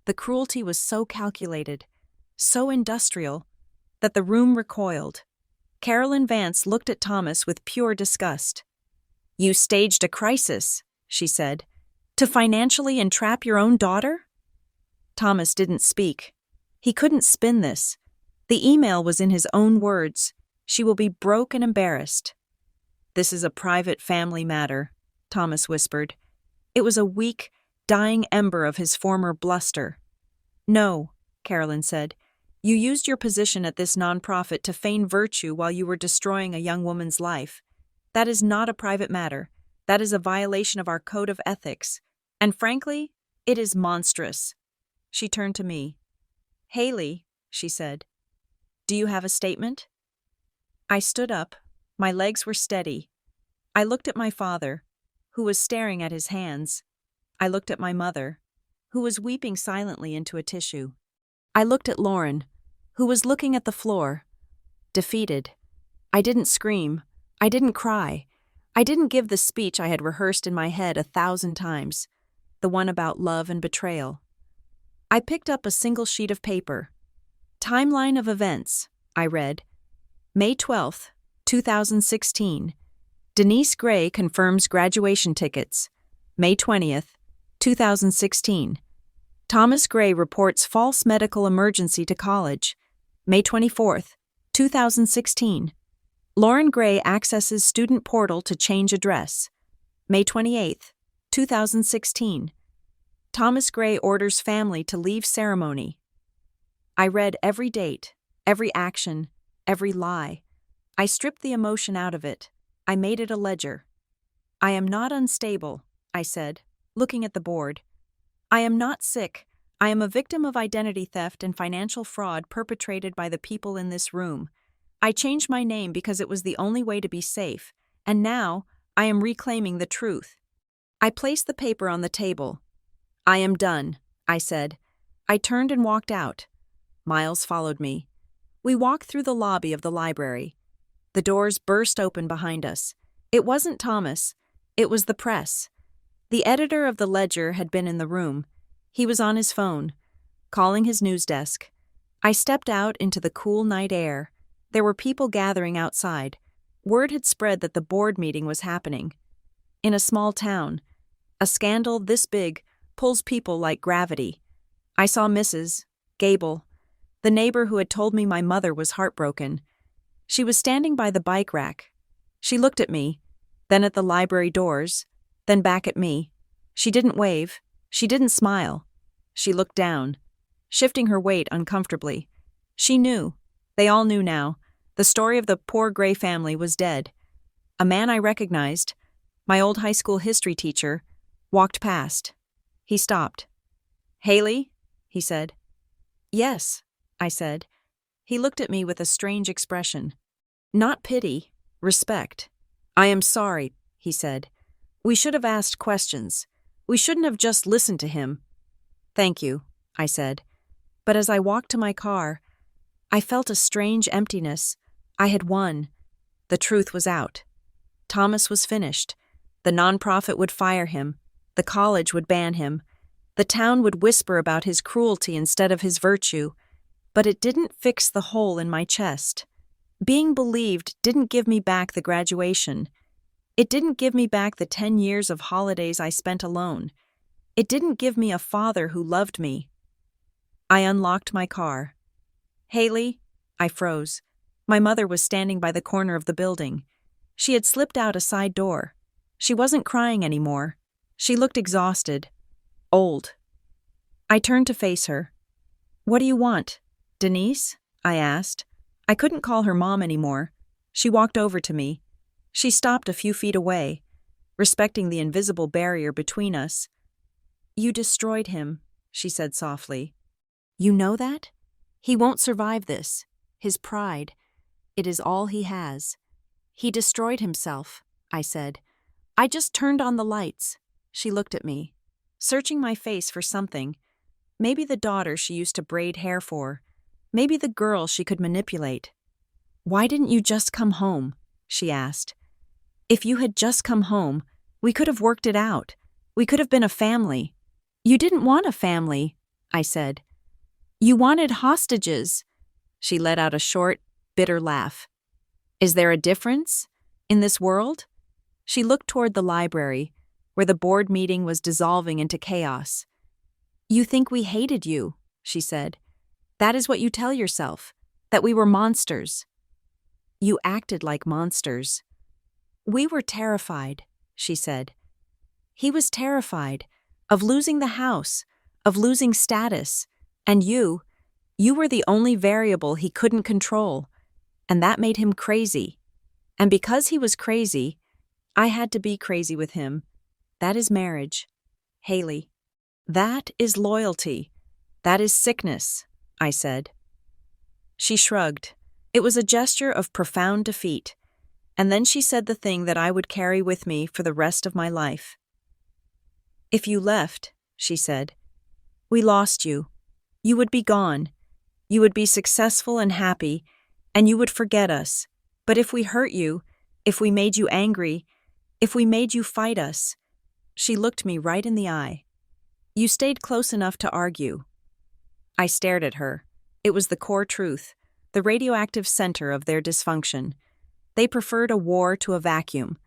The cruelty was so calculated, so industrial, that the room recoiled. Carolyn Vance looked at Thomas with pure disgust. "You staged a crisis," she said, "to financially entrap your own daughter?" Thomas didn't speak. He couldn't spin this. The email was in his own words. She will be broke and embarrassed. "This is a private family matter," Thomas whispered. It was a weak, dying ember of his former bluster. "No," Carolyn said. "You used your position at this nonprofit to feign virtue while you were destroying a young woman's life. That is not a private matter. That is a violation of our code of ethics. And frankly, it is monstrous." She turned to me. "Haley," she said, "do you have a statement?" I stood up. My legs were steady. I looked at my father, who was staring at his hands. I looked at my mother, who was weeping silently into a tissue. I looked at Lauren, who was looking at the floor, defeated. I didn't scream. I didn't cry. I didn't give the speech I had rehearsed in my head 1,000 times, the one about love and betrayal. I picked up a single sheet of paper. "Timeline of events," I read. "May 12th, 2016. Denise Gray confirms graduation tickets. May 20th, 2016. Thomas Gray reports false medical emergency to college. May 24th, 2016. Lauren Gray accesses student portal to change address. May 28th, 2016. Thomas Gray orders family to leave ceremony." I read every date, every action, every lie. I stripped the emotion out of it. I made it a ledger. "I am not unstable," I said, looking at the board. "I am not sick. I am a victim of identity theft and financial fraud perpetrated by the people in this room. I changed my name because it was the only way to be safe, and now I am reclaiming the truth." I placed the paper on the table. "I am done," I said. I turned and walked out. Miles followed me. We walked through the lobby of the library. The doors burst open behind us. It wasn't Thomas. It was the press. The editor of the Ledger had been in the room. He was on his phone, calling his news desk. I stepped out into the cool night air. There were people gathering outside. Word had spread that the board meeting was happening. In a small town, a scandal this big pulls people like gravity. I saw Mrs. Gable, the neighbor who had told me my mother was heartbroken. She was standing by the bike rack. She looked at me, then at the library doors, then back at me. She didn't wave. She didn't smile. She looked down, shifting her weight uncomfortably. She knew. They all knew now. The story of the poor Gray family was dead. A man I recognized, my old high school history teacher, walked past. He stopped. "Haley?" he said. "Yes," I said. He looked at me with a strange expression. Not pity, respect. "I am sorry," he said. "We should have asked questions. We shouldn't have just listened to him." "Thank you," I said. But as I walked to my car, I felt a strange emptiness. I had won. The truth was out. Thomas was finished. The nonprofit would fire him. The college would ban him. The town would whisper about his cruelty instead of his virtue. But it didn't fix the hole in my chest. Being believed didn't give me back the graduation. It didn't give me back the 10 years of holidays I spent alone. It didn't give me a father who loved me. I unlocked my car. "Haley?" I froze. My mother was standing by the corner of the building. She had slipped out a side door. She wasn't crying anymore. She looked exhausted. Old. I turned to face her. "What do you want? Denise?" I asked. I couldn't call her mom anymore. She walked over to me. She stopped a few feet away, respecting the invisible barrier between us. "You destroyed him," she said softly. "You know that? He won't survive this. His pride. It is all he has." "He destroyed himself," I said. "I just turned on the lights." She looked at me, searching my face for something. Maybe the daughter she used to braid hair for. Maybe the girl she could manipulate. "Why didn't you just come home?" she asked. "If you had just come home, we could have worked it out. We could have been a family." "You didn't want a family," I said. "You wanted hostages." She let out a short, bitter laugh. "Is there a difference in this world?" She looked toward the library, where the board meeting was dissolving into chaos. "You think we hated you," she said. "That is what you tell yourself, that we were monsters." "You acted like monsters." "We were terrified," she said. "He was terrified of losing the house, of losing status, and you were the only variable he couldn't control, and that made him crazy. And because he was crazy, I had to be crazy with him. That is marriage, Haley. That is loyalty. That is sickness," I said. She shrugged. It was a gesture of profound defeat, and then she said the thing that I would carry with me for the rest of my life. "If you left," she said, "we lost you. You would be gone. You would be successful and happy, and you would forget us. But if we hurt you, if we made you angry, if we made you fight us—" She looked me right in the eye. "You stayed close enough to argue." I stared at her. It was the core truth, the radioactive center of their dysfunction. They preferred a war to a vacuum.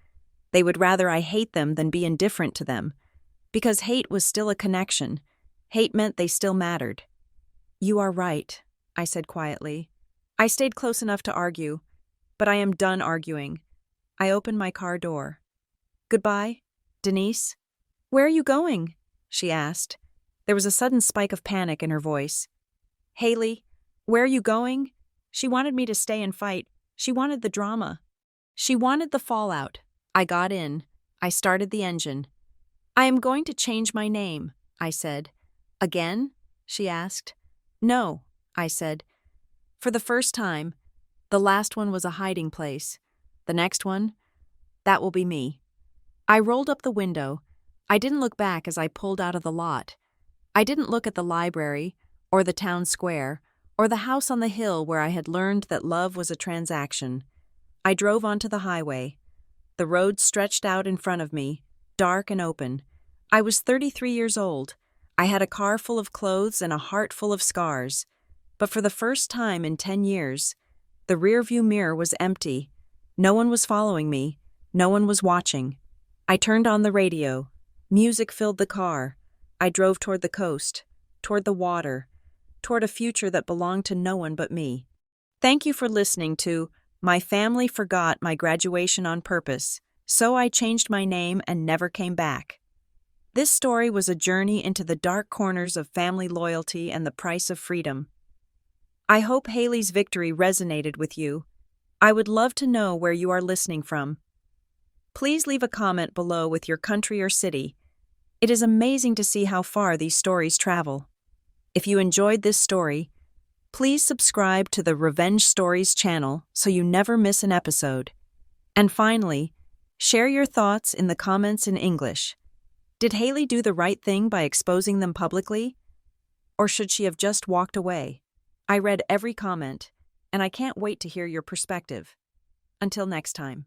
They would rather I hate them than be indifferent to them, because hate was still a connection. Hate meant they still mattered. "You are right," I said quietly. "I stayed close enough to argue, but I am done arguing." I opened my car door. "Goodbye, Denise." "Where are you going?" she asked. There was a sudden spike of panic in her voice. "Haley, where are you going?" She wanted me to stay and fight. She wanted the drama. She wanted the fallout. I got in. I started the engine. "I am going to change my name," I said. "Again?" she asked. "No," I said. "For the first time. The last one was a hiding place. The next one, that will be me." I rolled up the window. I didn't look back as I pulled out of the lot. I didn't look at the library, or the town square, or the house on the hill where I had learned that love was a transaction. I drove onto the highway. The road stretched out in front of me, dark and open. I was 33 years old. I had a car full of clothes and a heart full of scars. But for the first time in 10 years, the rearview mirror was empty. No one was following me. No one was watching. I turned on the radio. Music filled the car. I drove toward the coast, toward the water, toward a future that belonged to no one but me. Thank you for listening to "My Family Forgot My Graduation on Purpose, so I Changed My Name and Never Came Back." This story was a journey into the dark corners of family loyalty and the price of freedom. I hope Haley's victory resonated with you. I would love to know where you are listening from. Please leave a comment below with your country or city. It is amazing to see how far these stories travel. If you enjoyed this story, please subscribe to the Revenge Stories channel so you never miss an episode. And finally, share your thoughts in the comments in English. Did Haley do the right thing by exposing them publicly? Or should she have just walked away? I read every comment, and I can't wait to hear your perspective. Until next time.